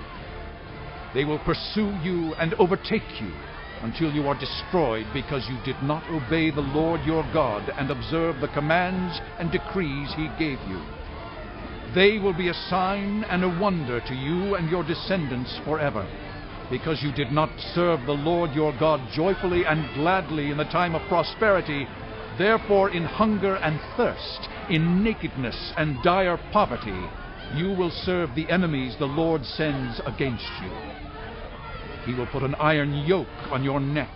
They will pursue you and overtake you until you are destroyed, because you did not obey the Lord your God and observe the commands and decrees he gave you. They will be a sign and a wonder to you and your descendants forever, because you did not serve the Lord your God joyfully and gladly in the time of prosperity. Therefore, in hunger and thirst, in nakedness and dire poverty, you will serve the enemies the Lord sends against you. He will put an iron yoke on your neck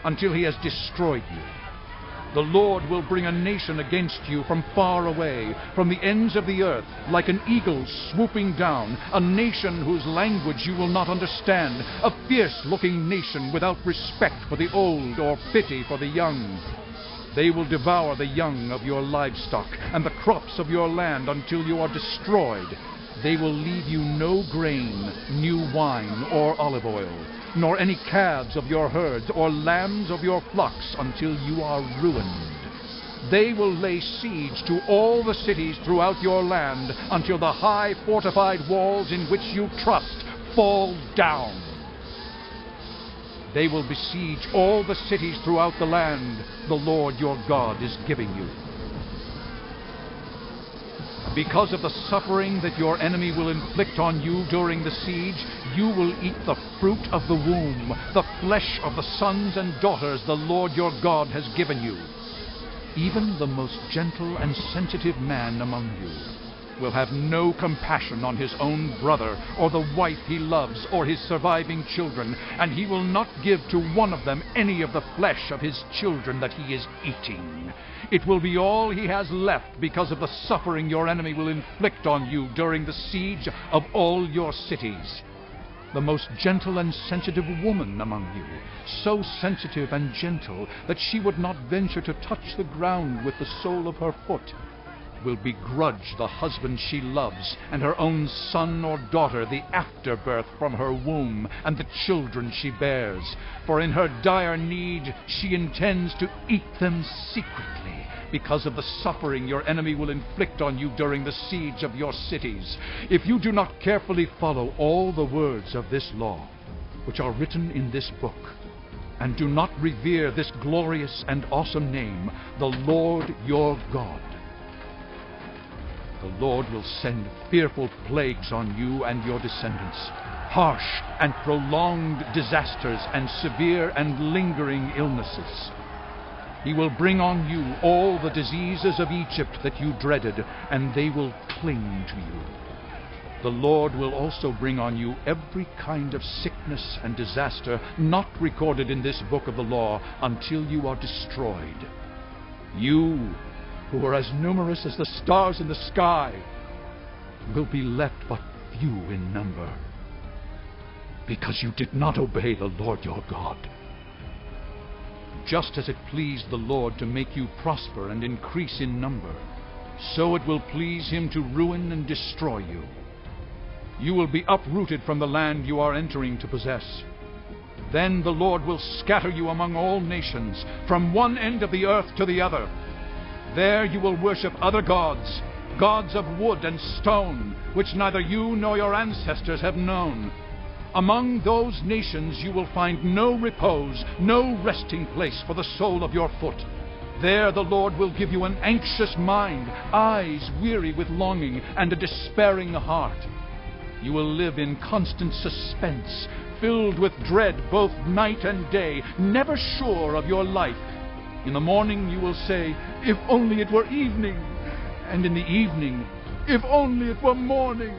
until he has destroyed you. The Lord will bring a nation against you from far away, from the ends of the earth, like an eagle swooping down, a nation whose language you will not understand, a fierce-looking nation without respect for the old or pity for the young. They will devour the young of your livestock and the crops of your land until you are destroyed. They will leave you no grain, new wine, or olive oil, nor any calves of your herds or lambs of your flocks until you are ruined. They will lay siege to all the cities throughout your land until the high fortified walls in which you trust fall down. They will besiege all the cities throughout the land the Lord your God is giving you. Because of the suffering that your enemy will inflict on you during the siege, you will eat the fruit of the womb, the flesh of the sons and daughters the Lord your God has given you. Even the most gentle and sensitive man among you will have no compassion on his own brother, or the wife he loves, or his surviving children, and he will not give to one of them any of the flesh of his children that he is eating. It will be all he has left because of the suffering your enemy will inflict on you during the siege of all your cities. The most gentle and sensitive woman among you, so sensitive and gentle that she would not venture to touch the ground with the sole of her foot, will begrudge the husband she loves, and her own son or daughter the afterbirth from her womb, and the children she bears. For in her dire need she intends to eat them secretly, because of the suffering your enemy will inflict on you during the siege of your cities. If you do not carefully follow all the words of this law, which are written in this book, and do not revere this glorious and awesome name, the Lord your God, the Lord will send fearful plagues on you and your descendants, harsh and prolonged disasters, and severe and lingering illnesses. He will bring on you all the diseases of Egypt that you dreaded, and they will cling to you. The Lord will also bring on you every kind of sickness and disaster not recorded in this book of the law until you are destroyed. You, who are as numerous as the stars in the sky, will be left but few in number, because you did not obey the Lord your God. Just as it pleased the Lord to make you prosper and increase in number, so it will please him to ruin and destroy you. You will be uprooted from the land you are entering to possess. Then the Lord will scatter you among all nations, from one end of the earth to the other. There you will worship other gods, gods of wood and stone, which neither you nor your ancestors have known. Among those nations you will find no repose, no resting place for the sole of your foot. There the Lord will give you an anxious mind, eyes weary with longing, and a despairing heart. You will live in constant suspense, filled with dread both night and day, never sure of your life. In the morning you will say, "If only it were evening," and in the evening, "If only it were morning,"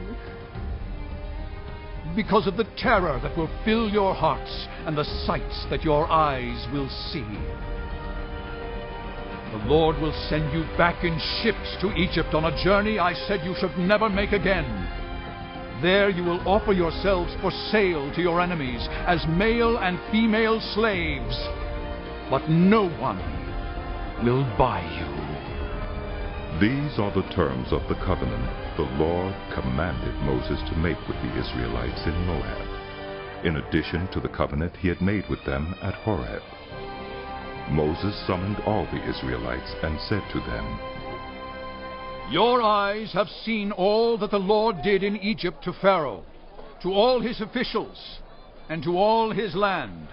because of the terror that will fill your hearts and the sights that your eyes will see. The Lord will send you back in ships to Egypt on a journey I said you should never make again. There you will offer yourselves for sale to your enemies as male and female slaves, but no one will buy you. These are the terms of the covenant the Lord commanded Moses to make with the Israelites in Moab, in addition to the covenant he had made with them at Horeb. Moses summoned all the Israelites and said to them, Your eyes have seen all that the Lord did in Egypt to Pharaoh, to all his officials, and to all his land.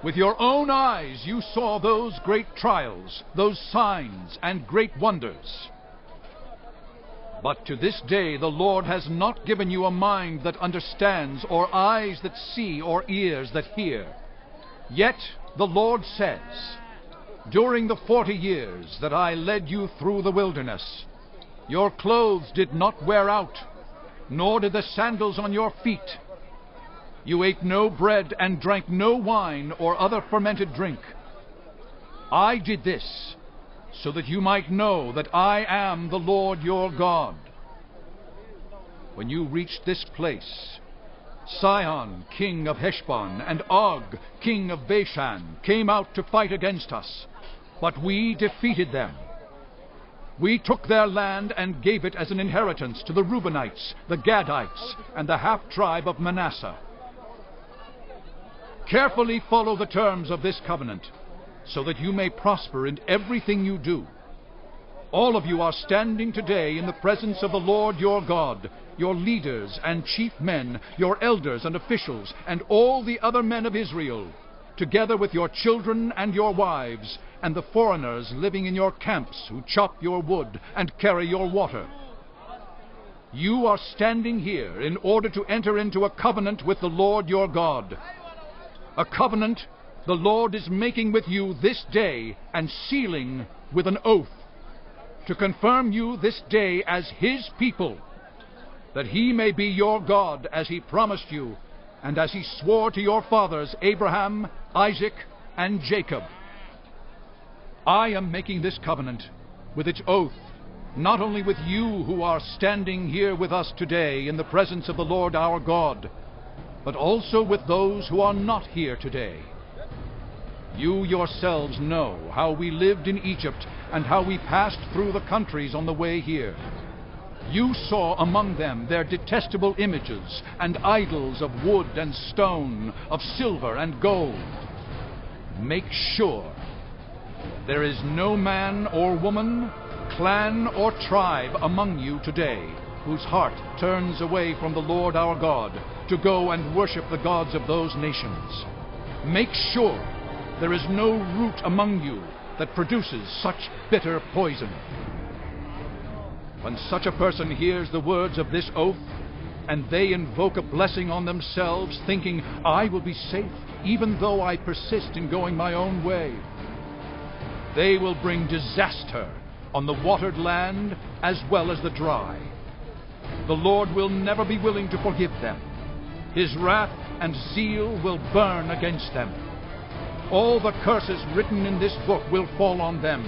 With your own eyes you saw those great trials, those signs and great wonders. But to this day the Lord has not given you a mind that understands, or eyes that see, or ears that hear. Yet the Lord says, During the 40 years that I led you through the wilderness, your clothes did not wear out, nor did the sandals on your feet. You ate no bread and drank no wine or other fermented drink. I did this so that you might know that I am the Lord your God. When you reached this place, Sihon, king of Heshbon, and Og, king of Bashan, came out to fight against us, but we defeated them. We took their land and gave it as an inheritance to the Reubenites, the Gadites, and the half-tribe of Manasseh. Carefully follow the terms of this covenant, so that you may prosper in everything you do. All of you are standing today in the presence of the Lord your God, your leaders and chief men, your elders and officials, and all the other men of Israel, together with your children and your wives, and the foreigners living in your camps who chop your wood and carry your water. You are standing here in order to enter into a covenant with the Lord your God. A covenant the Lord is making with you this day and sealing with an oath, to confirm you this day as his people, that he may be your God as he promised you, and as he swore to your fathers Abraham, Isaac, and Jacob. I am making this covenant with its oath, not only with you who are standing here with us today in the presence of the Lord our God, but also with those who are not here today. You yourselves know how we lived in Egypt and how we passed through the countries on the way here. You saw among them their detestable images and idols of wood and stone, of silver and gold. Make sure there is no man or woman, clan or tribe among you today whose heart turns away from the Lord our God to go and worship the gods of those nations. Make sure there is no root among you that produces such bitter poison. When such a person hears the words of this oath, and they invoke a blessing on themselves, thinking, I will be safe, even though I persist in going my own way, they will bring disaster on the watered land as well as the dry. The Lord will never be willing to forgive them. His wrath and zeal will burn against them. All the curses written in this book will fall on them,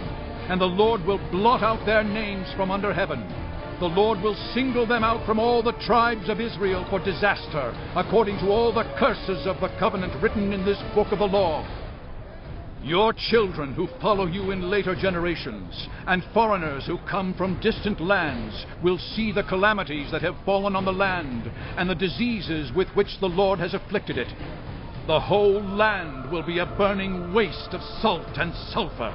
and the Lord will blot out their names from under heaven. The Lord will single them out from all the tribes of Israel for disaster, according to all the curses of the covenant written in this book of the law. Your children who follow you in later generations, and foreigners who come from distant lands, will see the calamities that have fallen on the land, and the diseases with which the Lord has afflicted it. The whole land will be a burning waste of salt and sulfur.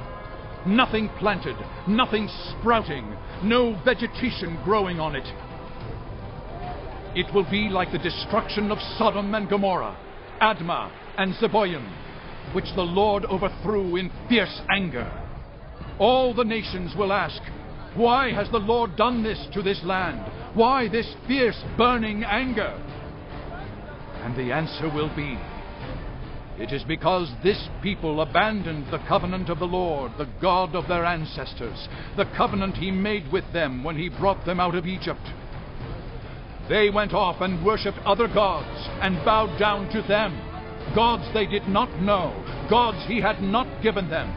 Nothing planted, nothing sprouting, no vegetation growing on it. It will be like the destruction of Sodom and Gomorrah, Admah and Zeboim, which the Lord overthrew in fierce anger. All the nations will ask, why has the Lord done this to this land? Why this fierce burning anger? And the answer will be, it is because this people abandoned the covenant of the Lord, the God of their ancestors, the covenant he made with them when he brought them out of Egypt. They went off and worshipped other gods and bowed down to them, gods they did not know, gods he had not given them.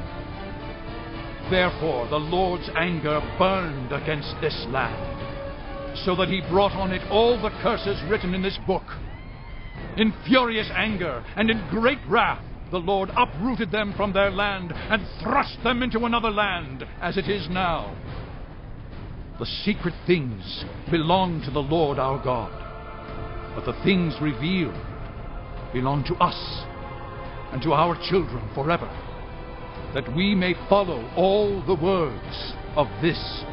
Therefore the Lord's anger burned against this land, so that he brought on it all the curses written in this book. In furious anger and in great wrath, the Lord uprooted them from their land and thrust them into another land, as it is now. The secret things belong to the Lord our God, but the things revealed belong to us and to our children forever, that we may follow all the words of this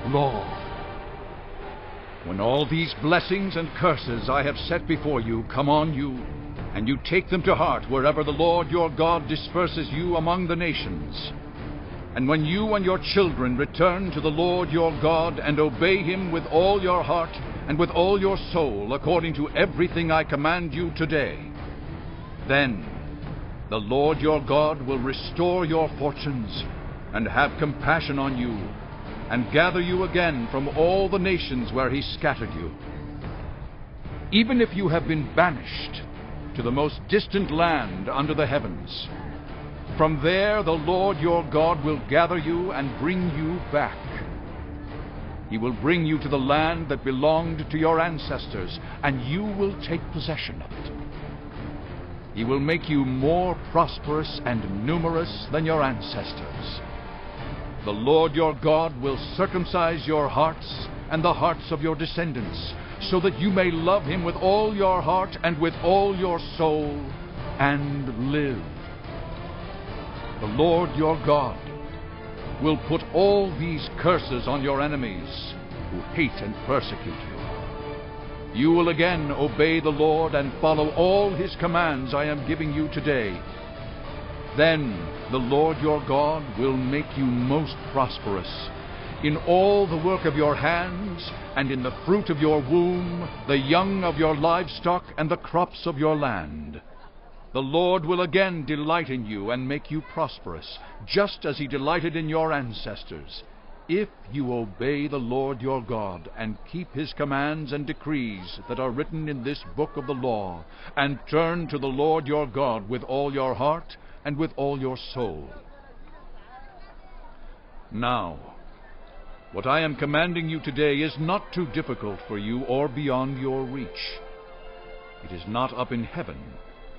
law. When all these blessings and curses I have set before you come on you, and you take them to heart wherever the Lord your God disperses you among the nations, and when you and your children return to the Lord your God and obey him with all your heart and with all your soul, according to everything I command you today, then the Lord your God will restore your fortunes and have compassion on you, and gather you again from all the nations where he scattered you. Even if you have been banished to the most distant land under the heavens, from there the Lord your God will gather you and bring you back. He will bring you to the land that belonged to your ancestors, and you will take possession of it. He will make you more prosperous and numerous than your ancestors. The Lord your God will circumcise your hearts and the hearts of your descendants, so that you may love him with all your heart and with all your soul, and live. The Lord your God will put all these curses on your enemies who hate and persecute you. You will again obey the Lord and follow all his commands I am giving you today. Then the Lord your God will make you most prosperous in all the work of your hands, and in the fruit of your womb, the young of your livestock, and the crops of your land. The Lord will again delight in you and make you prosperous, just as he delighted in your ancestors, if you obey the Lord your God and keep his commands and decrees that are written in this book of the law, and turn to the Lord your God with all your heart and with all your soul. Now, what I am commanding you today is not too difficult for you or beyond your reach. It is not up in heaven,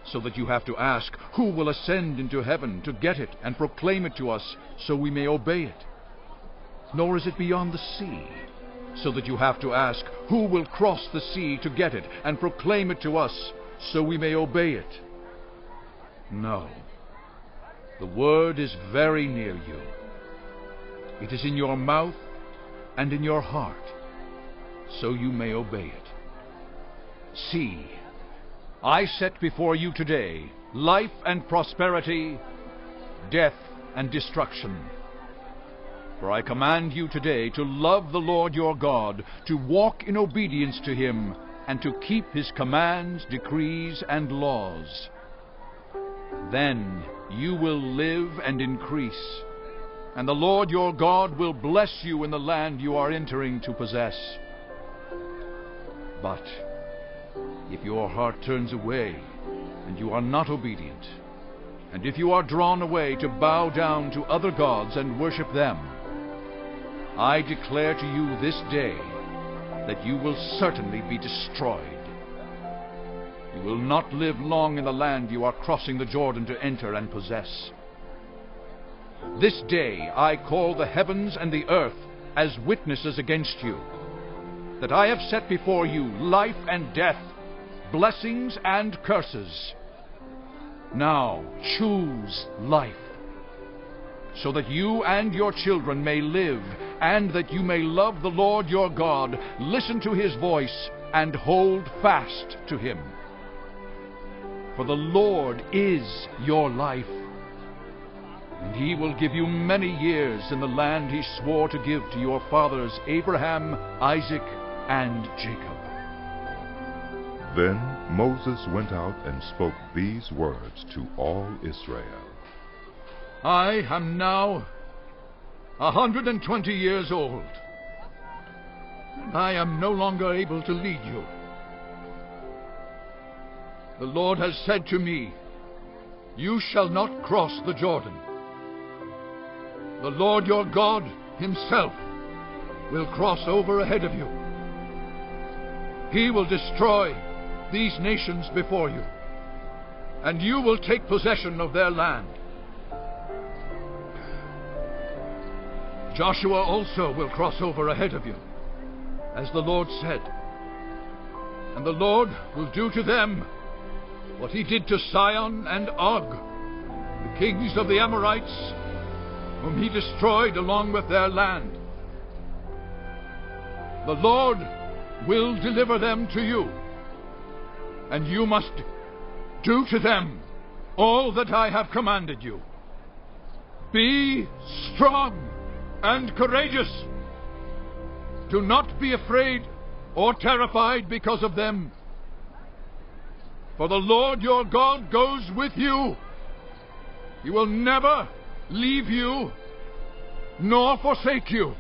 so that you have to ask, who will ascend into heaven to get it and proclaim it to us, so we may obey it? Nor is it beyond the sea, so that you have to ask, who will cross the sea to get it and proclaim it to us, so we may obey it? No. The word is very near you. It is in your mouth and in your heart, so you may obey it. See, I set before you today life and prosperity, death and destruction. For I command you today to love the Lord your God, to walk in obedience to him, and to keep his commands, decrees, and laws. Then you will live and increase, and the Lord your God will bless you in the land you are entering to possess. But if your heart turns away, and you are not obedient, and if you are drawn away to bow down to other gods and worship them, I declare to you this day that you will certainly be destroyed. You will not live long in the land you are crossing the Jordan to enter and possess. This day I call the heavens and the earth as witnesses against you, that I have set before you life and death, blessings and curses. Now choose life, so that you and your children may live, and that you may love the Lord your God, listen to his voice, and hold fast to him. For the Lord is your life, and he will give you many years in the land he swore to give to your fathers Abraham, Isaac, and Jacob. Then Moses went out and spoke these words to all Israel. I am now 120 years old, and I am no longer able to lead you. The Lord has said to me, you shall not cross the Jordan. The Lord your God himself will cross over ahead of you. He will destroy these nations before you, and you will take possession of their land. Joshua also will cross over ahead of you, as the Lord said. And the Lord will do to them what he did to Sihon and Og, the kings of the Amorites, whom he destroyed along with their land. The Lord will deliver them to you, and you must do to them all that I have commanded you. Be strong and courageous. Do not be afraid or terrified because of them. For the Lord your God goes with you. He will never leave you nor forsake you.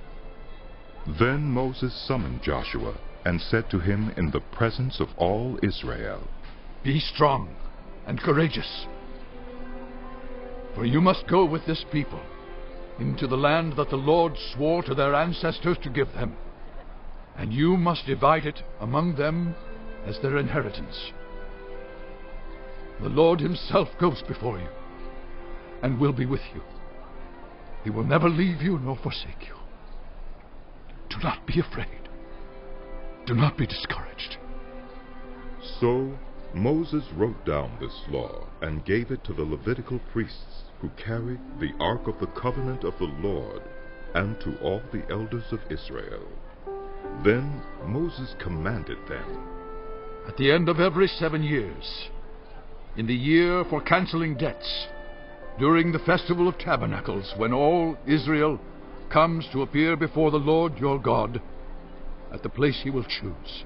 Then Moses summoned Joshua and said to him in the presence of all Israel, Be strong and courageous, for you must go with this people into the land that the Lord swore to their ancestors to give them, and you must divide it among them as their inheritance. The Lord himself goes before you and will be with you. He will never leave you nor forsake you. Do not be afraid. Do not be discouraged. So Moses wrote down this law and gave it to the Levitical priests who carried the ark of the covenant of the Lord, and to all the elders of Israel. Then Moses commanded them, At the end of every 7 years, in the year for canceling debts, during the festival of tabernacles, when all Israel comes to appear before the Lord your God at the place he will choose,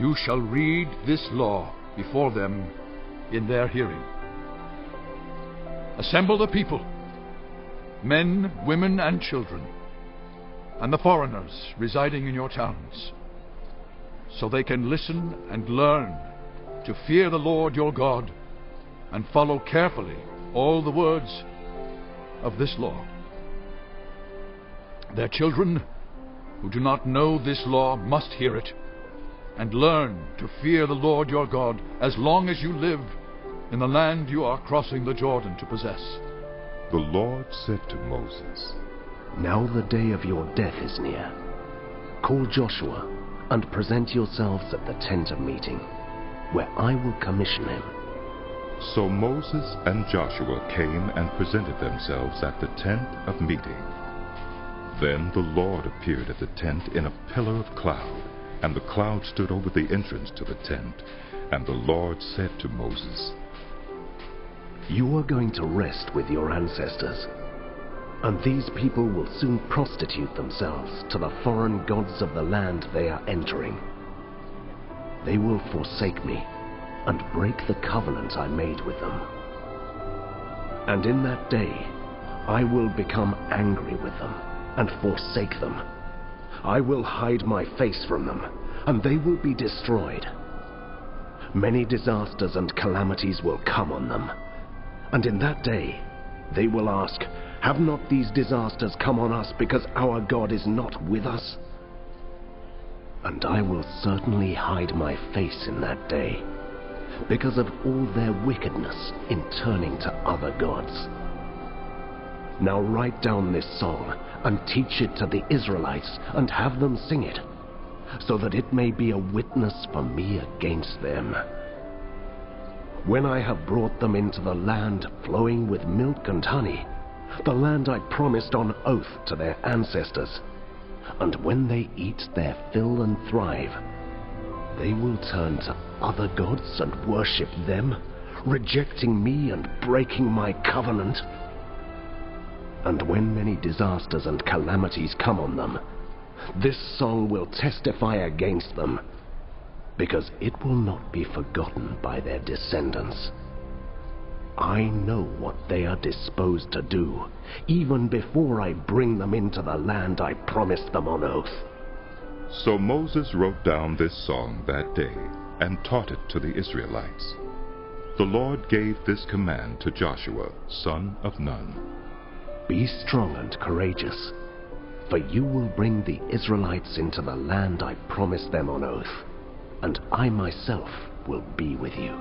you shall read this law before them in their hearing. Assemble the people, men, women, and children, and the foreigners residing in your towns, so they can listen and learn to fear the Lord your God and follow carefully all the words of this law. Their children who do not know this law must hear it and learn to fear the Lord your God as long as you live in the land you are crossing the Jordan to possess. The Lord said to Moses, Now the day of your death is near. Call Joshua and present yourselves at the tent of meeting, where I will commission him. So Moses and Joshua came and presented themselves at the tent of meeting. Then the Lord appeared at the tent in a pillar of cloud, and the cloud stood over the entrance to the tent. And the Lord said to Moses, You are going to rest with your ancestors, and these people will soon prostitute themselves to the foreign gods of the land they are entering. They will forsake me and break the covenant I made with them. And in that day I will become angry with them and forsake them. I will hide my face from them, and they will be destroyed. Many disasters and calamities will come on them, and in that day they will ask, Have not these disasters come on us because our God is not with us? And I will certainly hide my face in that day, because of all their wickedness in turning to other gods. Now write down this song and teach it to the Israelites and have them sing it, so that it may be a witness for me against them. When I have brought them into the land flowing with milk and honey, the land I promised on oath to their ancestors, and when they eat their fill and thrive, they will turn to other gods and worship them, rejecting me and breaking my covenant. And when many disasters and calamities come on them, this song will testify against them, because it will not be forgotten by their descendants. I know what they are disposed to do, even before I bring them into the land I promised them on oath. So Moses wrote down this song that day and taught it to the Israelites. The Lord gave this command to Joshua, son of Nun. Be strong and courageous, for you will bring the Israelites into the land I promised them on oath, and I myself will be with you.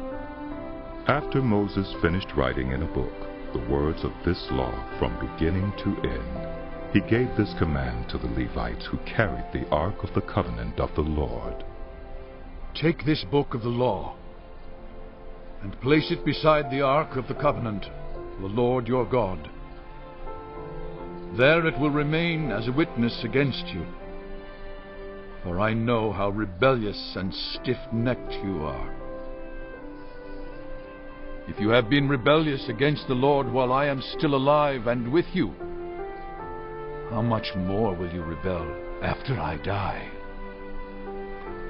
After Moses finished writing in a book the words of this law from beginning to end, he gave this command to the Levites who carried the ark of the covenant of the Lord. Take this book of the law and place it beside the ark of the covenant, the Lord your God. There it will remain as a witness against you, for I know how rebellious and stiff-necked you are. If you have been rebellious against the Lord while I am still alive and with you, how much more will you rebel after I die?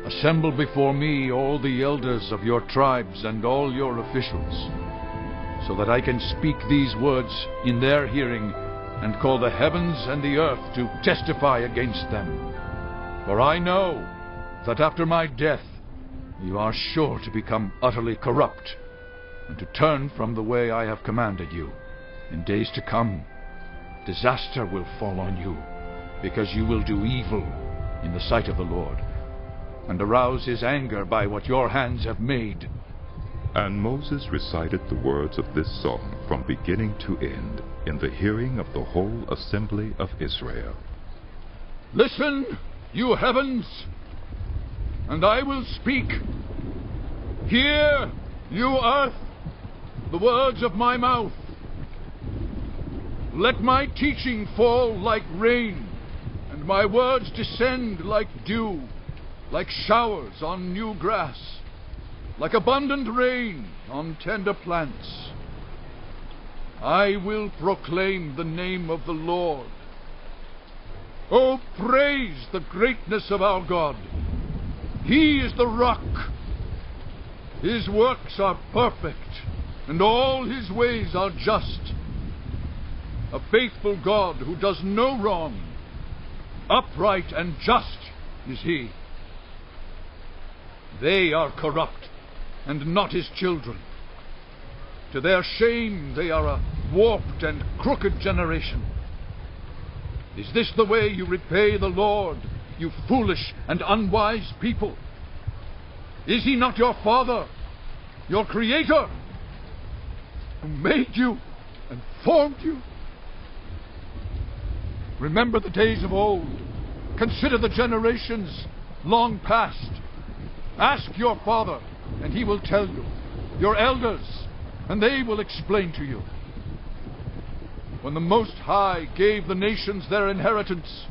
Assemble before me all the elders of your tribes and all your officials, so that I can speak these words in their hearing and call the heavens and the earth to testify against them. For I know that after my death you are sure to become utterly corrupt, and to turn from the way I have commanded you. In days to come, disaster will fall on you, because you will do evil in the sight of the Lord, and arouse his anger by what your hands have made. And Moses recited the words of this song from beginning to end in the hearing of the whole assembly of Israel. Listen, you heavens, and I will speak. Hear, you earth, the words of my mouth. Let my teaching fall like rain, and my words descend like dew, like showers on new grass, like abundant rain on tender plants. I will proclaim the name of the Lord. Oh, praise the greatness of our God. He is the rock. His works are perfect, and all his ways are just. A faithful God who does no wrong. Upright and just is he. They are corrupt, and not his children. To their shame they are a warped and crooked generation. Is this the way you repay the Lord, you foolish and unwise people? Is he not your Father, your Creator? who made you and formed you. Remember the days of old. Consider the generations long past. Ask your father, and he will tell you. Your elders, and they will explain to you. When the Most High gave the nations their inheritance,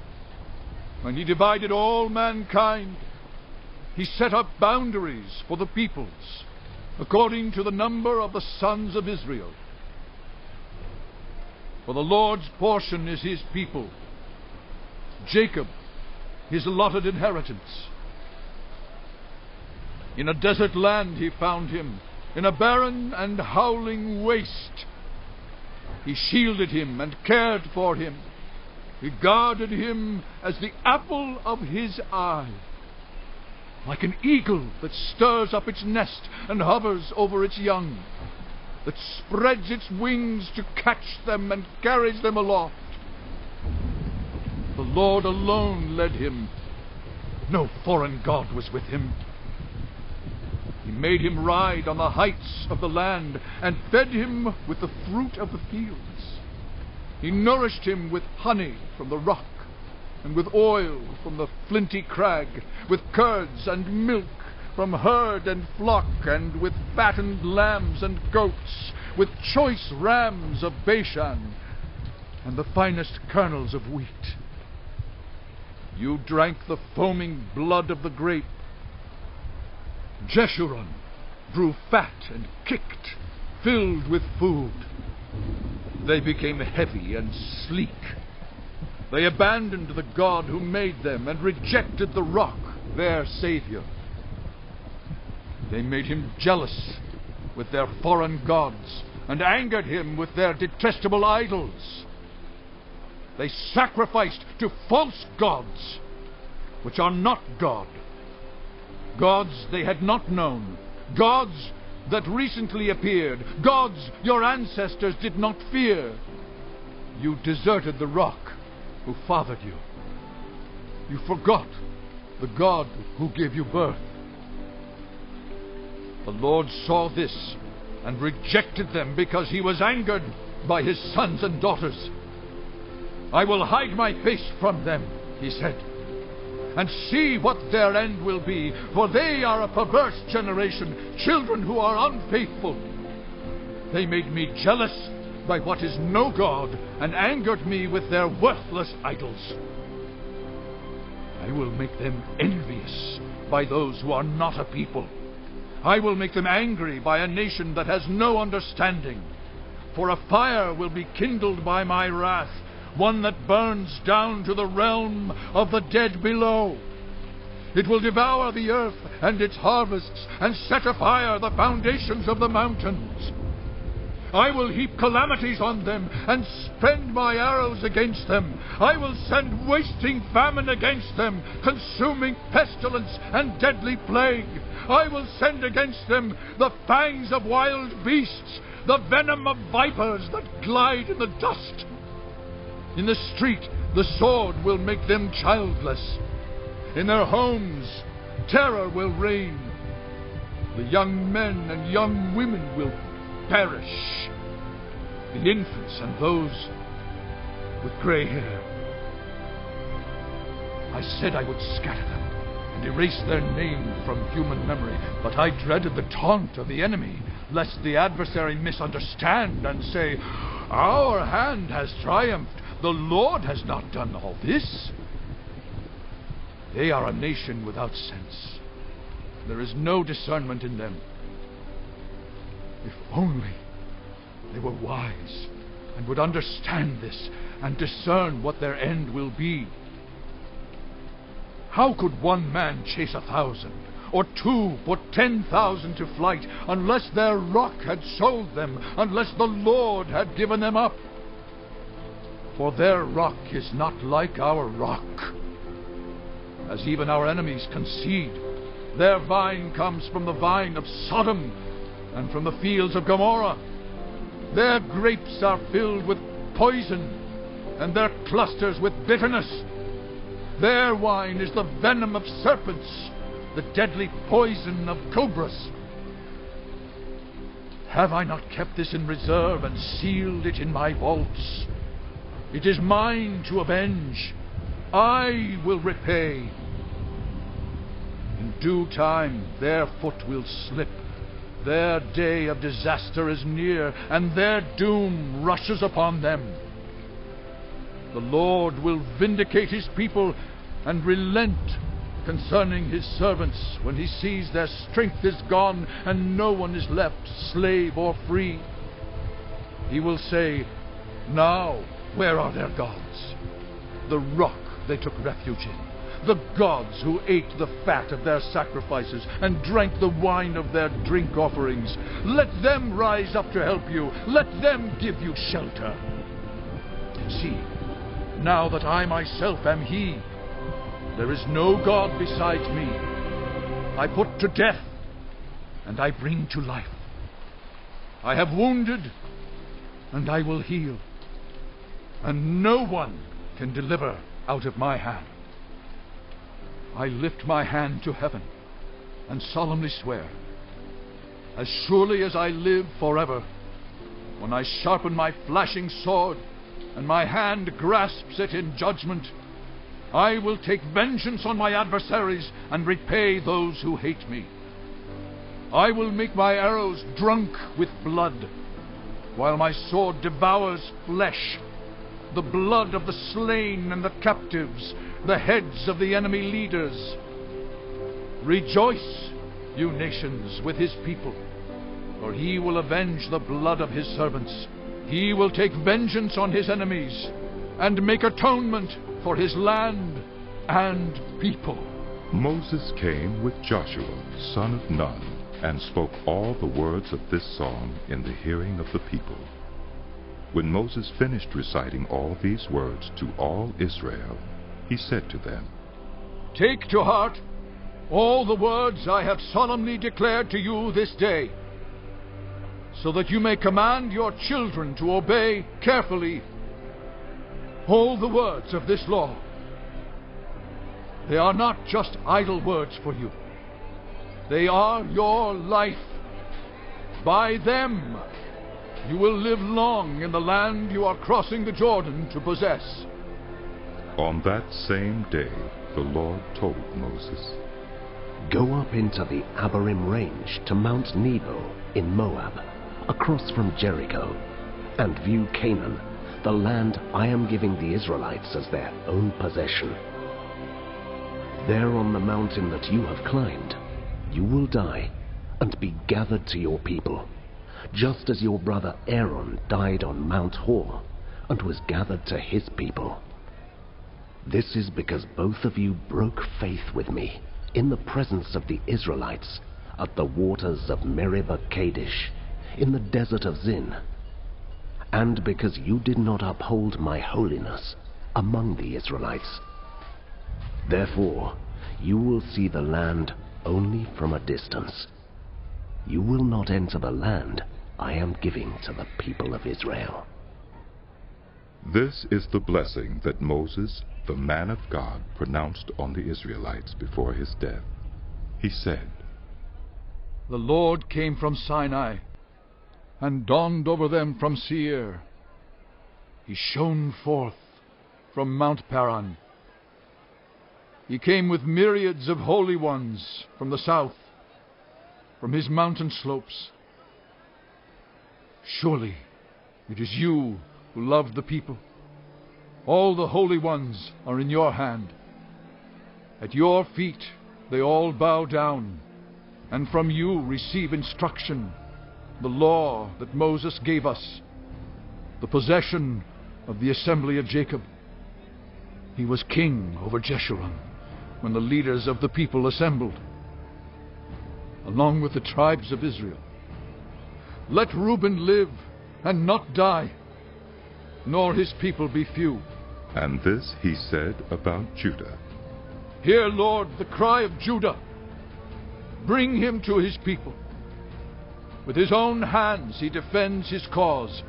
when he divided all mankind, he set up boundaries for the peoples, according to the number of the sons of Israel. For the Lord's portion is his people, Jacob his allotted inheritance. In a desert land he found him, in a barren and howling waste. He shielded him and cared for him. He guarded him as the apple of his eye. Like an eagle that stirs up its nest and hovers over its young, that spreads its wings to catch them and carries them aloft. The Lord alone led him. No foreign god was with him. He made him ride on the heights of the land and fed him with the fruit of the fields. He nourished him with honey from the rock, and with oil from the flinty crag, with curds and milk from herd and flock, and with fattened lambs and goats, with choice rams of Bashan, and the finest kernels of wheat. You drank the foaming blood of the grape. Jeshurun grew fat and kicked, filled with food. They became heavy and sleek. They abandoned the God who made them and rejected the rock, their Savior. They made him jealous with their foreign gods and angered him with their detestable idols. They sacrificed to false gods, which are not God. Gods they had not known, gods that recently appeared, gods your ancestors did not fear. You deserted the rock who fathered you. You forgot the God who gave you birth. The Lord saw this and rejected them because he was angered by his sons and daughters. I will hide my face from them, he said, and see what their end will be, for they are a perverse generation, children who are unfaithful. They made me jealous by what is no God, and angered me with their worthless idols. I will make them envious by those who are not a people. I will make them angry by a nation that has no understanding. For a fire will be kindled by my wrath, one that burns down to the realm of the dead below. It will devour the earth and its harvests, and set afire the foundations of the mountains. I will heap calamities on them, and spend my arrows against them. I will send wasting famine against them, consuming pestilence and deadly plague. I will send against them the fangs of wild beasts, the venom of vipers that glide in the dust. In the street, the sword will make them childless. In their homes, terror will reign. The young men and young women will perish. The infants and those with gray hair. I said I would scatter them and erase their name from human memory, but I dreaded the taunt of the enemy, lest the adversary misunderstand and say, "Our hand has triumphed. The Lord has not done all this." They are a nation without sense. There is no discernment in them. If only they were wise and would understand this and discern what their end will be. How could one man chase 1,000, or two put 10,000 to flight, unless their rock had sold them, unless the Lord had given them up? For their rock is not like our rock. As even our enemies concede, their vine comes from the vine of Sodom and from the fields of Gomorrah. Their grapes are filled with poison, and their clusters with bitterness. Their wine is the venom of serpents, the deadly poison of cobras. Have I not kept this in reserve and sealed it in my vaults? It is mine to avenge. I will repay. In due time their foot will slip. Their day of disaster is near, and their doom rushes upon them. The Lord will vindicate his people and relent concerning his servants when he sees their strength is gone and no one is left, slave or free. He will say, "Now, where are their gods? The rock they took refuge in, the gods who ate the fat of their sacrifices and drank the wine of their drink offerings. Let them rise up to help you. Let them give you shelter. See, now that I myself am he, there is no God besides me. I put to death, and I bring to life. I have wounded, and I will heal, and no one can deliver out of my hand. I lift my hand to heaven and solemnly swear, as surely as I live forever, when I sharpen my flashing sword and my hand grasps it in judgment, I will take vengeance on my adversaries and repay those who hate me. I will make my arrows drunk with blood, while my sword devours flesh, the blood of the slain and the captives, the heads of the enemy leaders. Rejoice, you nations, with his people, for he will avenge the blood of his servants. He will take vengeance on his enemies and make atonement for his land and people." Moses came with Joshua, son of Nun, and spoke all the words of this song in the hearing of the people. When Moses finished reciting all these words to all Israel, he said to them, "Take to heart all the words I have solemnly declared to you this day, so that you may command your children to obey carefully all the words of this law. They are not just idle words for you. They are your life. By them you will live long in the land you are crossing the Jordan to possess." On that same day the Lord told Moses, "Go up into the Abarim range to Mount Nebo in Moab, across from Jericho, and view Canaan, the land I am giving the Israelites as their own possession. There on the mountain that you have climbed, you will die and be gathered to your people, just as your brother Aaron died on Mount Hor and was gathered to his people. This is because both of you broke faith with me in the presence of the Israelites at the waters of Meribah Kadesh, in the desert of Zin, and because you did not uphold my holiness among the Israelites. Therefore, you will see the land only from a distance. You will not enter the land I am giving to the people of Israel." This is the blessing that Moses, the man of God, pronounced on the Israelites before his death. He said, "The Lord came from Sinai and dawned over them from Seir. He shone forth from Mount Paran. He came with myriads of holy ones from the south, from his mountain slopes. Surely it is you who love the people. All the holy ones are in your hand. At your feet they all bow down, and from you receive instruction, the law that Moses gave us, the possession of the assembly of Jacob. He was king over Jeshurun when the leaders of the people assembled, along with the tribes of Israel. Let Reuben live and not die, nor his people be few." And this he said about Judah. "Hear, Lord, the cry of Judah. Bring him to his people. With his own hands he defends his cause.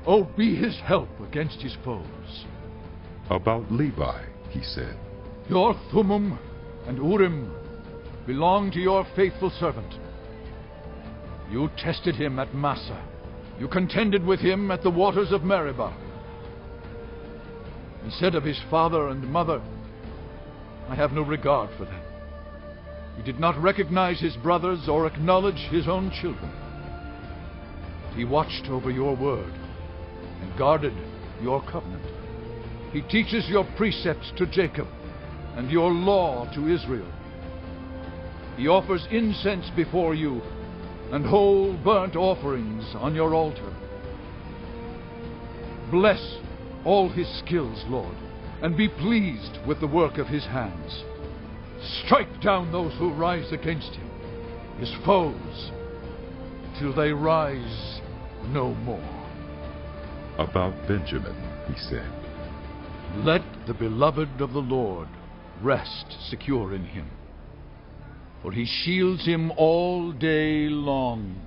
Oh, be his help against his foes." About Levi he said, "Your Thummim and Urim belong to your faithful servant. You tested him at Massa. You contended with him at the waters of Meribah. He said of his father and mother, I have no regard for them. He did not recognize his brothers or acknowledge his own children. But he watched over your word and guarded your covenant. He teaches your precepts to Jacob and your law to Israel. He offers incense before you and whole burnt offerings on your altar. Bless all his skills, Lord, and be pleased with the work of his hands. Strike down those who rise against him, his foes, till they rise no more. About Benjamin, he said, Let the beloved of the Lord rest secure in him, for he shields him all day long.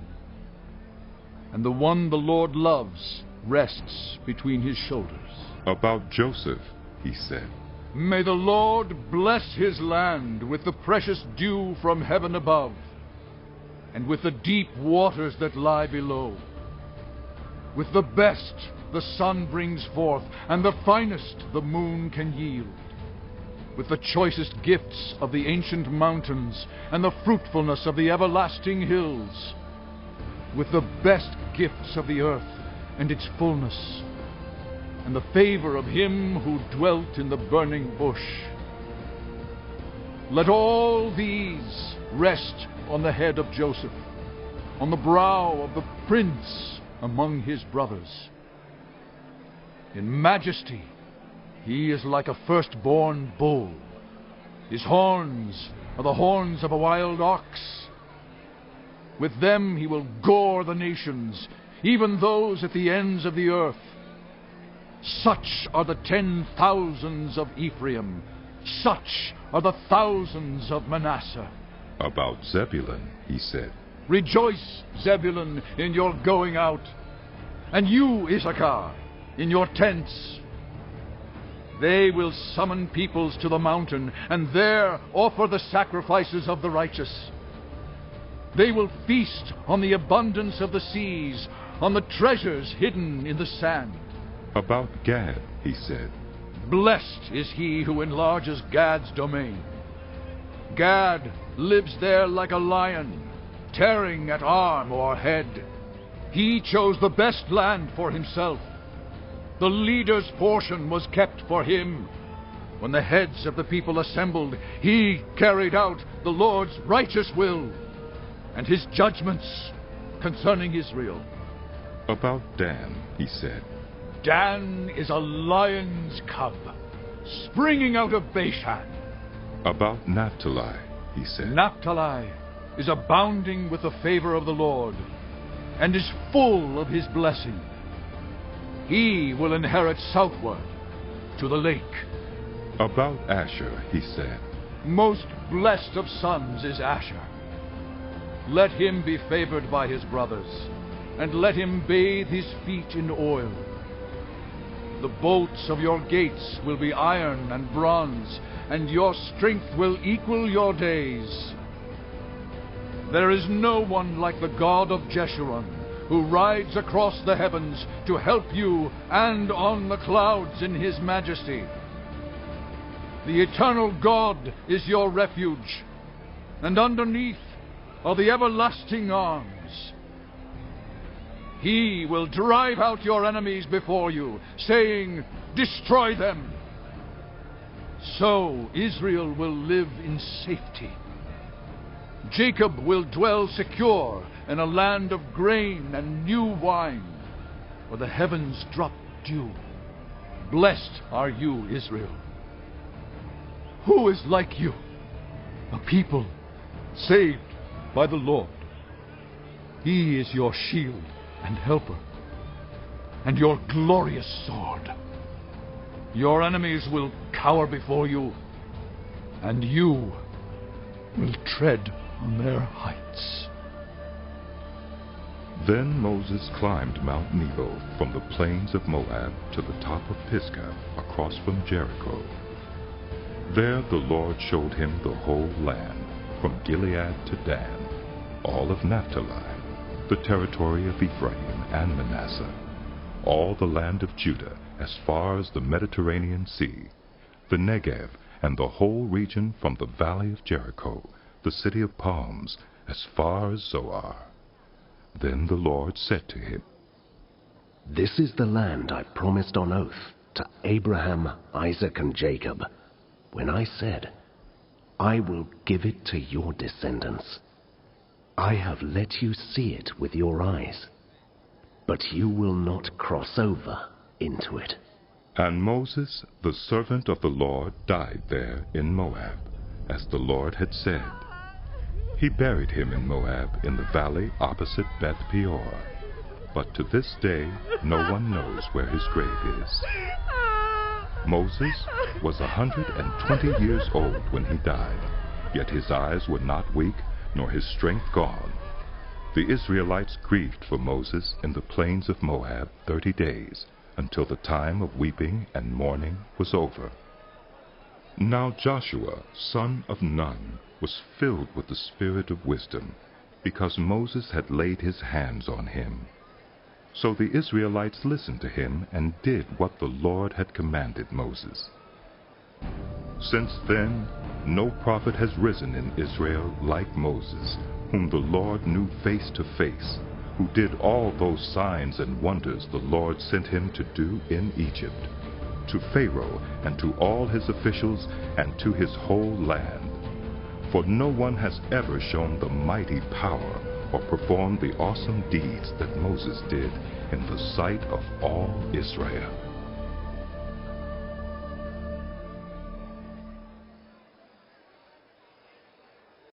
And the one the Lord loves rests between his shoulders. About Joseph, he said, May the Lord bless his land with the precious dew from heaven above, and with the deep waters that lie below. With the best the sun brings forth, and the finest the moon can yield. With the choicest gifts of the ancient mountains, and the fruitfulness of the everlasting hills. With the best gifts of the earth, and its fullness, and the favor of him who dwelt in the burning bush. Let all these rest on the head of Joseph, on the brow of the prince among his brothers. In majesty he is like a firstborn bull. His horns are the horns of a wild ox. With them he will gore the nations, even those at the ends of the earth. Such are the 10,000s of Ephraim. Such are the thousands of Manasseh. About Zebulun, he said, Rejoice, Zebulun, in your going out, and you, Issachar, in your tents. They will summon peoples to the mountain, and there offer the sacrifices of the righteous. They will feast on the abundance of the seas, on the treasures hidden in the sand. About Gad, he said, Blessed is he who enlarges Gad's domain. Gad lives there like a lion, tearing at arm or head. He chose the best land for himself. The leader's portion was kept for him. When the heads of the people assembled, he carried out the Lord's righteous will and his judgments concerning Israel. About Dan, he said, Dan is a lion's cub, springing out of Bashan. About Naphtali, he said, Naphtali is abounding with the favor of the Lord, and is full of his blessing. He will inherit southward to the lake. About Asher, he said, Most blessed of sons is Asher. Let him be favored by his brothers, and let him bathe his feet in oil. The bolts of your gates will be iron and bronze, and your strength will equal your days. There is no one like the God of Jeshurun, who rides across the heavens to help you, and on the clouds in his majesty. The eternal God is your refuge, and underneath are the everlasting arms. He will drive out your enemies before you, saying, Destroy them. So Israel will live in safety. Jacob will dwell secure in a land of grain and new wine, where the heavens drop dew. Blessed are you, Israel. Who is like you, a people saved by the Lord? He is your shield and helper, and your glorious sword. Your enemies will cower before you, and you will tread on their heights. Then Moses climbed Mount Nebo from the plains of Moab to the top of Pisgah across from Jericho. There the Lord showed him the whole land, from Gilead to Dan, all of Naphtali, the territory of Ephraim and Manasseh, all the land of Judah as far as the Mediterranean Sea, the Negev, and the whole region from the valley of Jericho, the city of palms, as far as Zoar. Then the Lord said to him, "This is the land I promised on oath to Abraham, Isaac, and Jacob, when I said, 'I will give it to your descendants.' I have let you see it with your eyes, but you will not cross over into it." And Moses, the servant of the Lord, died there in Moab, as the Lord had said. He buried him in Moab in the valley opposite Beth Peor. But to this day no one knows where his grave is. Moses was 120 years old when he died, yet his eyes were not weak, nor his strength gone. The Israelites grieved for Moses in the plains of Moab 30 days, until the time of weeping and mourning was over. Now Joshua, son of Nun, was filled with the spirit of wisdom, because Moses had laid his hands on him. So the Israelites listened to him and did what the Lord had commanded Moses. Since then, no prophet has risen in Israel like Moses, whom the Lord knew face to face, who did all those signs and wonders the Lord sent him to do in Egypt, to Pharaoh and to all his officials and to his whole land. For no one has ever shown the mighty power or performed the awesome deeds that Moses did in the sight of all Israel.